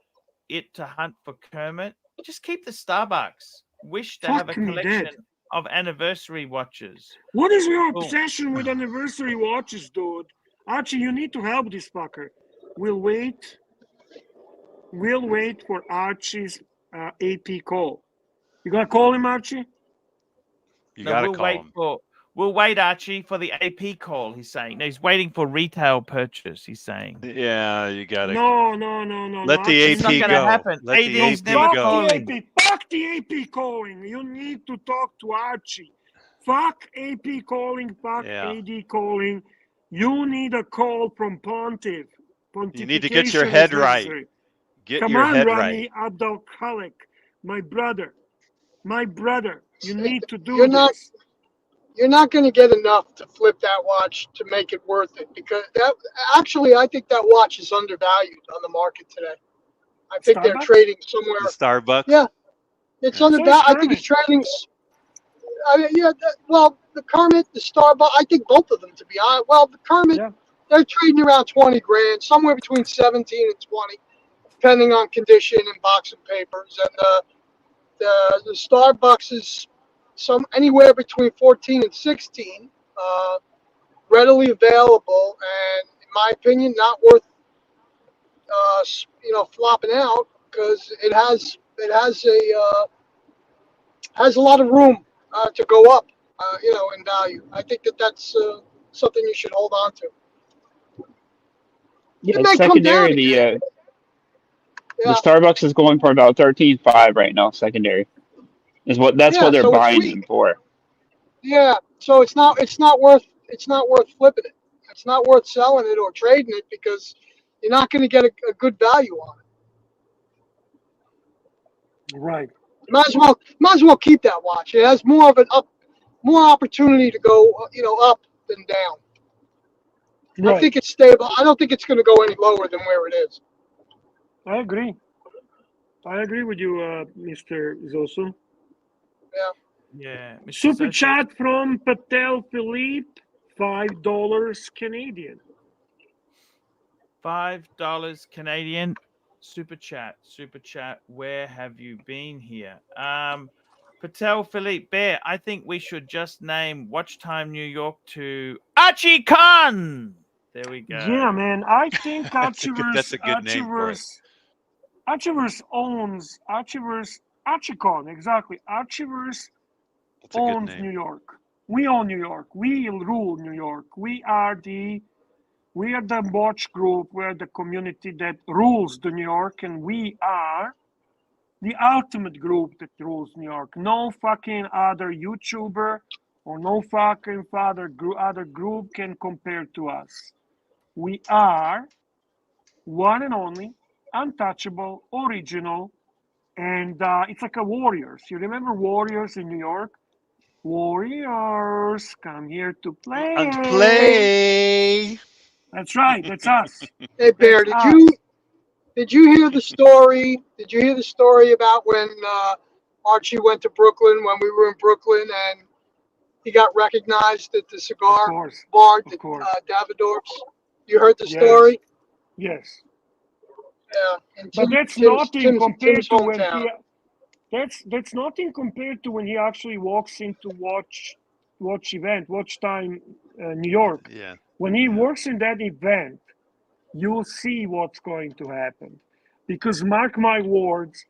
it to hunt for Kermit. Just keep the Starbucks. Wish to have a Fuck me collection dead. of anniversary watches. What is your Cool. obsession with anniversary watches, dude? Archie, you need to help this fucker. We'll wait. We'll wait for Archie's AP call. You gonna call him, Archie? You No, gotta call him. we'll wait, Archie, for the AP call, he's saying. No, he's waiting for retail purchase, he's saying. Yeah, you gotta. No. Let the Archie, It's not AP gonna go. happen. Let the AD's AP never Fuck go. the calling. AP. Fuck the AP calling. You need to talk to Archie. Fuck AP calling. Fuck Yeah. AD calling. You need a call from Pontiff. You need to get your Pontification head is right. necessary. Get Come your on, head Rami right. Abdul Khalik, my brother. You need to do You're not. this. You're not going to get enough to flip that watch to make it worth it, because I think that watch is undervalued on the market today. I think they're Starbucks? trading somewhere. The Starbucks. Yeah, it's Yeah. undervalued. So is I think it's Kermit. trading. Well, the Kermit, the Starbucks. I think both of them, to be honest. Well, the Kermit, Yeah. they're trading around 20 grand, somewhere between 17 and 20, depending on condition and box and papers. And the Starbucks is anywhere between 14 and 16, readily available, and in my opinion, not worth flopping out, because it has a lot of room to go up, in value. I think that's something you should hold on to. Yeah, It may come down secondary. again. The Yeah, Starbucks is going for about 13.5 right now. Secondary that's yeah. what they're So it's buying weak. them for. Yeah. So it's not worth flipping it. It's not worth selling it or trading it, because you're not going to get a good value on it. Right. Might as well keep that watch. It has more of an more opportunity to go, up than down. I Right. think it's stable. I don't think it's going to go any lower than where it is. I agree. I agree with you, Mr. Zoso. Yeah, Mr. Super Zoso. chat from Patel Philippe, $5 Canadian. $5 Canadian. Super chat. Where have you been here? Patel Philippe Bear, I think we should just name Watch Time New York to Archie Khan. There we go. Yeah, man. I think That's a good name for it. Archieverse owns Archicon, exactly. Archieverse That's a good owns name. New York. We own New York. We rule New York. We are the watch group. We are the community that rules the New York, and we are the ultimate group that rules New York. No fucking other YouTuber or no fucking other group can compare to us. We are one and only, untouchable, original, and it's like a Warriors. You remember Warriors in New York? Warriors, come here to play. And play. That's right. That's us. Hey, Bear, That's did you hear the story? Did you hear the story about when Archie went to Brooklyn, when we were in Brooklyn, and he got recognized at the cigar Of course. bar, Of course. Davidoff's? You heard the Yes. story? Yes. Yeah. And But that's nothing compared to when he. That's nothing compared to when he actually walks into watch time, New York. Yeah. When he works in that event, you'll see what's going to happen, because mark my words,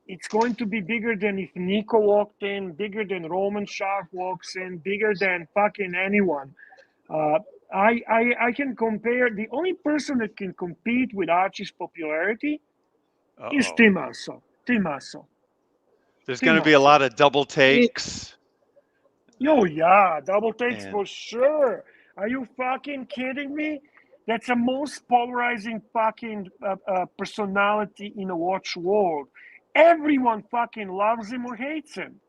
it's going to be bigger than if Nico walked in, bigger than Roman Sharp walks in, bigger than fucking anyone. I can compare. The only person that can compete with Archie's popularity is Tim Asso. There's going to be a lot of double takes. Oh yeah, double takes for sure. Are you fucking kidding me? That's the most polarizing fucking personality in the watch world. Everyone fucking loves him or hates him.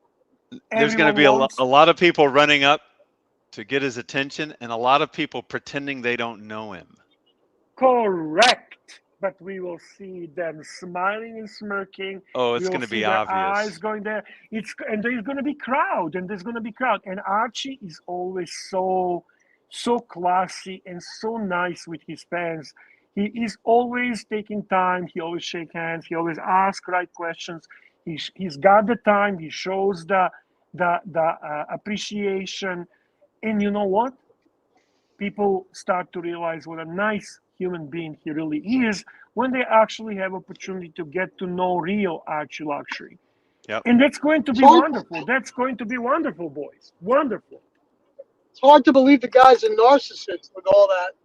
There's going to be a lot of people running up to get his attention, and a lot of people pretending they don't know him. Correct. But we will see them smiling and smirking. Oh, it's going to be obvious. Eyes going there. And there's going to be crowd, and And Archie is always so classy and so nice with his fans. He is always taking time. He always shakes hands. He always asks right questions. He's got the time. He shows the appreciation. And you know what? People start to realize what a nice human being he really is when they actually have opportunity to get to know real ArchieLuxury. Yep. And that's going to be wonderful. That's going to be wonderful, boys. Wonderful. It's hard to believe the guy's a narcissist with all that.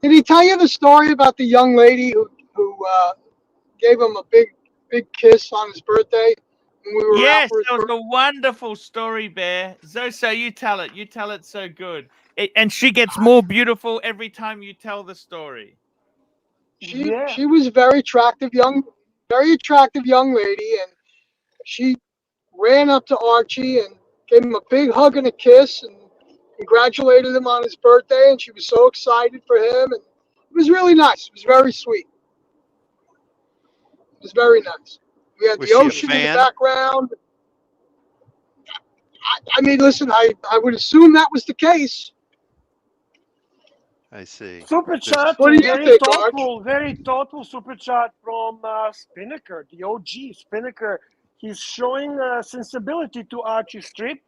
Did he tell you the story about the young lady who gave him a big kiss on his birthday? Yes, that was a wonderful story, Bear. Zoso, you tell it. You tell it so good. And she gets more beautiful every time you tell the story. She was a very attractive young lady, and she ran up to Archie and gave him a big hug and a kiss and congratulated him on his birthday, and she was so excited for him, and it was really nice. It was very sweet. It was very nice. We had the ocean in the background. I mean, listen, I would assume that was the case. I see. Super chat. What do you think, Arch? Very thoughtful super chat from Spinnaker, the OG Spinnaker. He's showing sensibility to Archie's trip,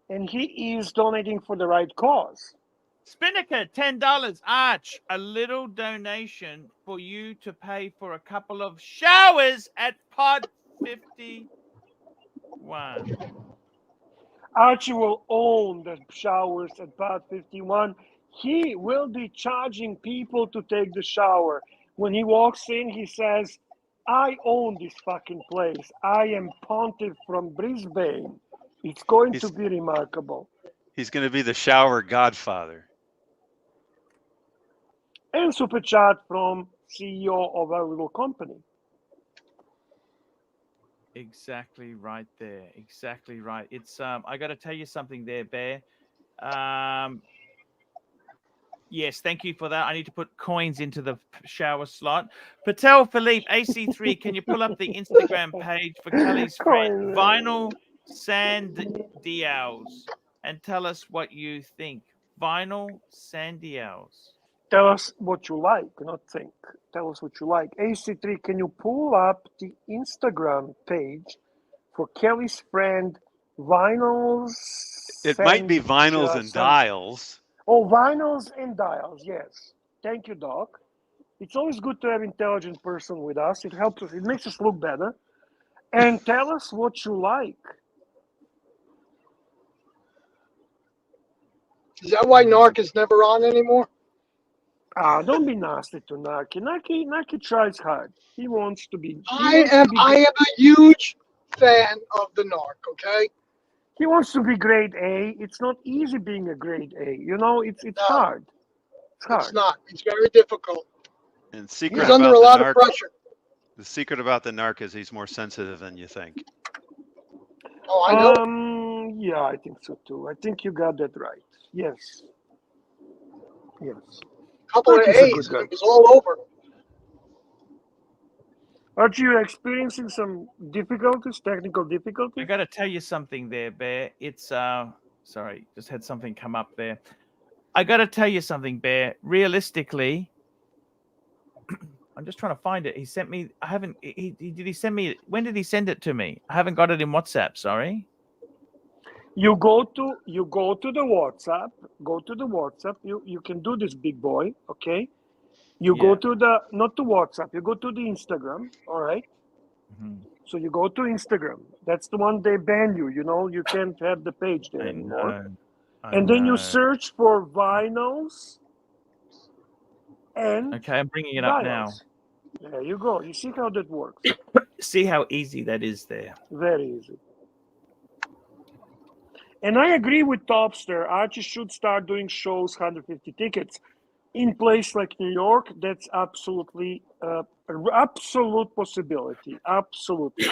and he is donating for the right cause. Spinnaker, $10. Arch, a little donation for you to pay for a couple of showers at Pod 51. Archie will own the showers at Pod 51. He will be charging people to take the shower. When he walks in, he says, I own this fucking place. I am Pontiff from Brisbane. It's going to be remarkable. He's going to be the shower godfather. And super chat from CEO of our little company. Exactly right there. Exactly right. It's I got to tell you something there, Bear. Yes, thank you for that. I need to put coins into the shower slot. Patel Philippe AC3, can you pull up the Instagram page for Kelly's friend Coin. Vinyl Sandials and tell us what you think. Vinyl Sandials. Tell us what you like, not think. Tell us what you like. AC3, can you pull up the Instagram page for Kelly's friend Vinyls? It might be vinyls and dials. Oh, Vinyls and Dials, yes. Thank you, Doc. It's always good to have intelligent person with us. It helps us. It makes us look better. And tell us what you like. Is that why Narc is never on anymore? Don't be nasty to Naki. Naki tries hard. He wants to be. I am a huge fan of the Narc. Okay. He wants to be grade A. It's not easy being a grade A. You know, it's No. hard. It's hard. It's not. It's very difficult. And secret He's under about a the lot narc, of pressure. the secret about the narc is he's more sensitive than you think. Oh, I know. Yeah, I think so too. I think you got that right. Yes. Yes. A couple of Archie's a A's, good and guy. it was all over. Aren't you experiencing some difficulties, technical I difficulties? got to tell you something there, Bear. It's sorry, just had something come up there. I got to tell you something, Bear. Realistically, I'm just trying to find it. He sent me. I haven't. Did he send me? When did he send it to me? I haven't got it in WhatsApp. Sorry. You go to the WhatsApp. Go to the WhatsApp. You can do this, big boy. Okay. You go to the not to WhatsApp. You go to the Instagram. All right. Mhm. So you go to Instagram. That's the one they ban you. You know, you can't have the page there I anymore. know. I And then you know. search for vinyls and Okay, I'm bringing it up now. dials. There you go. You see how that works? See how easy that is there. Very easy. And I agree with Topster. Archie should start doing shows, 150 tickets. In place like New York, that's absolutely absolute possibility. Absolutely.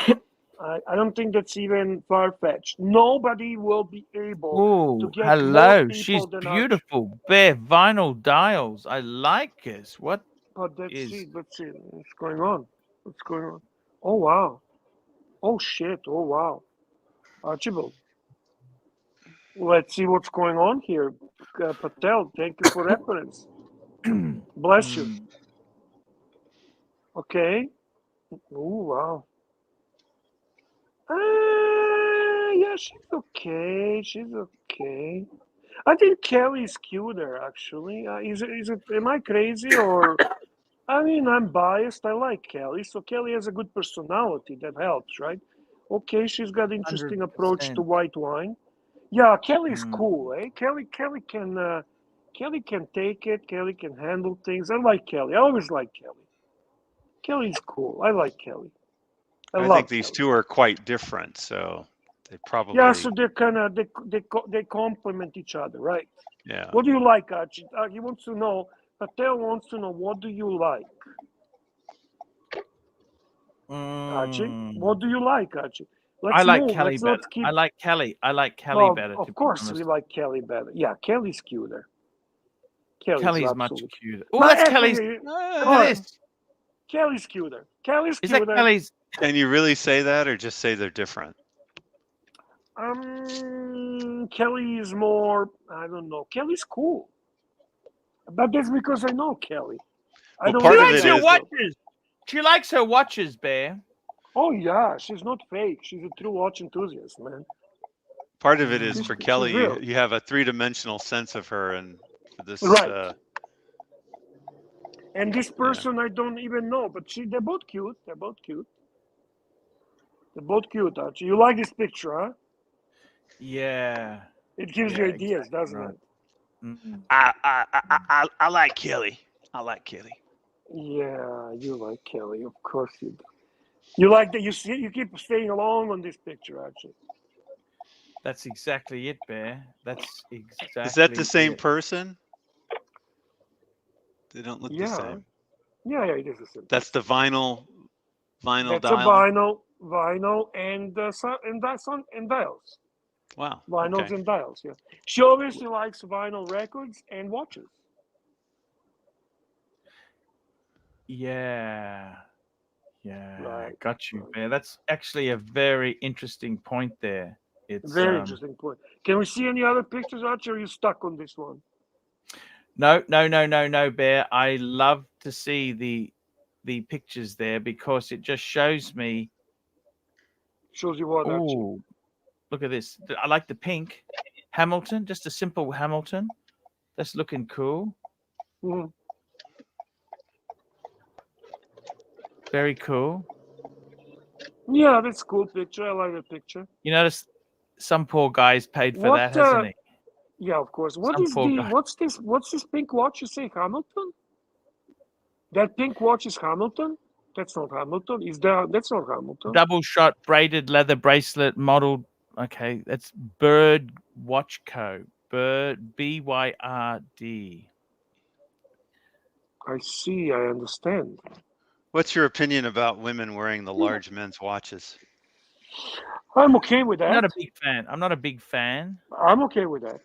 I don't think that's even far-fetched. Nobody will be able to Oh, get hello. more She's people than Archie. beautiful. Bear vinyl dials. I like this. What But let's is? see. Let's see. What's going on? What's going on? Oh, wow. Oh, shit. Oh, wow. Archibald. Let's see what's going on here. Patel, thank you for reference. Bless you. Okay. Oh, wow. Yeah, she's okay. She's okay. I think Kelly's cuter, actually. Is it? Am I crazy or? I mean, I'm biased. I like Kelly, so Kelly has a good personality. That helps, right? Okay, she's got interesting approach to 100%. white wine. Yeah, Kelly's cool, eh? Kelly can take it. Kelly can handle things. I like Kelly. I always like Kelly. Kelly's cool. I like Kelly. I I love think these Kelly. two are quite different, so they probably Yeah, so they're kind of they complement each other, right? yeah. What do you like, Archie? He wants to know. Patel wants to know, what do you like, Archie? What do you like, Archie? I Let's like move. Kelly Let's better. not keep. I like Kelly. I like Kelly Well, better. To of be course honest. we like Kelly better. Yeah, Kelly's cuter. Kelly's Much absolute. cuter. Oh, My that's Kelly's. actually, Look at this. Kelly's cuter. Kelly's Is that cuter. Kelly's? Can you really say that, or just say they're different? Kelly is more. I don't know. Kelly's cool, but that's because I know Kelly. I Well, don't part She of likes it her is- watches. She likes her watches, Bear. Oh yeah, she's not fake. She's a true watch enthusiast, man. Part of it is She's for Kelly. real. You have a three-dimensional sense of her, and for this. Right. And this person I don't even know, but they're both cute. They're both cute. They're both cute, Archie. You like this picture, huh? Yeah. It gives you ideas, doesn't right. it? Mm-mm. I like Kelly. I like Kelly. Yeah, you like Kelly, of course you do. You like that? You see, you keep staying along on this picture, Archie. That's exactly it, Bear. That's exactly. Is that the same it. person? They don't look the Yeah. same. Yeah, it is the same. That's the vinyl That's dial. a vinyl. vinyl and dials. Wow. Vinyls Okay. and dials. Yeah. She obviously likes vinyl records and watches. Yeah. Yeah. Right. Got you, Bear. That's actually a very interesting point there. It's Very interesting point. Can we see any other pictures, Archie? Or are you stuck on this one? no, Bear. I love to see the pictures there because it just shows me. Shows you what, Archie? Oh, look at this. I like the pink. Hamilton, just a simple Hamilton. That's looking cool. Mhm. Very cool. Yeah, that's a cool picture. I like the picture. You notice some poor guy's paid for What, that, hasn't he? Yeah, of course. What Some is poor the guy. what's this pink watch you say, Hamilton? That pink watch is Hamilton? That's not Hamilton. That's not Hamilton. Double shot braided leather bracelet modeled. Okay, that's Bird Watch Co. Bird BYRD. I see, I understand. What's your opinion about women wearing the large men's watches? I'm okay with I'm not that. a big fan. I'm not a big fan. I'm okay with that.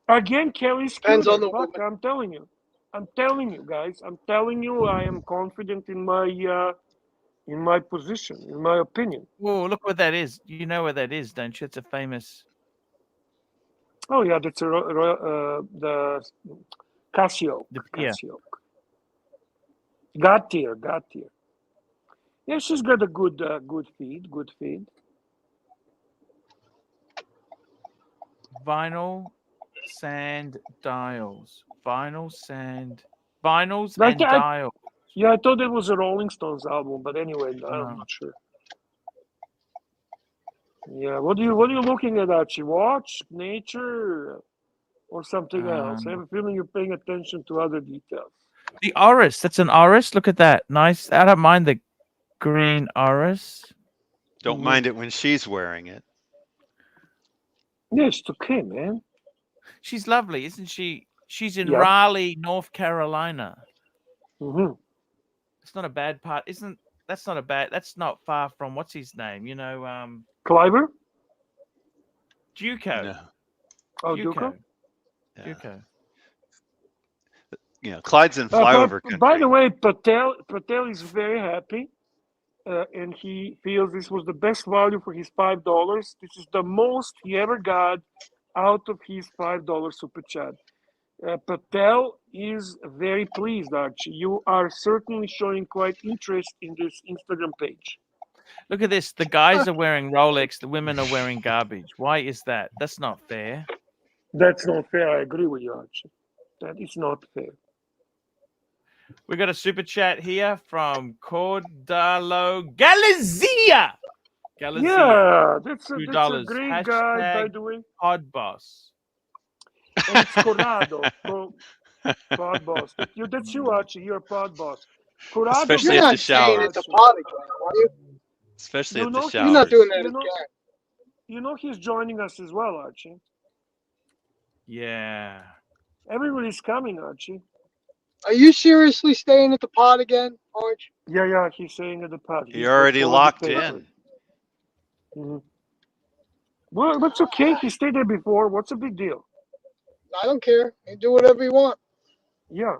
Again, Kelly Depends on Scooter. the Fuck, woman. I'm telling you. I'm telling you, guys. I'm telling you, I am confident in my position, in my opinion. Whoa, look what that is. You know where that is, don't you? It's a famous. Oh yeah, that's the Casio. The pier. Casio. Got here. Yeah, she's got a good feed. Good feed. Vinyl sand dials. Vinyls and dials. Yeah, I thought it was a Rolling Stones album, but anyway, I'm No. not sure. Yeah, what are you looking at, Archie? Watch, nature, or something else? I have a feeling you're paying attention to other details. The Oris. That's an Oris. Look at that. Nice. I don't mind the green Oris. Don't mind it when she's wearing it. Yeah, it's okay, man. She's lovely, isn't she? She's in Yep. Raleigh, North Carolina. Mm-hmm. It's not a bad part. That's not far from what's his name? You know, Cliver? Duco. No. Oh, Duco? Yeah. Duco. You know, Clyde's in flyover country. By the way, Patel is very happy, and he feels this was the best value for his $5. This is the most he ever got out of his $5 super chat. Patel is very pleased, Archie. You are certainly showing quite interest in this Instagram page. Look at this. The guys are wearing Rolex. The women are wearing garbage. Why is that? That's not fair. That's not fair. I agree with you, Archie. That is not fair. We got a super chat here from Cordalo Galizia. Yeah, that's a $2. great guy, by Hashtag the way. Pod Boss. And it's Corrado, pod boss. That's you, Archie. You're a pod boss. Corrado, Especially You're at not the saying shower. it's a pot again, are you? Especially You at the know, shower. You're not doing that You know- again. You know he's joining us as well, Archie. Yeah. Everybody's coming, Archie. Are you seriously staying at the pot again, Arch? Yeah, he's saying at the pod. He already locked in. Mm-hmm. Well, that's okay. He stayed there before. What's the big deal? I don't care. You do whatever you want. Yeah.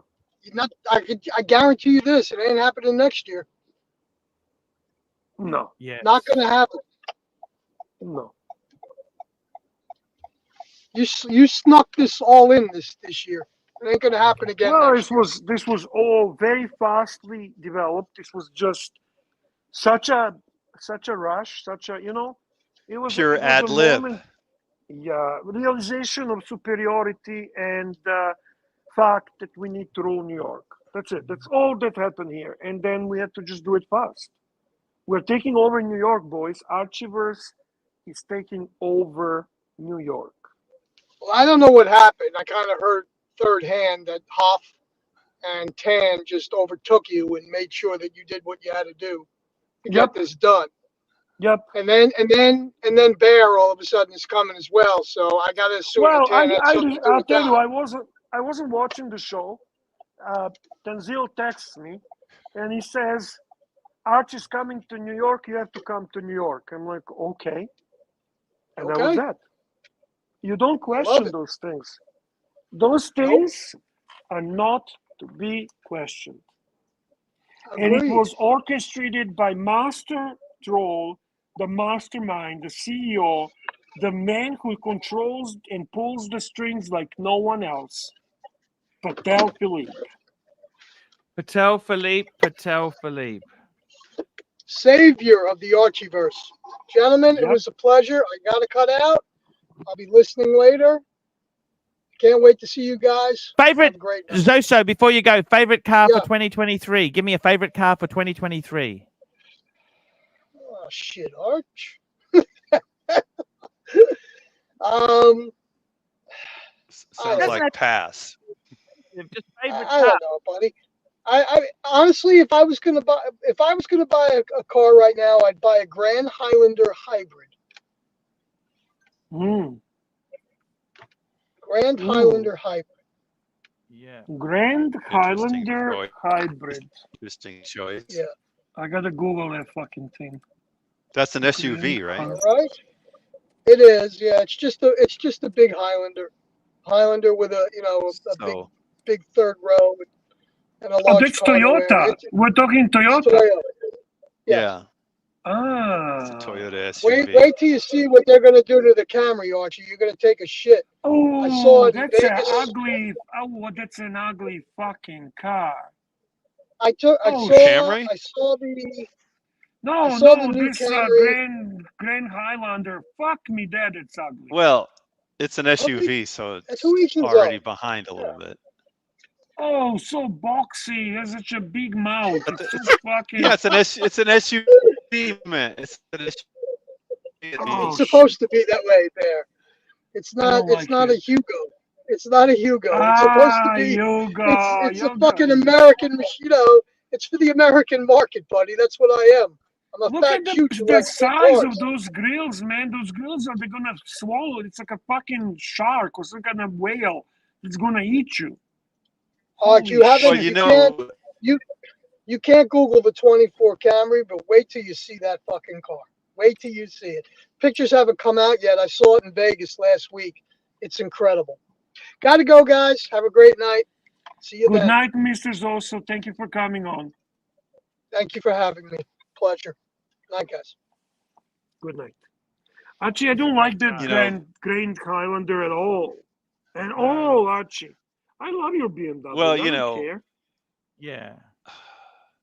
I guarantee you this: it ain't happening next year. No. Yeah. Not gonna happen. No. You snuck this all in this year. It ain't gonna happen again. Well, next year. this was all very fastly developed. This was just such a rush, it was Pure it was a ad lib. moment, yeah, realization of superiority and the fact that we need to rule New York. That's it. That's all that happened here. And then we had to just do it fast. We're taking over New York, boys. Archieverse is taking over New York. Well, I don't know what happened. I kind of heard third hand that Hoff and Tan just overtook you and made sure that you did what you had to do to Yep. get this done. Yep. And then Bear all of a sudden is coming as well. So I gotta assume Well, that Tan had something to do I'll with tell that. you, I wasn't watching the show. Tanzil texts me, and he says, Archie's coming to New York. You have to come to New York. I'm like, okay. And that was Okay. that. You don't Love question it. those things. Those Nope. things are not to be questioned. And it Agreed. was orchestrated by Master Troll, the mastermind, the CEO, the man who controls and pulls the strings like no one else, Patel Philippe. Patel Philippe. Savior of the Archieverse. Gentlemen, it Yep. was a pleasure. I got to cut out. I'll be listening later. Can't wait to see you guys. Favorite Have a great night. Zoso, before you go, favorite car Yeah. for 2023. Give me a favorite car for 2023. Oh, shit, Arch. Sounds don't like know. pass. Just favorite I car. don't know, buddy. I honestly, if I was gonna buy a car right now, I'd buy a Grand Highlander hybrid. Grand Ooh. Highlander hybrid. Yeah. Grand Interesting Highlander choice. hybrid. Interesting choice. Yeah. I gotta Google that fucking thing. That's an SUV, right? All right. It is. Yeah. It's just a big Highlander with a big third row and a Oh, large that's cargo area. Toyota. We're talking It's Toyota. Toyota. Yes. Yeah. It's a Ah. Toyota SUV. Wait till you see what they're gonna do to the Camry, Archie. You're gonna take a shit. I saw Oh, it in that's an Vegas. ugly. Oh, that's an ugly fucking car. I Oh, Camry? saw the No, I saw the no, new this Camry. Grand Highlander. Fuck me, dead. It's ugly. Well, it's an SUV, so That's it's who each one's already own. behind a little bit. Oh, so boxy. It has such a big mouth. But It's so it's- fucking. Yeah, it's an SUV, man. It's an SUV. Oh, It's supposed to be that way, Bear. It's not. don't It's like not it. a Hugo. It's not a Hugo. It's supposed to be. Hugo. It's a fucking American. It's for the American market, buddy. That's what I am. I'm a Look fat at cute who the likes big size cars. of those grills, man. Those grills they're gonna swallow. It's like a fucking shark or some kind of whale. It's gonna eat you. Arch, you Holy haven't. Well, shit. you can't. know, You can't Google the 24 Camry, but wait till you see that fucking car. Wait till you see it. Pictures haven't come out yet. I saw it in Vegas last week. It's incredible. Got to go, guys. Have a great night. See you Good then. night, Mr. Zoso. Thank you for coming on. Thank you for having me. Pleasure. Night, guys. Good night. Archie, I don't like that You know- Grand Highlander at all. At all, Archie. I love your BMW. Well, I you don't know- care. Yeah.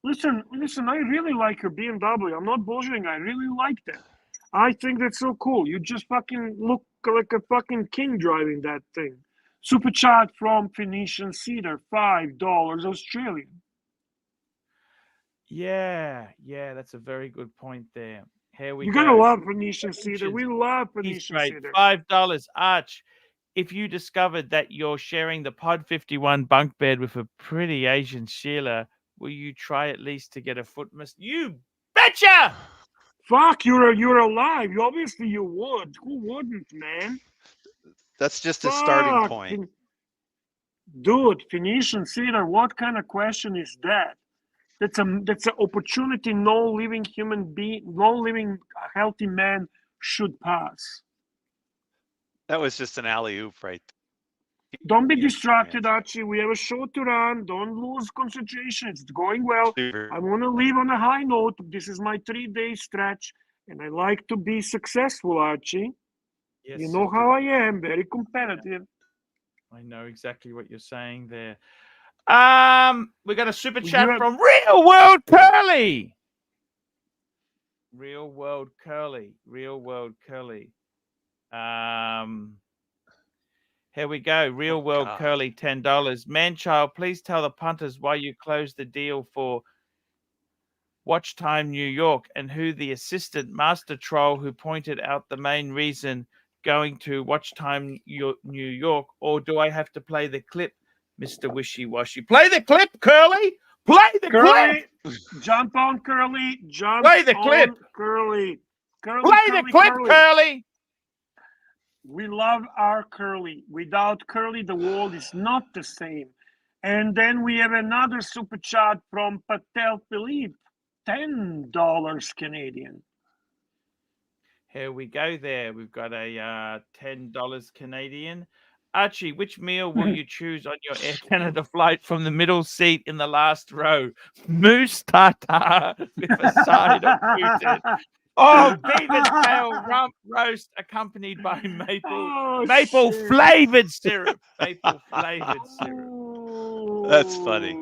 Listen, I really like your BMW. I'm not bullshitting. I really like that. I think that's so cool. You just fucking look like a fucking king driving that thing. Super chat from Phoenician Cedar, $5 Australian. Yeah. That's a very good point there. Here we You're go. gonna love Phoenician Cedar. We Phoenicians. love He's Phoenician great. Cedar. $5. Arch, if you discovered that you're sharing the Pod 51 bunk bed with a pretty Asian Sheila, will you try at least to get a foot massage? You betcha! Fuck, you're alive. Obviously you would. Who wouldn't, man? that's just a starting Fuck. point. Dude, Phoenician Cedar, what kind of question is that? That's an opportunity no living healthy man should pass. That was just an alley-oop right Don't be Yeah, distracted, yes. Archie. We have a show to run. Don't lose concentration. It's going well. there. I want to leave on a high note. This is my 3-day stretch, and I like to be successful, Archie. Yes, You know how I am, very competitive. I know exactly what you're saying there. We got a super Well, chat you have- from Real World Curly. Real World Curly. Here we go. Real World God. Curly, $10. Manchild, please tell the punters why you closed the deal for Watch Time New York and who the assistant master troll who pointed out the main reason going to Watch Time New York, or do I have to play the clip, Mr. Wishy Washy? Play the clip, Curly. Play the Curly, clip. jump on Curly. Jump Play the on clip. Curly. Curly, Play Curly, the clip, Curly. Curly. We love our Curly. Without Curly, the world is not the same. And then we have another super chat from Patel Philippe. $10 Canadian. Here we go there. We've got a $10 Canadian. Archie, which meal will you choose on your Air Canada flight from the middle seat in the last row? Moose tartare with a side of Putin. Oh, beaver's tail rump roast accompanied by maple flavored syrup. Maple flavored syrup. That's funny.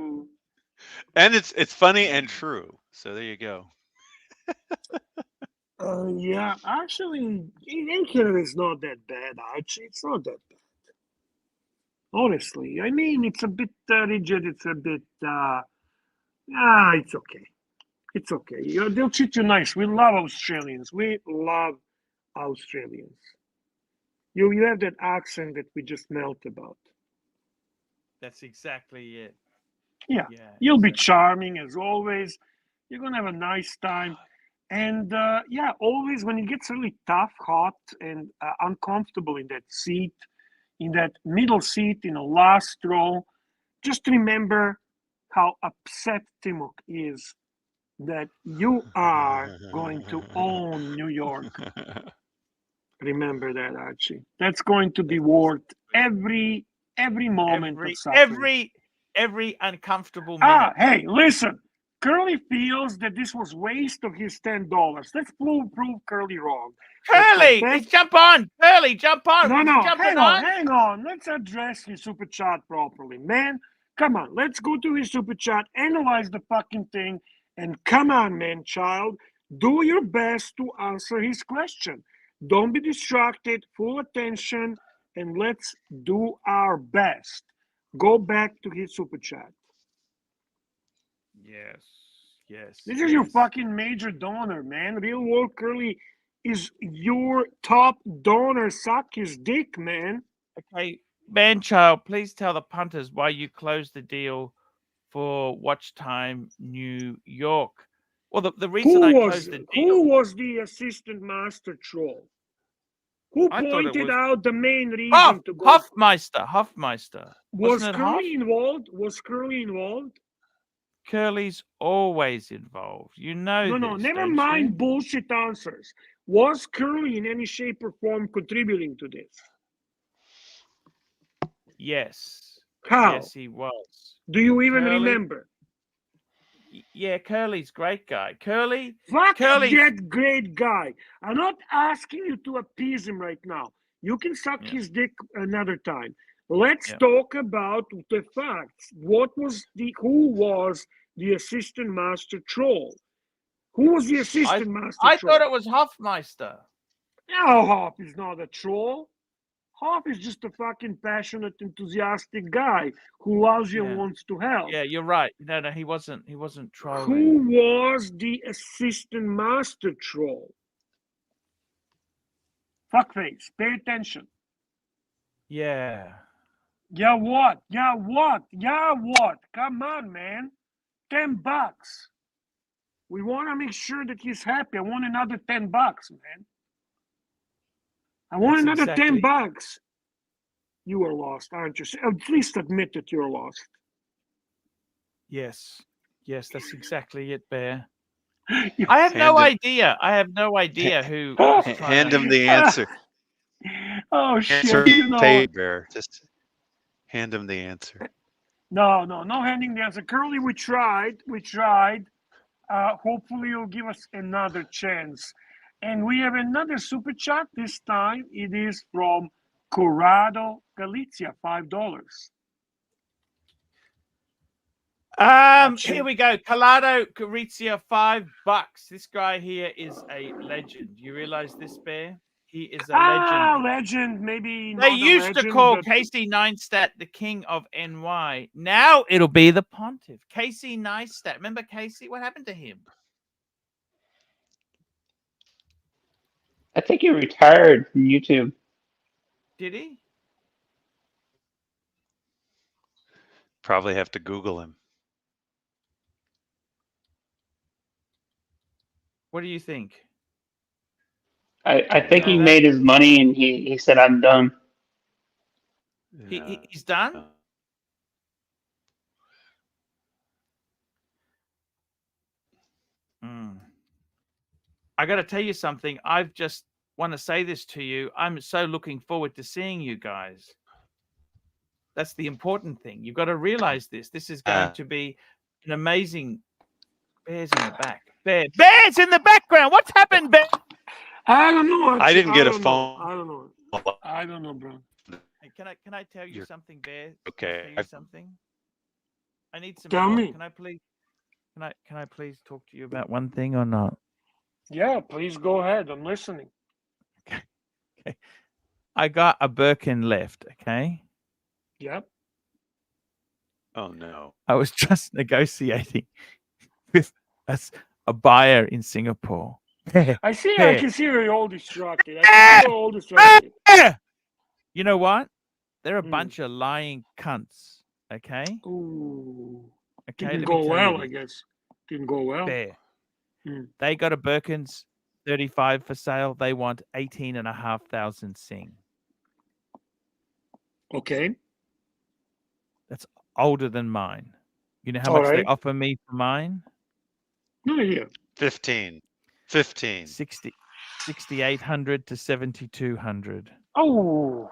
And it's funny and true. So there you go. Yeah, actually, in Canada, it's not that bad, Archie. It's not that bad. Honestly, I mean, it's a bit rigid. It's a bit, it's okay. It's okay. They'll treat you nice. We love Australians. We love Australians. You have that accent that we just melt about. That's exactly it. Yeah. You'll be charming as always. You're going to have a nice time. And always when it gets really tough, hot, and uncomfortable in that seat, in that middle seat, in the last row, just remember how upset Timok is that you are going to own New York. Remember that, Archie. That's going to be worth every moment of suffering. Every uncomfortable minute. Hey, listen. Curly feels that this was waste of his $10. Let's prove Curly wrong. Curly, jump on. Curly, jump on. No, hang on. Let's address his super chat properly, man. Come on, let's go to his super chat, analyze the fucking thing, and come on, man, child. Do your best to answer his question. Don't be distracted, full attention, and let's do our best. Go back to his super chat. Yes. This is your fucking major donor, man. Real World Curly is your top donor. Suck his dick, man. Okay, man-child, please tell the punters why you closed the deal for Watch Time New York. Well, the reason I closed the deal... Who was the assistant master troll? Who pointed out the main reason to go? Hoffmeister. Was Curly involved? Was Curly involved? Curly's always involved. You know No, never mind bullshit answers. Was Curly in any shape or form contributing to this? Yes. How? Yes, he was. Do you even remember? Yeah, Curly's great guy. Curly. That great guy. I'm not asking you to appease him right now. You can suck his dick another time. Let's talk about the facts. Who was the assistant master troll? Who was the assistant master troll? I thought it was Hoffmeister. No, Hoff is not a troll. Hoff is just a fucking passionate, enthusiastic guy who loves you and wants to help. Yeah, you're right. No, he wasn't trolling. Who was the assistant master troll? Fuckface, pay attention. Yeah. Yeah, what? Come on, man. $10. We want to make sure that he's happy. I want another $10, man. I want another $10. You are lost, aren't you? At least admit that you're lost. Yes, that's exactly it, Bear. I have no idea. Who. Hand him the answer. Oh shit! Bear. Just hand him the answer. No handing the answer. Curly, we tried. Hopefully you'll give us another chance. And we have another super chat. This time it is from Corrado Galizia, $5. Here we go. Corrado Galizia, $5. This guy here is a legend. You realize this, Bear? He is a legend. Legend. Maybe they used to call Casey Neistat the king of NY. Now it'll be the Pontiff. Casey Neistat. Remember Casey? What happened to him? I think he retired from YouTube. Did he? Probably have to Google him. What do you think? I think he made his money and he said, I'm done. He's done? I got to tell you something. I've just want to say this to you. I'm so looking forward to seeing you guys. That's the important thing. You've got to realize this. This is going to be an amazing. Bear's in the back. Bear's in the background. What's happened, Bear? I don't know. I didn't get a don't phone. know. I don't know. I don't know, bro. Hey, can I tell you something, Bear? Okay. Can I tell you something? I need some. Tell help. me. Can I please talk to you about one thing or not? Yeah, please go ahead. I'm listening. Okay. I got a Birkin left. Okay. Yep. Oh no. I was just negotiating with a buyer in Singapore. I see. Bear. I can see you're all distracted. I can see you're all distracted. You know what? They're a Hmm. bunch of lying cunts. Okay. Ooh. Okay. Didn't let go me tell well, you I this. guess. Didn't go well. Bear. Hmm. They got a Birkin's 35 for sale. They want 18,500 Sing. Okay. That's older than mine. You know how All much they right. offer me for mine? No idea. 15. 6,800 to 7,200. Oh,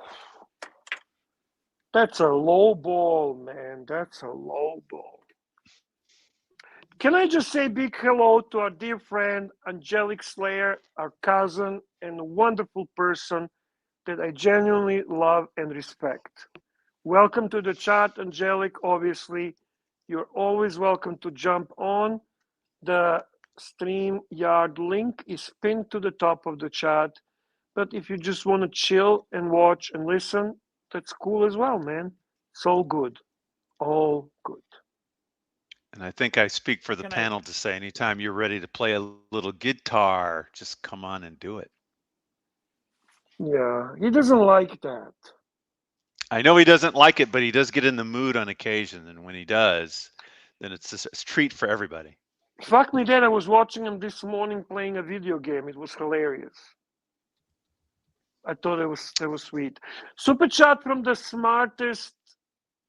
that's a low ball, man. That's a low ball. Can I just say big hello to our dear friend, Angelic Slayer, our cousin, and a wonderful person that I genuinely love and respect. Welcome to the chat, Angelic. Obviously, you're always welcome to jump on. The StreamYard link is pinned to the top of the chat. But if you just want to chill and watch and listen, that's cool as well, man. It's all good. All good. And I think I speak for the Can I- panel to say anytime you're ready to play a little guitar, just come on and do it. Yeah, he doesn't like that. I know he doesn't like it, but he does get in the mood on occasion. And when he does, then it's just a treat for everybody. Fuck me dead, I was watching him this morning playing a video game. It was hilarious. I thought it was sweet. Super chat from the smartest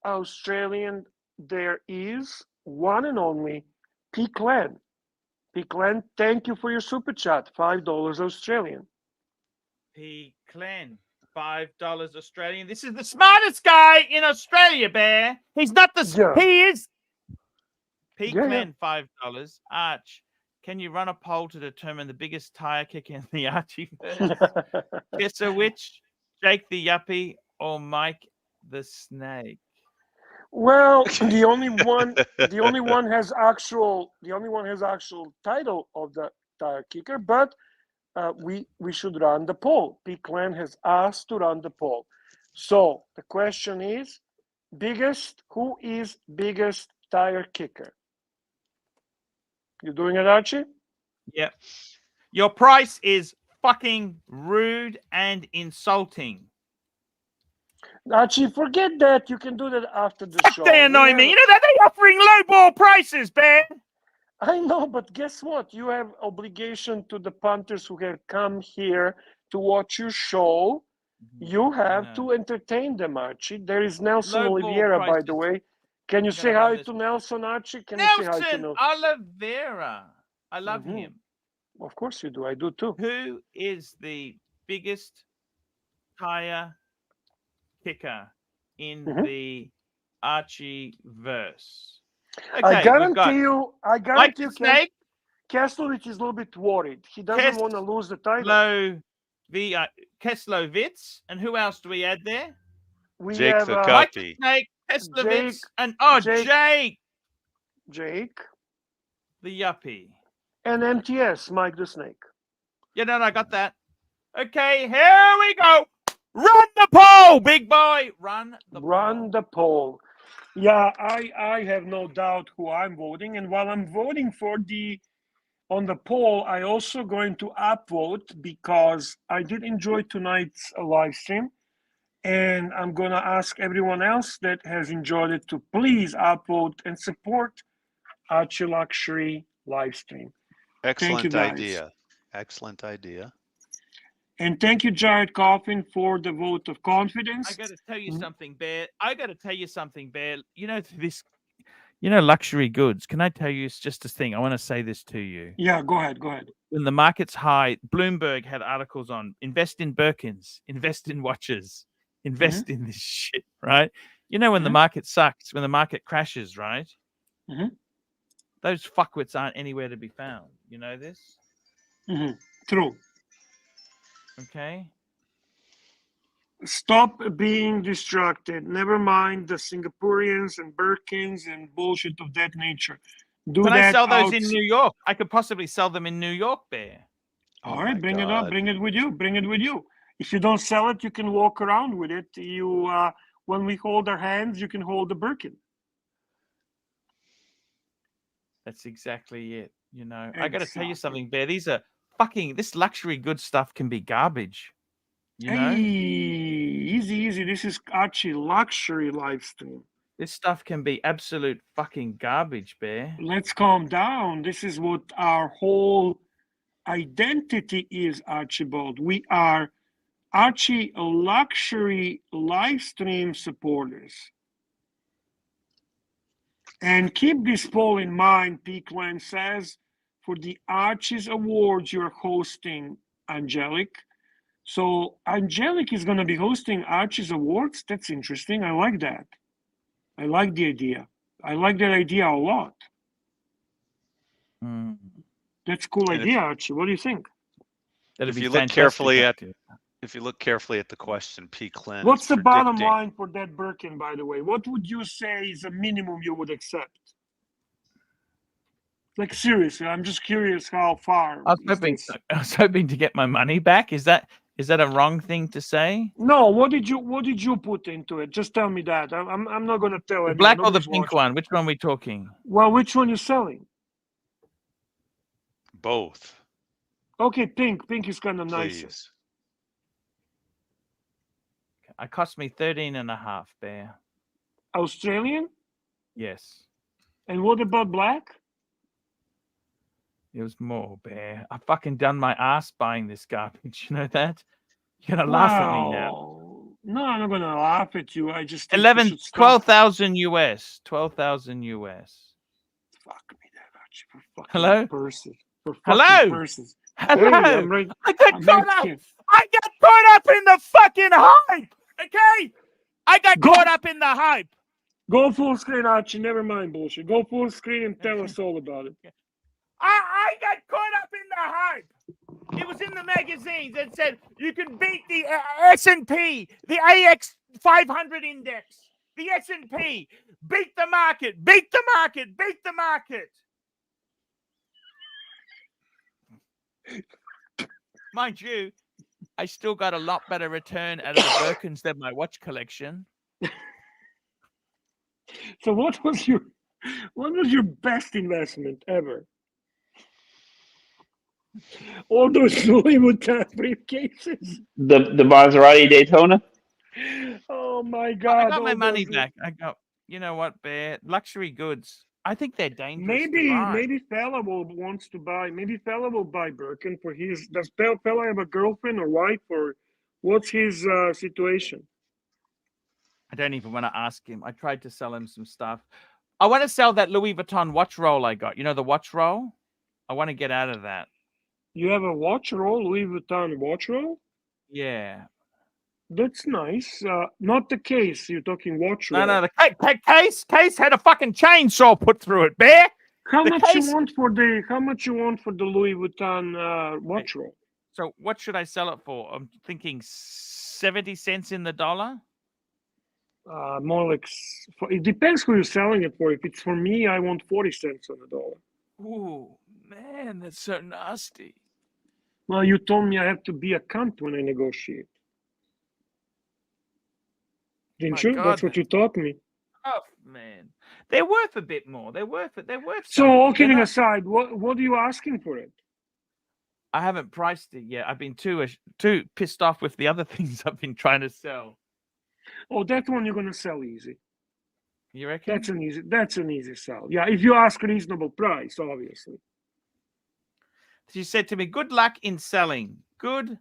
Australian there is, one and only, P. Clan. P. Clan, thank you for your super chat, $5 Australian. P. Clan, $5 Australian. This is the smartest guy in Australia, Bear. He's not the. Yeah. He is. P. Yeah, Clan, $5. Arch, can you run a poll to determine the biggest tire kick in the Archie verse? Guess which? Jake the Yuppie or Mike the Snake? Well, the only one has actual title of the tire kicker, but we should run the poll. P. Clan has asked to run the poll. So the question is, who is biggest tire kicker? You doing it, Archie? Yep. Your price is fucking rude and insulting. Archie, forget that. You can do that after the show. They annoy me. You know that they're offering lowball prices, Ben. I know, but guess what? You have obligation to the punters who have come here to watch your show. You have to entertain them, Archie. There is Nelson Lowball Oliveira, by prices. the way. Can you I'm say gonna run hi this- to Nelson, Archie? Can you say hi to Nelson Nelson? Oliveira. I love Mhm. him. Of course you do. I do too. Who is the biggest tire kicker in Mhm. the Archie verse? I Okay, we've got guarantee you, Mike the Snake, Keslovich is a little bit worried. He doesn't want to lose the title. Keslovitz, and who else do we add there? We Jake have the Mike the Guppy. Snake, Keslovitz, Jake- and Jake the Yuppie. and MTS, Mike the Snake. Yeah, no, I got that. Okay, here we go. Run the poll, big boy. Run the poll. Yeah, I have no doubt who I'm voting, and while I'm voting on the poll, I also going to upvote because I did enjoy tonight's live stream, and I'm gonna ask everyone else that has enjoyed it to please upvote and support ArchieLuxury live stream. Excellent you, guys. idea. Excellent idea. And thank you, Jared Coffin, for the vote of confidence. I got to tell you something, Bear. You know this. You know, luxury goods. Can I tell you, it's just a thing. I want to say this to you. Yeah, go ahead. Go ahead. When the market's high, Bloomberg had articles on invest in Birkins, invest in watches, invest in this shit, right? You know, when the market sucks, when the market crashes, right? Those fuckwits aren't anywhere to be found. You know this? True. Okay. Stop being distracted. Never mind the Singaporeans and Birkins and bullshit of that nature. Do Can that I sell those out. in New York? I could possibly sell them in New York, Bear. All Oh right, my bring it up. God. Bring it with you. Bring it with you. If you don't sell it, you can walk around with it. You, when we hold our hands, you can hold the Birkin. That's exactly it. You know, I got to tell you Exactly. something, Bear. These are fucking, this luxury good stuff can be garbage. You know, Hey, easy. This is ArchieLuxury live stream. this stuff can be absolute fucking garbage, Bear. Let's calm down. This is what our whole identity is, Archibald. We are ArchieLuxury live stream supporters. And keep this poll in mind, Peakland says, for the Archie's Awards you're hosting, Angelic. So Angelic is going to be hosting Archie's Awards. That's interesting. I like that. I like the idea. I like that idea a lot. That's a cool And idea, Archie. What do you think? That'd If be you look fantastic, carefully at Archie. if you look carefully at the question, P. Clint, What's is the bottom predicting- line for that Birkin, by the way? What would you say is a minimum you would accept? Like seriously, I'm just curious how far. I is this? was hoping to get my money back. Is that a wrong thing to say? No, what did you put into it? Just tell me that. I'm not gonna tell The anyone. black or the Nobody's pink watching. one? Which one are we talking? Well, which one you selling? both, Okay, pink. Pink is kind of nicer. please. It cost me 13.5, Bear. Australian? Yes. And what about black? It was more, Bear. I fucking done my ass buying this garbage. You know that? You're gonna laugh at me now. Wow. No, I'm not gonna laugh at you. I just think 11, you should stop. 12,000 US. 12,000 US. Fuck me, that Archie, for fucking Hello? purses. For fucking Hello? purses. Hello. Hey, I'm right. I got I'm caught right up. here. I got caught up in the fucking hype. Okay? I got Go- caught up in the hype. Go full screen, Archie. Never mind bullshit. Go full screen and tell us all about it. I got caught up in the hype. It was in the magazines that said you can beat the S&P, the AX 500 index, the S&P. Beat the market. Beat the market. Beat the market. Mind you, I still got a lot better return out of the Birkins than my watch collection. So what was your best investment ever? All those Louis Vuitton briefcases. The Maserati Daytona. Oh my I God! got my all money those- back. I got, you know what, Bear? Luxury goods. I think they're dangerous. Maybe to buy. fella wants to buy. Maybe fella will buy Birkin for his. Does fella have a girlfriend or wife, or what's his situation? I don't even want to ask him. I tried to sell him some stuff. I want to sell that Louis Vuitton watch roll I got. You know the watch roll? I want to get out of that. You have a watch roll, Louis Vuitton watch roll. Yeah. That's nice. Not the case. You're talking watch roll. No. The case had a fucking chainsaw put through it, Bear. How the much case- you want for the Louis Vuitton watch roll? So what should I sell it for? I'm thinking 70 cents in the dollar. More like it depends who you're selling it for. If it's for me, I want 40 cents on the dollar. Ooh, man, that's so nasty. Well, you told me I have to be a cunt when I negotiate. Didn't My you? God, That's what you taught me. Oh man, they're worth a bit more. They're worth it. They're worth. So, something. all They're kidding not- aside, what are you asking for it? I haven't priced it yet. I've been too pissed off with the other things I've been trying to sell. Oh, that one you're gonna sell easy. You reckon? That's an easy sell. Yeah, if you ask a reasonable price, obviously. She said to me, "Good luck in selling. Good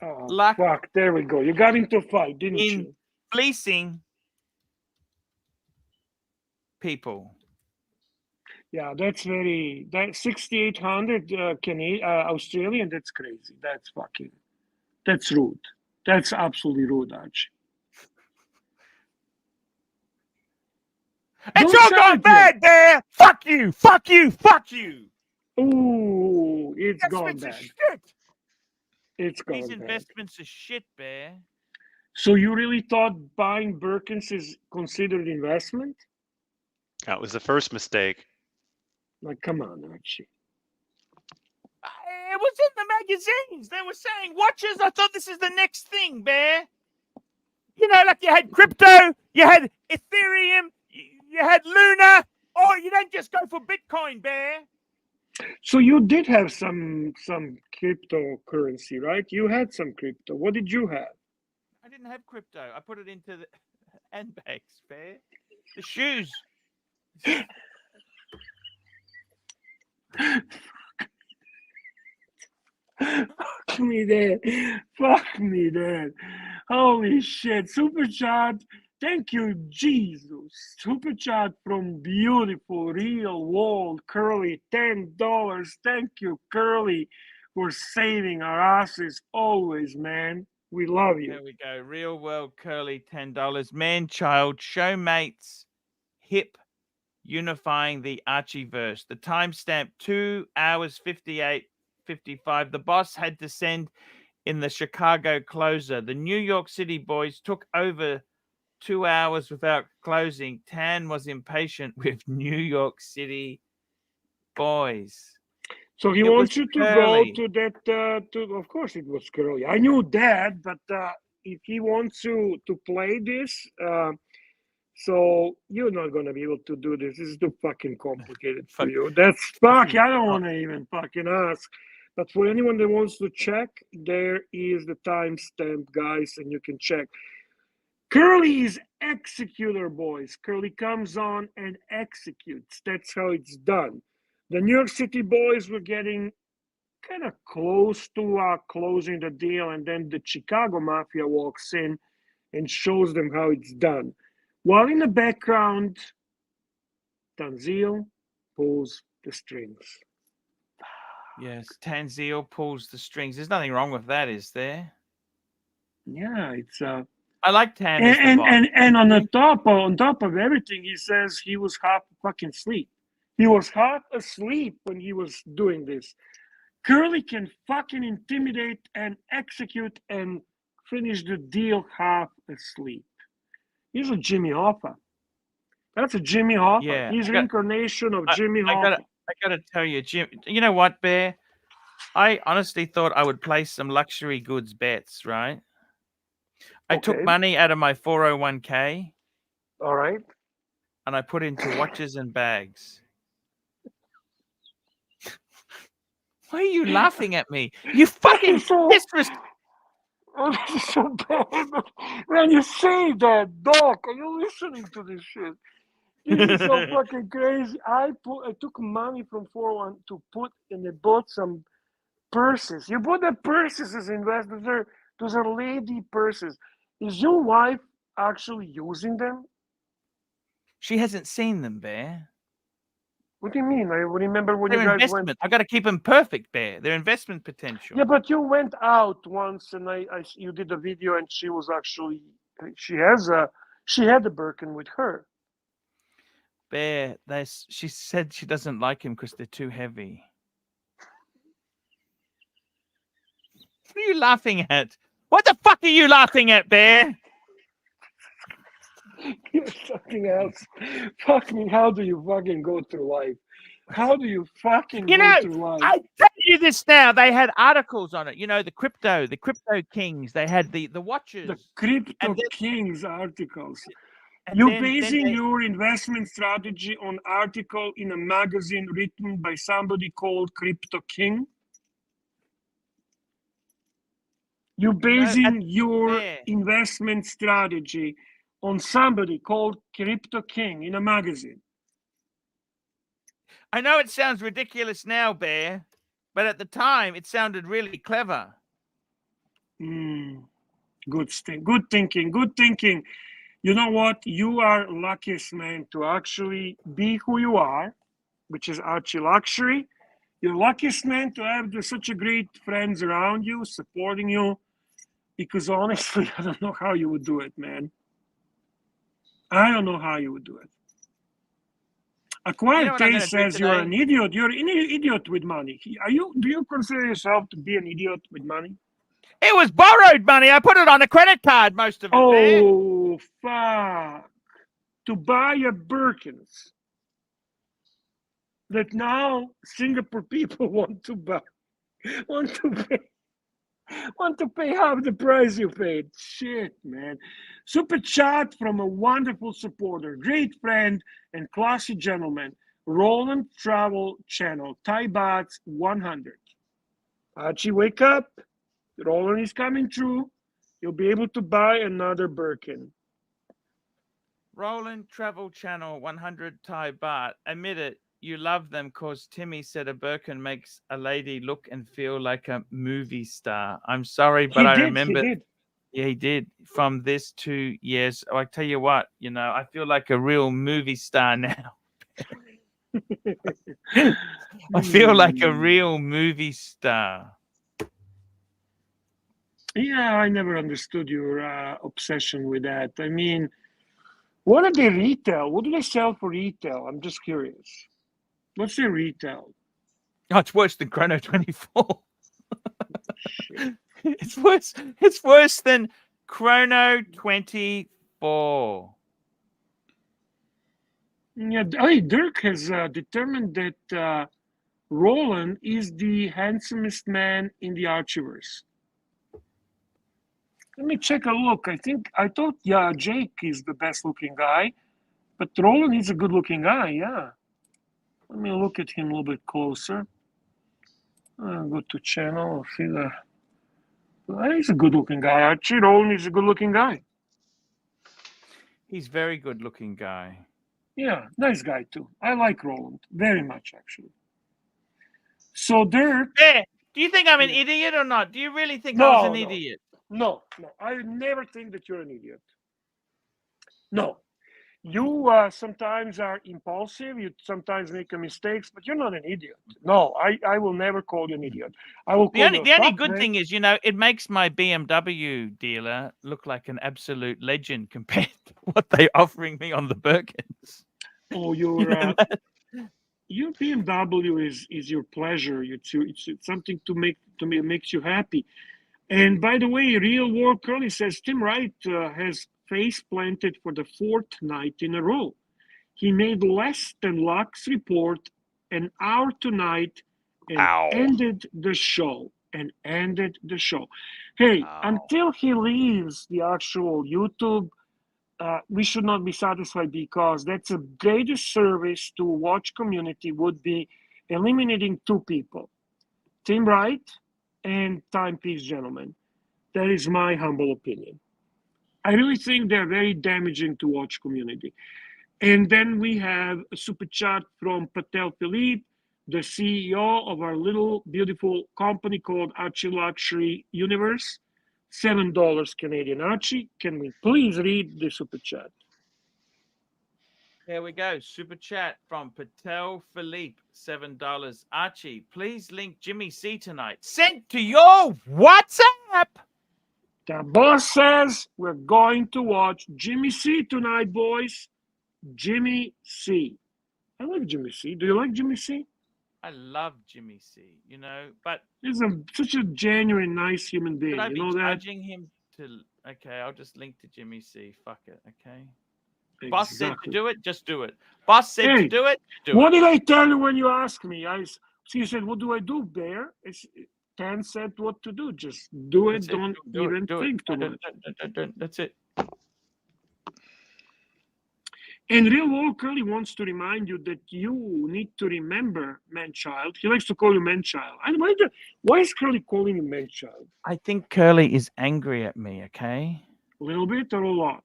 Oh, luck fuck! There we go. You got into a fight, didn't in you? fleecing people. Yeah, that's 6,800 Australian. That's crazy. That's rude. That's absolutely rude, Archie. It's Don't all gone shout bad, Bear. Fuck you. Fuck you. Fuck you. yet. Ooh, it's gone Investments are bad. shit. It's These gone bad. investments are shit, Bear. So you really thought buying Birkins is considered investment? That was the first mistake. Like, come on, Archie. It was in the magazines. They were saying watches. I thought this is the next thing, Bear. You know, like you had crypto, you had Ethereum, you had Luna. Oh, you don't just go for Bitcoin, Bear. So you did have some cryptocurrency, right? You had some crypto. What did you have? I didn't have crypto. I put it into the handbags, Bear. The shoes. Fuck me, Dad. Fuck me, Dad. Holy shit. Super chat. Thank you, Jesus. Super chat from beautiful, real world Curly. $10. Thank you, Curly, for saving our asses always, man. We love you. There we go. Real world Curly, $10. Man child, showmates, hip, unifying the Archieverse. The timestamp 2 hours 58:55. The boss had to send in the Chicago closer. The New York City boys took over 2 hours without closing. Tan was impatient with New York City boys. So he It wants was you to Curly. go to that. Of course, it was Curly. I knew that, but if he wants to play this, so you're not gonna be able to do this. This is too fucking complicated for Fuck. you. That's fuck. Fucking I don't hell. want to even fucking ask. But for anyone that wants to check, there is the timestamp, guys, and you can check. Curly is executor, boys. Curly comes on and executes. That's how it's done. The New York City boys were getting kind of close to closing the deal, and then the Chicago Mafia walks in and shows them how it's done. While in the background, Tanzil pulls the strings. Yes, Tanzil pulls the strings. There's nothing wrong with that, is there? Yeah, it's I like Tan as the boss. and on top of everything, he says he was half fucking asleep. He was half asleep when he was doing this. Curly can fucking intimidate and execute and finish the deal half asleep. He's a Jimmy Hoffa. That's a Jimmy Hoffa. Yeah, He's reincarnation of Jimmy I Hoffa. gotta tell you, Jim. You know what, Bear? I honestly thought I would place some luxury goods bets, right? I took Okay. money out of my 401k All right. and I put into watches and bags. Why are you laughing at me? You fucking disrespect. Oh, this is so bad. When you say that, Doc, are you listening to this shit? This is so fucking crazy. I took money from 401 to put, and I bought some purses. You bought the purses as investors. Those are lady purses. Is your wife actually using them? She hasn't seen them, Bear. What do you mean? I remember when They're you guys investment. went. I got to keep them perfect, Bear. They're investment potential. Yeah, but you went out once, and you did a video, and she was actually she had the Birkin with her. Bear, she said she doesn't like him because they're too heavy. What are you laughing at? What the fuck are you laughing at, Bear? Something else. Fuck me. How do you fucking go through life? How do you fucking You go know, through life? I tell you this now. They had articles on it. You know, the crypto kings. They had the watches. The Crypto And then- Kings articles. and You're then basing they- your investment strategy on article in a magazine written by somebody called Crypto King? You're basing your Bear. investment strategy on somebody called Crypto King in a magazine. I know it sounds ridiculous now, Bear, but at the time it sounded really clever. Good thinking. You know what? You are luckiest man to actually be who you are, which is ArchieLuxury. You're luckiest man to have such a great friends around you, supporting you. Because honestly, I don't know how you would do it, man. I don't know how you would do it. Acquired what I'm gonna Taste do says you're an today? idiot. You're an idiot with money. Do you consider yourself to be an idiot with money? It was borrowed money. I put it on a credit card, most of it, man. Oh, fuck. To buy a Birkins that now Singapore people want to buy, want to pay half the price you paid. Shit, man. Super chat from a wonderful supporter, great friend, and classy gentleman. Roland Travel Channel, Thai Bahts 100. Archie, wake up. Roland is coming through. You'll be able to buy another Birkin. Roland Travel Channel 100 Thai Baht. Admit it, you love them because Timmy said a Birkin makes a lady look and feel like a movie star. I'm sorry, but I remember. He did. Yeah, he did. From this 2 years. Oh, I tell you what, I feel like a real movie star now. I feel like a real movie star. Yeah, I never understood your obsession with that. I mean, what do they retail? What do they sell for retail? I'm just curious. What's their retail? Oh, it's worse than Chrono 24. Shit. It's worse. It's worse than Chrono 24. Yeah, hey, Dirk has determined that Roland is the handsomest man in the Archieverse. Let me check a look. I thought, yeah, Jake is the best looking guy, but Roland is a good looking guy, yeah. Let me look at him a little bit closer. Go to channel, see the. He's a good looking guy. Archie Roland is a good looking guy. He's very good looking guy. Yeah, nice guy too. I like Roland very much, actually. So Dirk. Yeah. Do you think I'm an idiot or not? Do you really think I was an idiot? No. I never think that you're an idiot. No. You sometimes are impulsive. You sometimes make mistakes, but you're not an idiot. No, I will never call you an idiot. I will call you. The only good thing is, it makes my BMW dealer look like an absolute legend compared to what they're offering me on the Birkins. Oh, your BMW is your pleasure. It's something makes you happy. And by the way, Real War Curly says Tim Wright has face planted for the 4th night in a row. He made less than Lux report an hour tonight and ended the show. Hey, until he leaves the actual YouTube, we should not be satisfied, because that's the greatest service to watch community would be eliminating 2 people, Tim Wright and Timepiece Gentleman. That is my humble opinion. I really think they're very damaging to watch community. And then we have a super chat from Patel Philippe, the CEO of our little beautiful company called ArchieLuxury Universe. $7 Canadian. Archie, can we please read the super chat? There we go. Super chat from Patel Philippe, $7. Archie, please link Jimmy C tonight. Sent to your WhatsApp. The boss says we're going to watch Jimmy C tonight, boys. Jimmy C. I like Jimmy C. Do you like Jimmy C? I love Jimmy C, but he's such a genuine, nice human being. Should I be charging him to? Okay, I'll just link to Jimmy C. Fuck it. Okay. Exactly. Boss said to do it, just do it. Boss said to do it, what did I tell you when you asked me? You said, what do I do, Bear? Tan said what to do. Just do it. Don't even think too much. That's it. And Real World Curly wants to remind you that you need to remember man-child. He likes to call you man-child. Why is Curly calling you man-child? I think Curly is angry at me, okay? A little bit or a lot?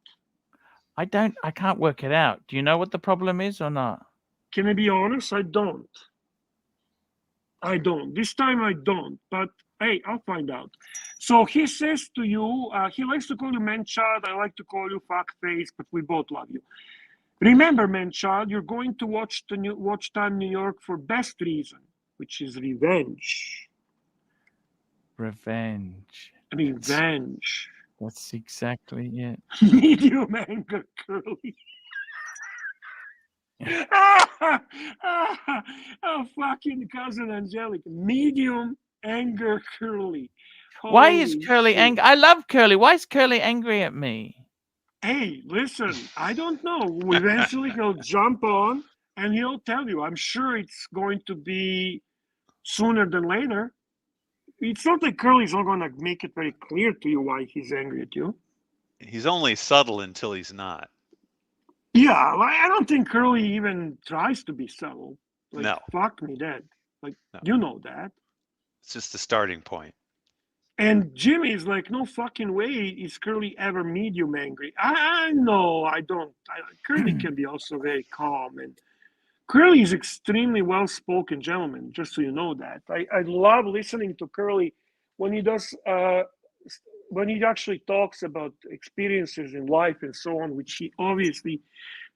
I can't work it out. Do you know what the problem is or not? Can I be honest? I don't. I don't. This time I don't. But hey, I'll find out. So he says to you, he likes to call you man child. I like to call you fuckface, but we both love you. Remember, man child, you're going to watch Time New York for best reason, which is revenge. Revenge. Revenge. That's exactly it. Medium anger curly. Oh, fucking cousin Angelica. Medium anger curly. Why is Holy Curly shit. angry? I love Curly. Why is Curly angry at me? Hey, listen, I don't know. Eventually he'll jump on and he'll tell you. I'm sure it's going to be sooner than later. It's not like Curly's not going to make it very clear to you why he's angry at you. He's only subtle until he's not. Yeah, I don't think Curly even tries to be subtle. Like, No. fuck me dead. Like, No. you know that. It's just the starting point. And Jimmy's like, no fucking way is Curly ever medium angry. I know, I don't. Curly can be also very calm. And Curly is extremely well-spoken gentleman, just so you know that. I love listening to Curly when he does, when he actually talks about experiences in life and so on, which he obviously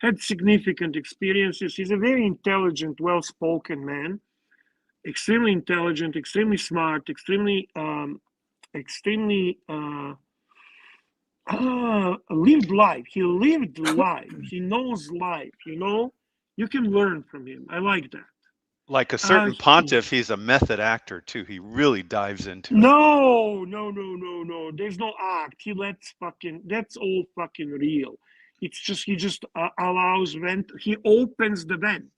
had significant experiences. He's a very intelligent, well-spoken man, extremely intelligent, extremely smart, extremely lived life. He lived life. He knows life, you know? You can learn from him. I like that. Like a certain Pontiff, he's a method actor too. He really dives into it. No. There's no act. He lets that's all fucking real. It's just, he just allows vent. He opens the vent.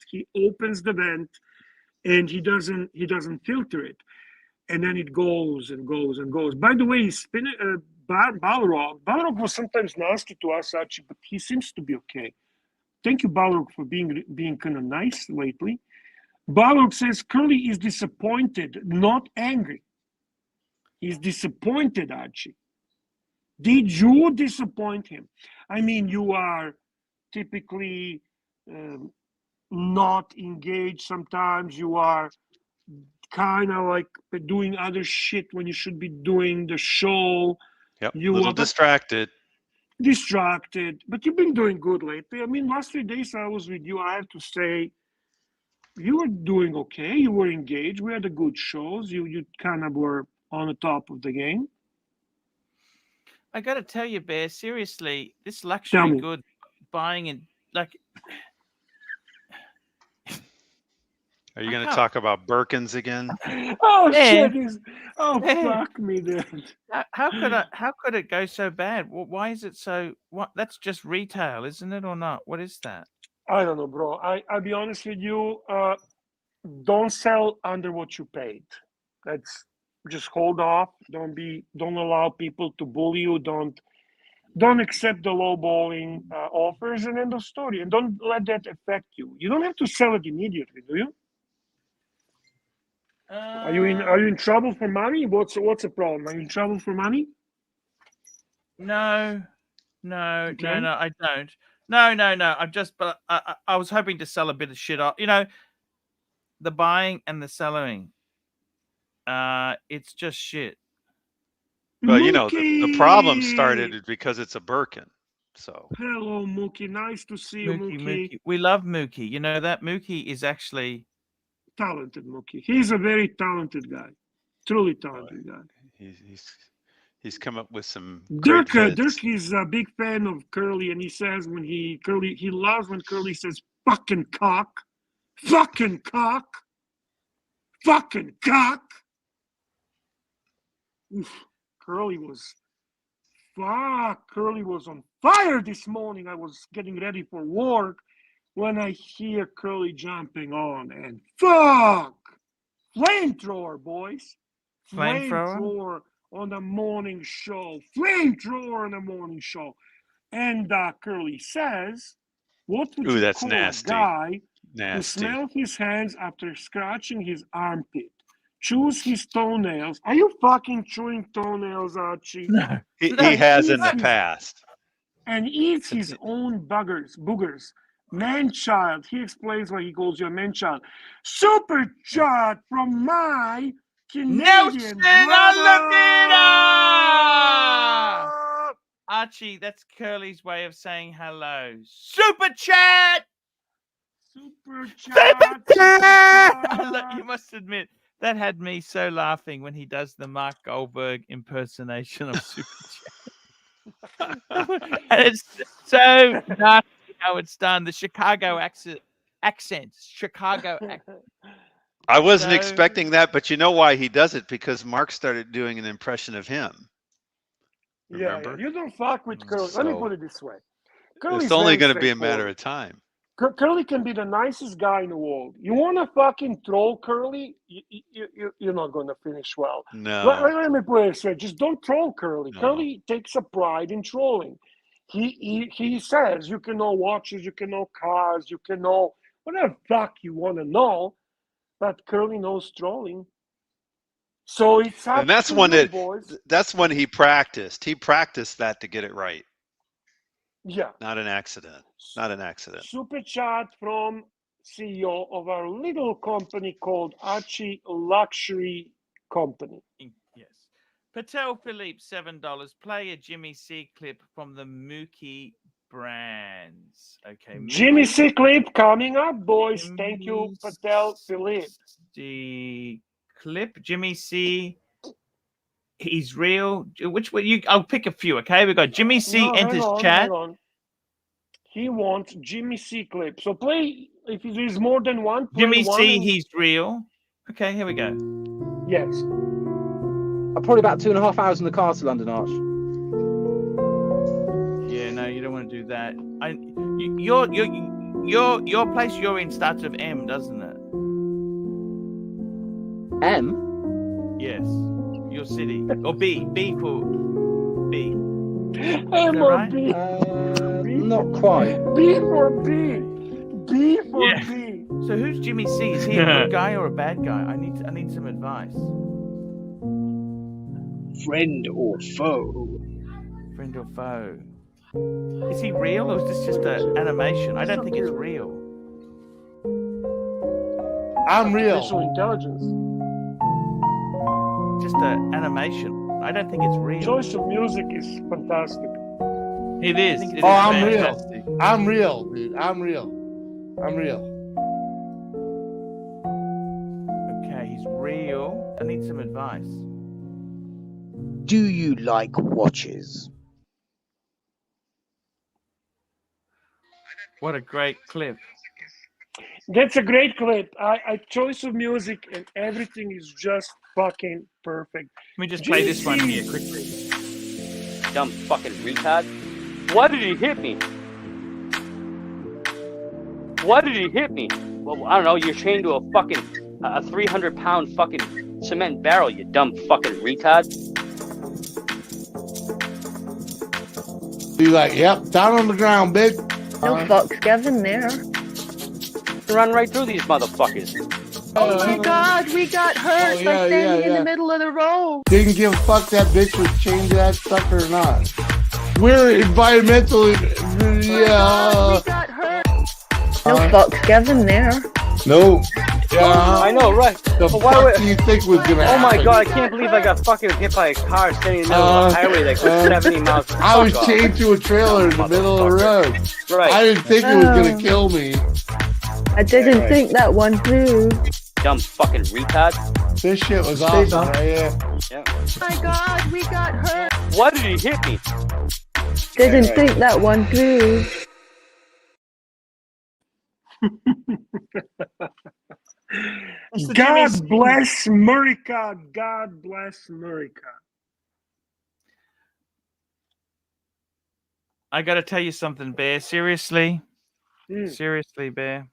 And he doesn't filter it. And then it goes and goes and goes. By the way, he's spinning Balrog. Balrog was sometimes nasty to us, Archie, but he seems to be okay. Thank you, Balrog, for being kind of nice lately. Balrog says Curly is disappointed, not angry. He's disappointed, Archie. Did you disappoint him? I mean, you are typically not engaged sometimes. You are kind of like doing other shit when you should be doing the show. Yep, You a little are distracted. But you've been doing good lately. I mean, last 3 days I was with you, I have to say, you were doing okay. You were engaged. We had a good shows. You kind of were on the top of the game. I got to tell you, Bear, seriously, this Tell luxury me. good buying and like. Are you going to talk about Birkins again? Oh, Yeah. shit. Fuck me, dude. How could it go so bad? Why is it so? What? That's just retail, isn't it, or not? What is that? I don't know, bro. I'll be honest with you. Don't sell under what you paid. That's just hold off. Don't allow people to bully you. Don't accept the lowballing offers, and end of story. And don't let that affect you. You don't have to sell it immediately, do you? Are you in trouble for money? What's the problem? Are you in trouble for money? No, Okay. I don't. No. But I was hoping to sell a bit of shit off. You know, the buying and the selling. It's just shit. Well, you know, the problem started because it's a Birkin. So Hello, Mookie. Nice to see you, Mookie. We love Mookie. You know that Mookie is actually talented. Mookie. He's a very talented guy. Truly talented guy. He's come up with some Dirk great hits. is a big fan of Curly, and he says he loves when Curly says fucking cock. Fucking cock. Fucking cock. Oof. Curly was on fire this morning. I was getting ready for work when I hear Curly jumping on, and fuck! Flamethrower, boys. Flamethrower on the morning show. Flamethrower on the morning show. And Curly says, what would you that's call nasty. a guy who Nasty. smells his hands after scratching his armpit? Chews his toenails. Are you fucking chewing toenails, Archie? no. He has in the past. And eats his own boogers. Man-child. He explains why he calls you a man-child. Super chat from my Canadian Nelson brother. Archie, that's Curly's way of saying hello. Super chat! Super chat. Super Look, chat. you must admit, that had me so laughing when he does the Mark Goldberg impersonation of Super Chat. And it's so nasty how it's done. The Chicago accent. Chicago accent. I wasn't So- expecting that, but you know why he does it? Because Mark started doing an impression of him. Yeah, Remember? you don't fuck with Curly. Let me So- put it this way. Curly's It's only very going to be a matter straightforward. of time. Curly can be the nicest guy in the world. You want to fucking troll Curly, you're not going to finish well. No. Let me put it this way. Just don't troll Curly. No. Curly takes a pride in trolling. He says you can know watches, you can know cars, you can know whatever fuck you want to know, but Curly knows trolling. So it's up And that's to one you, that boys. that's when he practiced. He practiced that to get it right. Yeah. Not an accident. Not an accident. Super chat from CEO of our little company called ArchieLuxury Company. Yes. Patel Philippe, $7. Play a Jimmy C clip from the Mookie brands. Okay. Jimmy Mookie- C clip coming up, boys. Thank you, Jimmy Patel Philippe. C clip. Jimmy C. He's real. Which one? I'll pick a few. Okay. We got Jimmy C No, enters hang chat. on. He wants Jimmy C clip. So play if there's more than one. Play Jimmy one C. and- He's real. Okay. Here we go. Yes. I'm probably about 2.5 hours in the car to London, Arch. Yeah. No, you don't want to do that. Your place you're in starts with M, doesn't it? M? Yes. Your city or B. B for B. M or right? B. Not quite. B for B. B for Yeah. B. So who's Jimmy C? Is he a good guy or a bad guy? I need some advice. Friend or foe? Friend or foe? Is he real or is this just an animation? I don't think it's real. I'm Artificial real. intelligence. Just an animation. I don't think it's real. Choice of music is fantastic. It is. It is I'm real. fantastic. I'm real, dude. I'm real. I'm real. Okay, he's real. I need some advice. Do you like watches? What a great clip. That's a great clip. I choice of music and everything is just fucking perfect. Let me just play this one here quickly. Dumb fucking retard. Why did he hit me? Why did he hit me? Well, I don't know. You're chained to a fucking 300-pound fucking cement barrel, you dumb fucking retard. Be like, yep, down on the ground, bitch. No fucks given there. Run right through these motherfuckers. Oh my god, we got hurt by standing in yeah. the middle of the road. Didn't give a fuck that bitch was chained to that sucker or not. We're environmentally, yeah. We got hurt. No fucks given there. No. Yeah. I know, right? The But why fuck would- do you think was gonna Oh happen? my god, I can't believe I got fucking hit by a car standing in the middle of the highway that goes 70 miles per I was hour. chained to a trailer in the middle of the road. Right. I didn't think it was gonna kill me. I didn't think that one through. Dumb fucking retard. This shit was awesome, right here. Yeah. Oh my god, we got hurt. Why did he hit me? Didn't think that one through. God bless America. God bless America. I got to tell you something, Bear. Seriously. Hmm. Seriously, Bear.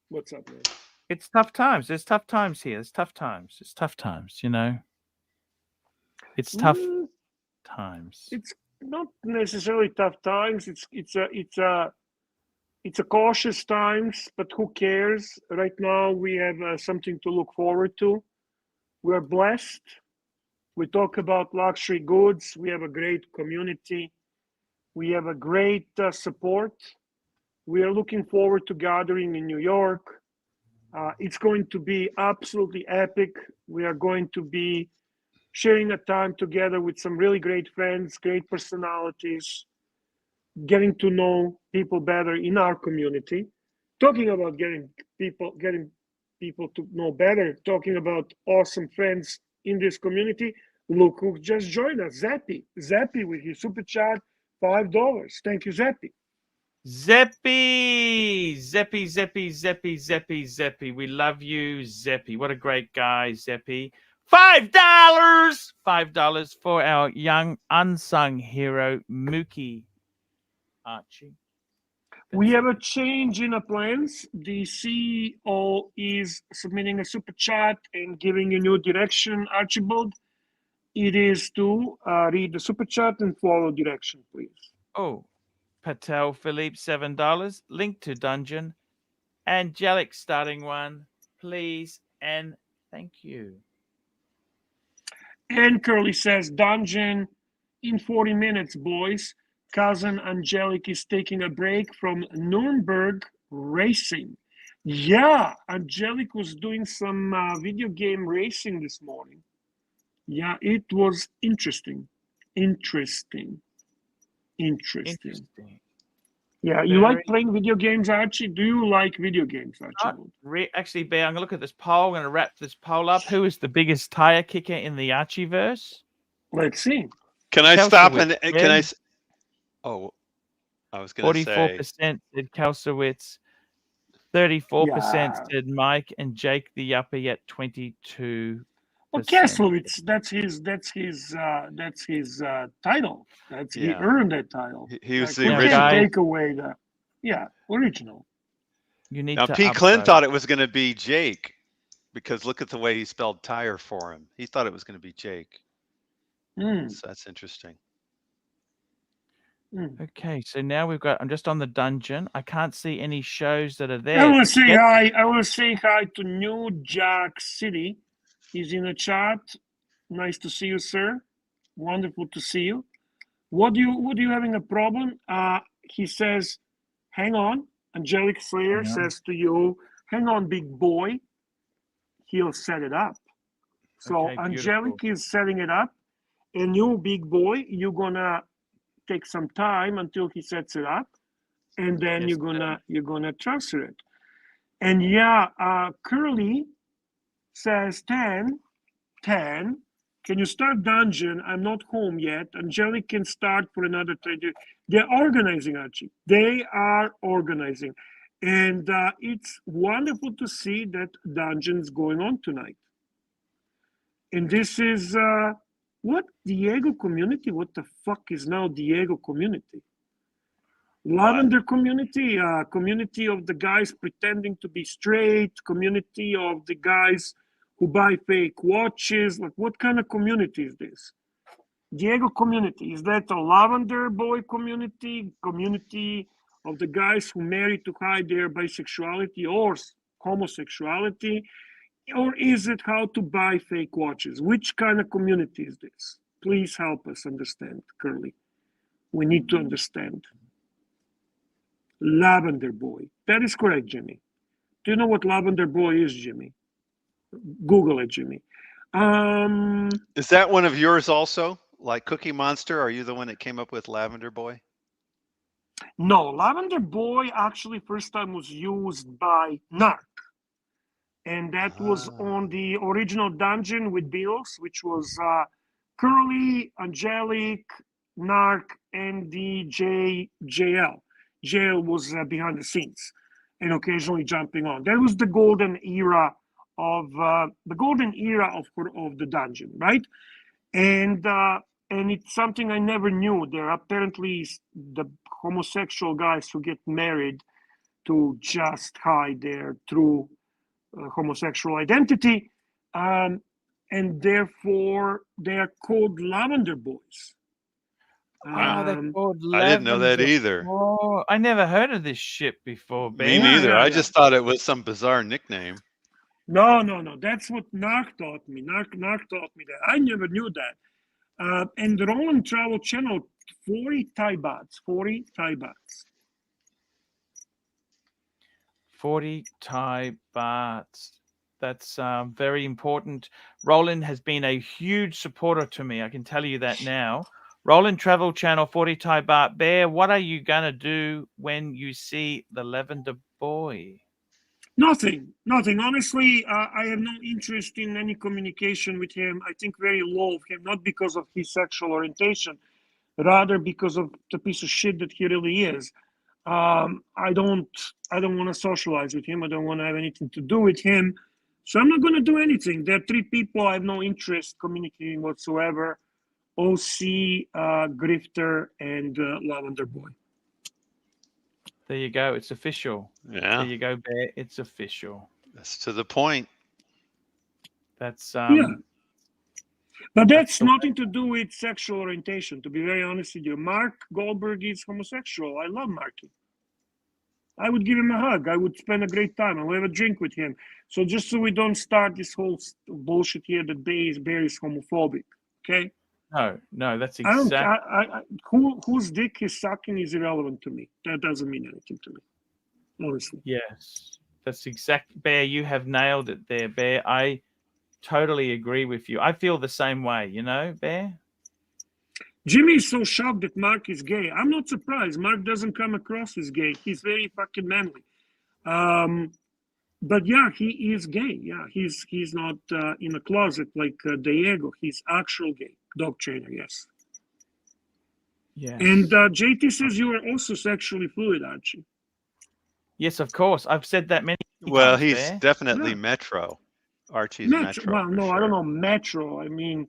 What's up, man? It's tough times. There's tough times here. It's tough times. It's tough times, you know. It's tough times. It's not necessarily tough times. It's a cautious times, but who cares? Right now, we have something to look forward to. We're blessed. We talk about luxury goods. We have a great community. We have a great support. We are looking forward to gathering in New York. It's going to be absolutely epic. We are going to be sharing a time together with some really great friends, great personalities, getting to know people better in our community. Talking about getting people to know better, talking about awesome friends in this community. Look who just joined us, Zeppy. Zeppy with his super chat, $5. Thank you, Zeppy. Zeppy, Zeppy, Zeppy, Zeppy, Zeppy, Zeppy. We love you, Zeppy. What a great guy, Zeppy. $5! $5 for our young unsung hero, Mookie. Archie. We have a change in the plans. The CEO is submitting a super chat and giving a new direction, Archibald. It is to read the super chat and follow direction, please. Oh, Patel Philippe, $7. Link to dungeon. Angelic starting one, please and thank you. And Curly says, dungeon in 40 minutes, boys. Cousin Angelic is taking a break from Nuremberg racing. Yeah, Angelic was doing some video game racing this morning. Yeah, it was interesting. Interesting. Yeah, you like playing video games, Archie? Do you like video games, Archie? Actually, Bear, I'm going to look at this poll. I'm going to wrap this poll up. Who is the biggest tire kicker in the Archieverse? Let's see. Can I stop and can I? Oh, I was going to say 44% said Kalsowitz. 34% said Mike, and Jake the Yuppie at 22%. Well, Kaslowitz, that's his title. He earned that title. He was the original. Take away the original. You need now, to P. Clint thought it was going to be Jake because look at the way he spelled tire for him. He thought it was going to be Jake. So that's interesting. Okay, so now we've got. I'm just on the dungeon. I can't see any shows that are there. I want to say hi. I want to say hi to New Jack City. He's in the chat. Nice to see you, sir. Wonderful to see you. What do you having a problem? He says, hang on. Angelic Slayer says to you, hang on, big boy. He'll set it up. So okay, Angelic is setting it up. And you, big boy, you're gonna take some time until he sets it up, and then you're gonna transfer it. And Curly says 10. Can you start dungeon? I'm not home yet. Angelic can start for another 30. They're organizing, Archie. They are organizing. And it's wonderful to see that dungeon's going on tonight. And this is what Diego community? What the fuck is now Diego community? Lavender community, community of the guys pretending to be straight, community of the guys who buy fake watches. Like, what kind of community is this? Diego community, is that a lavender boy community? Community of the guys who marry to hide their bisexuality or homosexuality? Or is it how to buy fake watches? Which kind of community is this? Please help us understand, Curly. We need to understand. Lavender boy. That is correct, Jimmy. Do you know what lavender boy is, Jimmy? Google it, Jimmy. Is that one of yours also? Like Cookie Monster? Are you the one that came up with lavender boy? No, lavender boy actually first time was used by Narc. And that was on the original dungeon with Beatles, which was Curly, Angelic, Narc, and the JL. JL was behind the scenes and occasionally jumping on. That was the golden era of the dungeon, right? And it's something I never knew. There are apparently the homosexual guys who get married to just hide their true homosexual identity, and therefore they are called lavender boys. They're called lavender. I didn't know that either. Oh, I never heard of this shit before. Me neither. I just thought it was some bizarre nickname. No. That's what Narc taught me. Narc taught me that. I never knew that. And the Roland Travel Channel, 40 Thai bahts. 40 Thai bahts. That's very important. Roland has been a huge supporter to me. I can tell you that now. Roland Travel Channel, 40 Thai baht. Bear, what are you going to do when you see the Lavender Boy? Nothing. Honestly, I have no interest in any communication with him. I think very low of him, not because of his sexual orientation, rather because of the piece of shit that he really is. I don't want to socialize with him. I don't want to have anything to do with him. So I'm not going to do anything. There are three people I have no interest communicating whatsoever: OC, Grifter, and Lavender Boy. There you go. It's official. Yeah. There you go, Bear. It's official. That's to the point. That's Yeah. But that's the nothing to do with sexual orientation, to be very honest with you. Mark Goldberg is homosexual. I love Marky. I would give him a hug. I would spend a great time. I would have a drink with him. So just so we don't start this whole bullshit here that Bear is homophobic, okay? No, that's I don't. exactly. Whose dick he's sucking is irrelevant to me. That doesn't mean anything to me, honestly. Yes, that's exact. Bear, you have nailed it there, Bear. I totally agree with you. I feel the same way, you know, Bear. Jimmy is so shocked that Mark is gay. I'm not surprised. Mark doesn't come across as gay. He's very fucking manly. But yeah, he is gay. Yeah, he's not in a closet like Diego. He's actual gay. Dog trainer, yes. Yes. And JT says you are also sexually fluid, Archie. Yes, of course. I've said that many Well, times, he's Bear. definitely Yeah. Metro. Archie's Metro. Well, for no, sure. I don't know Metro. I mean,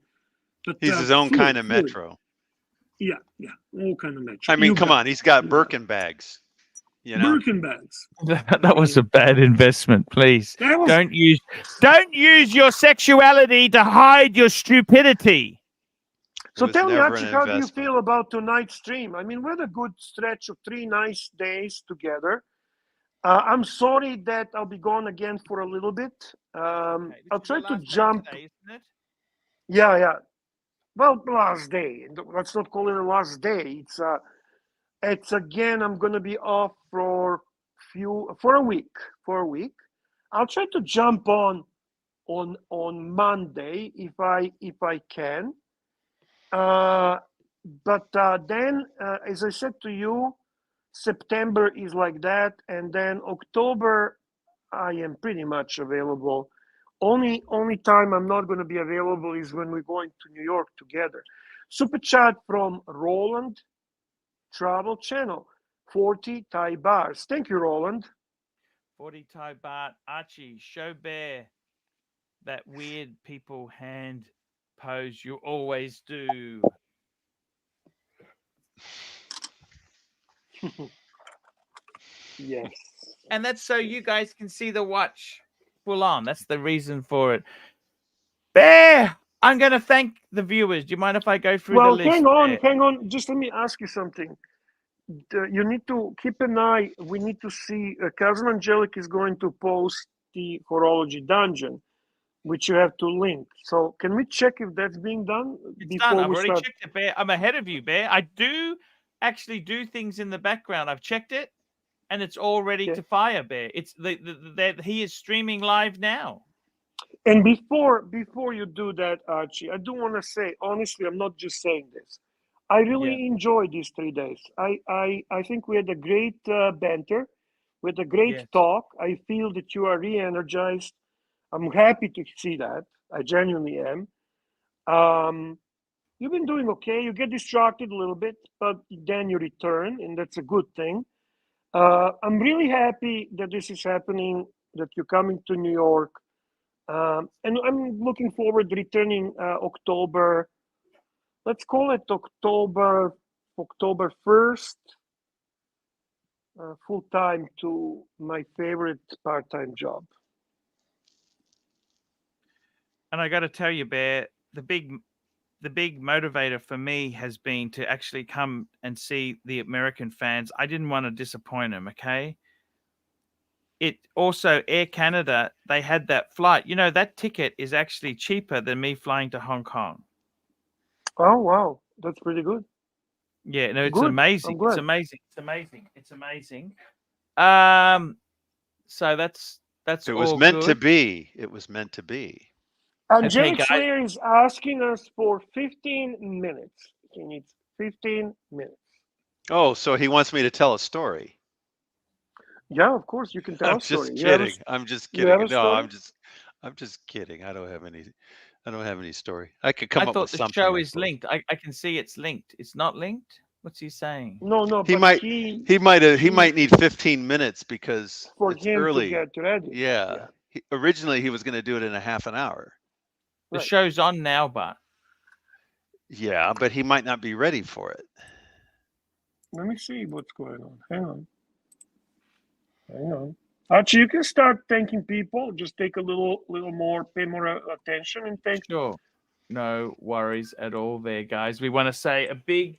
but, He's his own fluid, kind of fluid. Metro. Yeah, all kind of Metro. I mean, You come got on, it. he's got You got Birkin bags. You know, Birkin bags. That was a bad investment. Please That was don't use your sexuality to hide your stupidity. So was tell me, never Archie, an how do you investment. feel about tonight's stream? I mean, we had a good stretch of 3 nice days together. I'm sorry that I'll be gone again for a little bit. Okay, this I'll is try your to last day jump. today, isn't it? Yeah. Well, last day. Let's not call it a last day. It's again. I'm gonna be off for a week. I'll try to jump on Monday if I can. But then, as I said to you, September is like that, and then October, I am pretty much available. Only time I'm not going to be available is when we're going to New York together. Super chat from Roland, Travel Channel, 40 Thai bars. Thank you, Roland. 40 Thai baht. Archie, show Bear that weird people hand pose you always do. Yes. And that's so you guys can see the watch full on. That's the reason for it. Bear, I'm going to thank the viewers. Do you mind if I go through the list? Hang on. Just let me ask you something. You need to keep an eye. We need to see. Cousin Angelic is going to post the horology dungeon, which you have to link. So can we check if that's being done It's done. I've already checked it, Bear. I'm ahead of you, Bear. I do actually do things in the background. I've checked it, and it's all ready to fire, Bear. It's he is streaming live now. And before you do that, Archie, I do want to say, honestly, I'm not just saying this. I really enjoyed these 3 days. I think we had a great banter, with a great talk. I feel that you are re-energized. I'm happy to see that. I genuinely am. You've been doing okay. You get distracted a little bit, but then you return, and that's a good thing. I'm really happy that this is happening, that you're coming to New York. And I'm looking forward to returning October. Let's call it October 1st, full time to my favorite part-time job. And I got to tell you, Bear, the big motivator for me has been to actually come and see the American fans. I didn't want to disappoint them. Okay. It also, Air Canada, they had that flight. You know, that ticket is actually cheaper than me flying to Hong Kong. Oh, wow. That's pretty good. Yeah, no, it's Good. amazing. I'm glad. It's amazing. So that's It was all meant to good. be. It was meant to be. Angelic guys. Slayer is asking us for 15 minutes. He needs 15 minutes. Oh, so he wants me to tell a story. Yeah, of course you can tell I'm a story. just kidding. I'm just you have kidding. a No, story? I'm just kidding. I don't have any story. I could come I up thought with the something. show I is suppose. linked. I can see it's linked. It's not linked. What's he saying? No, He but might he might need 15 minutes because for it's him early. to get ready. Yeah. Originally he was going to do it in a half an hour. The Right. show's on now, but Yeah, but he might not be ready for it. Let me see what's going on. Hang on. Archie, you can start thanking people. Just take a little more, pay more attention, and thank. sure. No worries at all there, guys. We want to say a big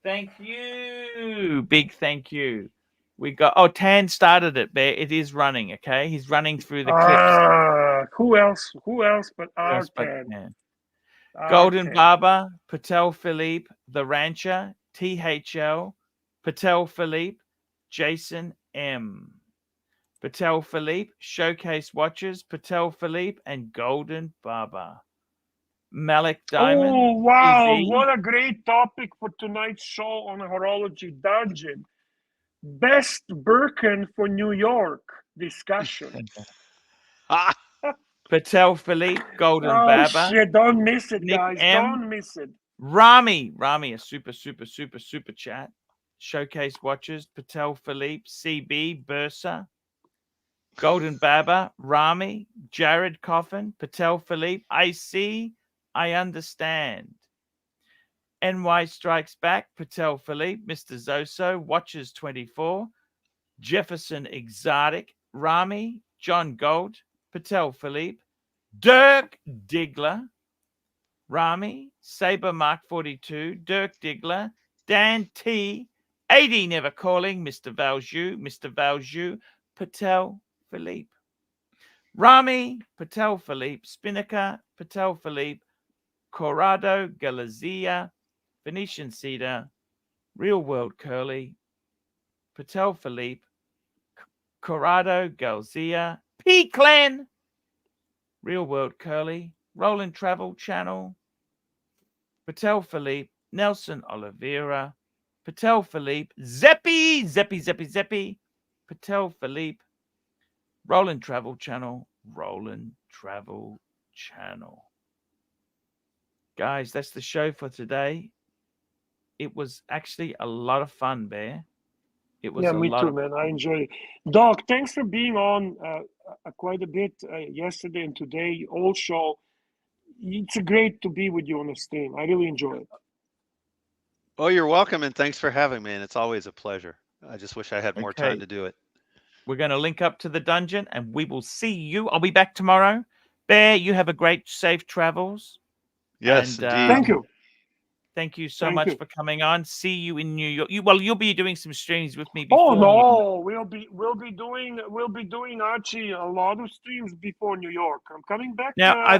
thank you. Big thank you. We got Tan started it, Bear. It is running, okay? He's running through the clips. Who else? But Yes, but Artan? Tan. Golden Barber, Patel Philippe, The Rancher, THL, Patel Philippe, Jason M. Patel Philippe, Showcase Watches, Patel Philippe, and Golden Barber. Malik Diamond. Oh, wow. TV. What a great topic for tonight's show on Horology Dungeon. Best Birkin for New York discussion. Patel Philippe, Golden Oh, Barber. shit. Don't miss it, Nick guys. M. Don't miss it. Rami, a super chat. Showcase Watches, Patel Philippe, CB, Bursa. Golden Barber, Rami, Jared Coffin, Patel Philippe. I see, I understand. NY Strikes Back, Patel Philippe, Mr. Zoso, Watches 24, Jefferson Exotic, Rami, John Gold, Patel Philippe, Dirk Diggler, Rami, Saber Mark 42, Dirk Diggler, Dan T, 80 Never Calling, Mr. Valju, Patel Philippe. Rami, Patel Philippe, Spinnaker, Patel Philippe, Corrado Galizia, Venetian Cedar, Real World Curly, Patel Philippe, Corrado Galzia, P Clan, Real World Curly, Roland Travel Channel, Patel Philippe, Nelson Oliveira, Patel Philippe, Zeppy, Patel Philippe, Roland Travel Channel. Guys, that's the show for today. It was actually a lot of fun, Bear. It was me too, man. I enjoyed it. Doc, thanks for being on quite a bit yesterday and today. Also, it's great to be with you on the stream. I really enjoy it. Oh, you're welcome, and thanks for having me. And it's always a pleasure. I just wish I had more time to do it. We're going to link up to the dungeon, and we will see you. I'll be back tomorrow. Bear, you have a great, safe travels. Yes, and, indeed. Thank you. Thank you so much for coming on. See you in New York. You'll be doing some streams with me. Oh no, we'll be doing Archie a lot of streams before New York. I'm coming back. Now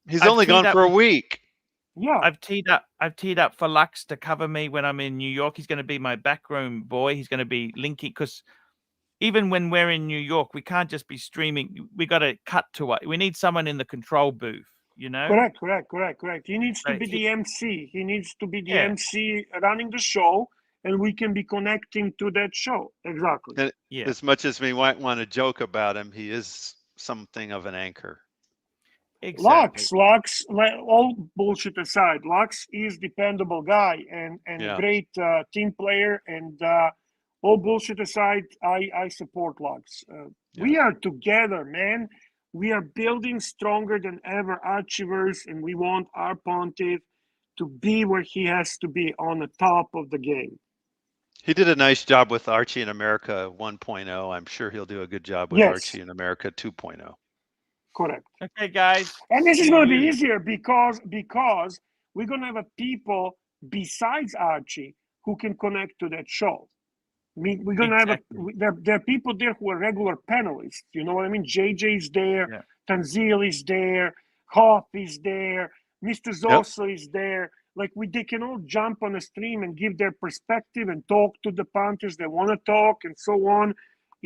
He's only gone for a week. Yeah, I've teed up for Lux to cover me when I'm in New York. He's going to be my backroom boy. He's going to be linking because even when we're in New York, we can't just be streaming. We got to cut to it. We need someone in the control booth. You know? Correct. He needs to be the MC. He needs to be the MC running the show, and we can be connecting to that show. Exactly. And as much as we might want to joke about him, he is something of an anchor. Exactly. Lux, all bullshit aside, Lux is dependable guy and a great team player. And all bullshit aside, I support Lux. We are together, man. We are building stronger than ever Archieverse, and we want our Pontiff to be where he has to be, on the top of the game. He did a nice job with Archie in America 1.0. I'm sure he'll do a good job with Archie in America 2.0. Correct. Okay, guys. And this is going to be easier because we're going to have people besides Archie who can connect to that show. I mean, we're going to have there are people there who are regular panelists. You know what I mean? JJ's there, Tanzil is there, Hoff is there, Mr. Zoso is there. Like they can all jump on a stream and give their perspective and talk to the punters they want to talk and so on.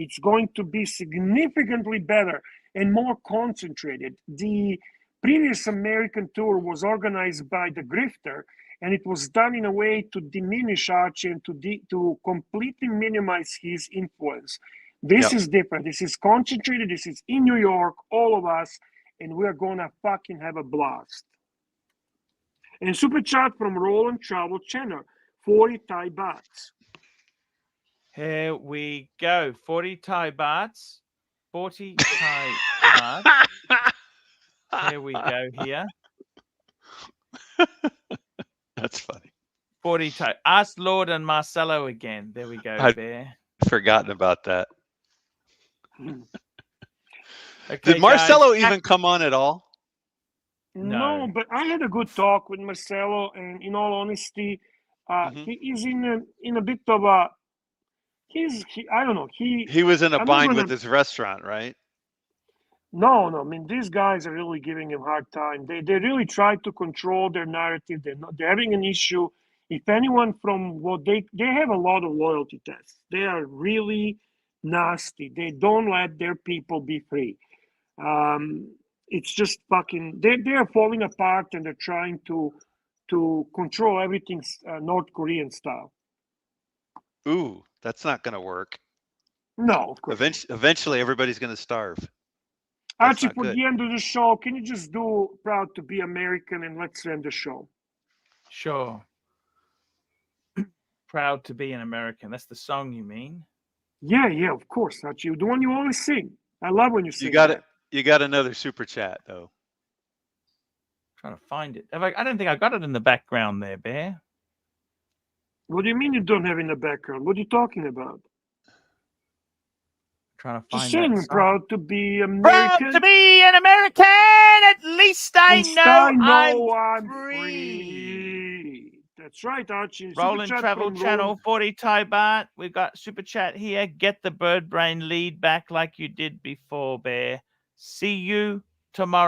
It's going to be significantly better and more concentrated. The previous American tour was organized by the Grifter, and it was done in a way to diminish Archie and to completely minimize his influence. This is different. This is concentrated. This is in New York, all of us, and we're gonna fucking have a blast. And super chat from Roland Travel Channel, 40 Thai bahts. Here we go. 40 Thai bahts. 40 Thai bahts. Here we go here. That's funny. 40 Thai. Ask Lord and Marcelo again. There we go, I'd Bear. forgotten about that. Okay, Did Marcelo guys, even come on at all? No, but I had a good talk with Marcelo, and in all honesty, he is in a bit of a. I don't know. He was in a I'm not bind gonna- with his restaurant, right? No. I mean, these guys are really giving him a hard time. They really try to control their narrative. They're having an issue. If anyone from what they have a lot of loyalty tests. They are really nasty. They don't let their people be free. It's just fucking. They are falling apart, and they're trying to control everything North Korean style. Ooh, that's not going to work. No, of course. Eventually, everybody's going to starve. Archie, for the end of the show, can you just do "Proud to be American" and let's end the show? Sure. Proud to be an American. That's the song you mean? Yeah, of course, Archie. The one you always sing. I love when you sing. You got it. You got another super chat though. Trying to find it. I don't think I got it in the background there, Bear. What do you mean you don't have it in the background? What are you talking about? Trying to find Just saying, that song. proud to be American. Proud to be an American. At least I know I'm free. That's right, Archie. Rolling Travel Channel, 40 Thai baht. We've got super chat here. Get the bird brain lead back like you did before, Bear. See you tomorrow.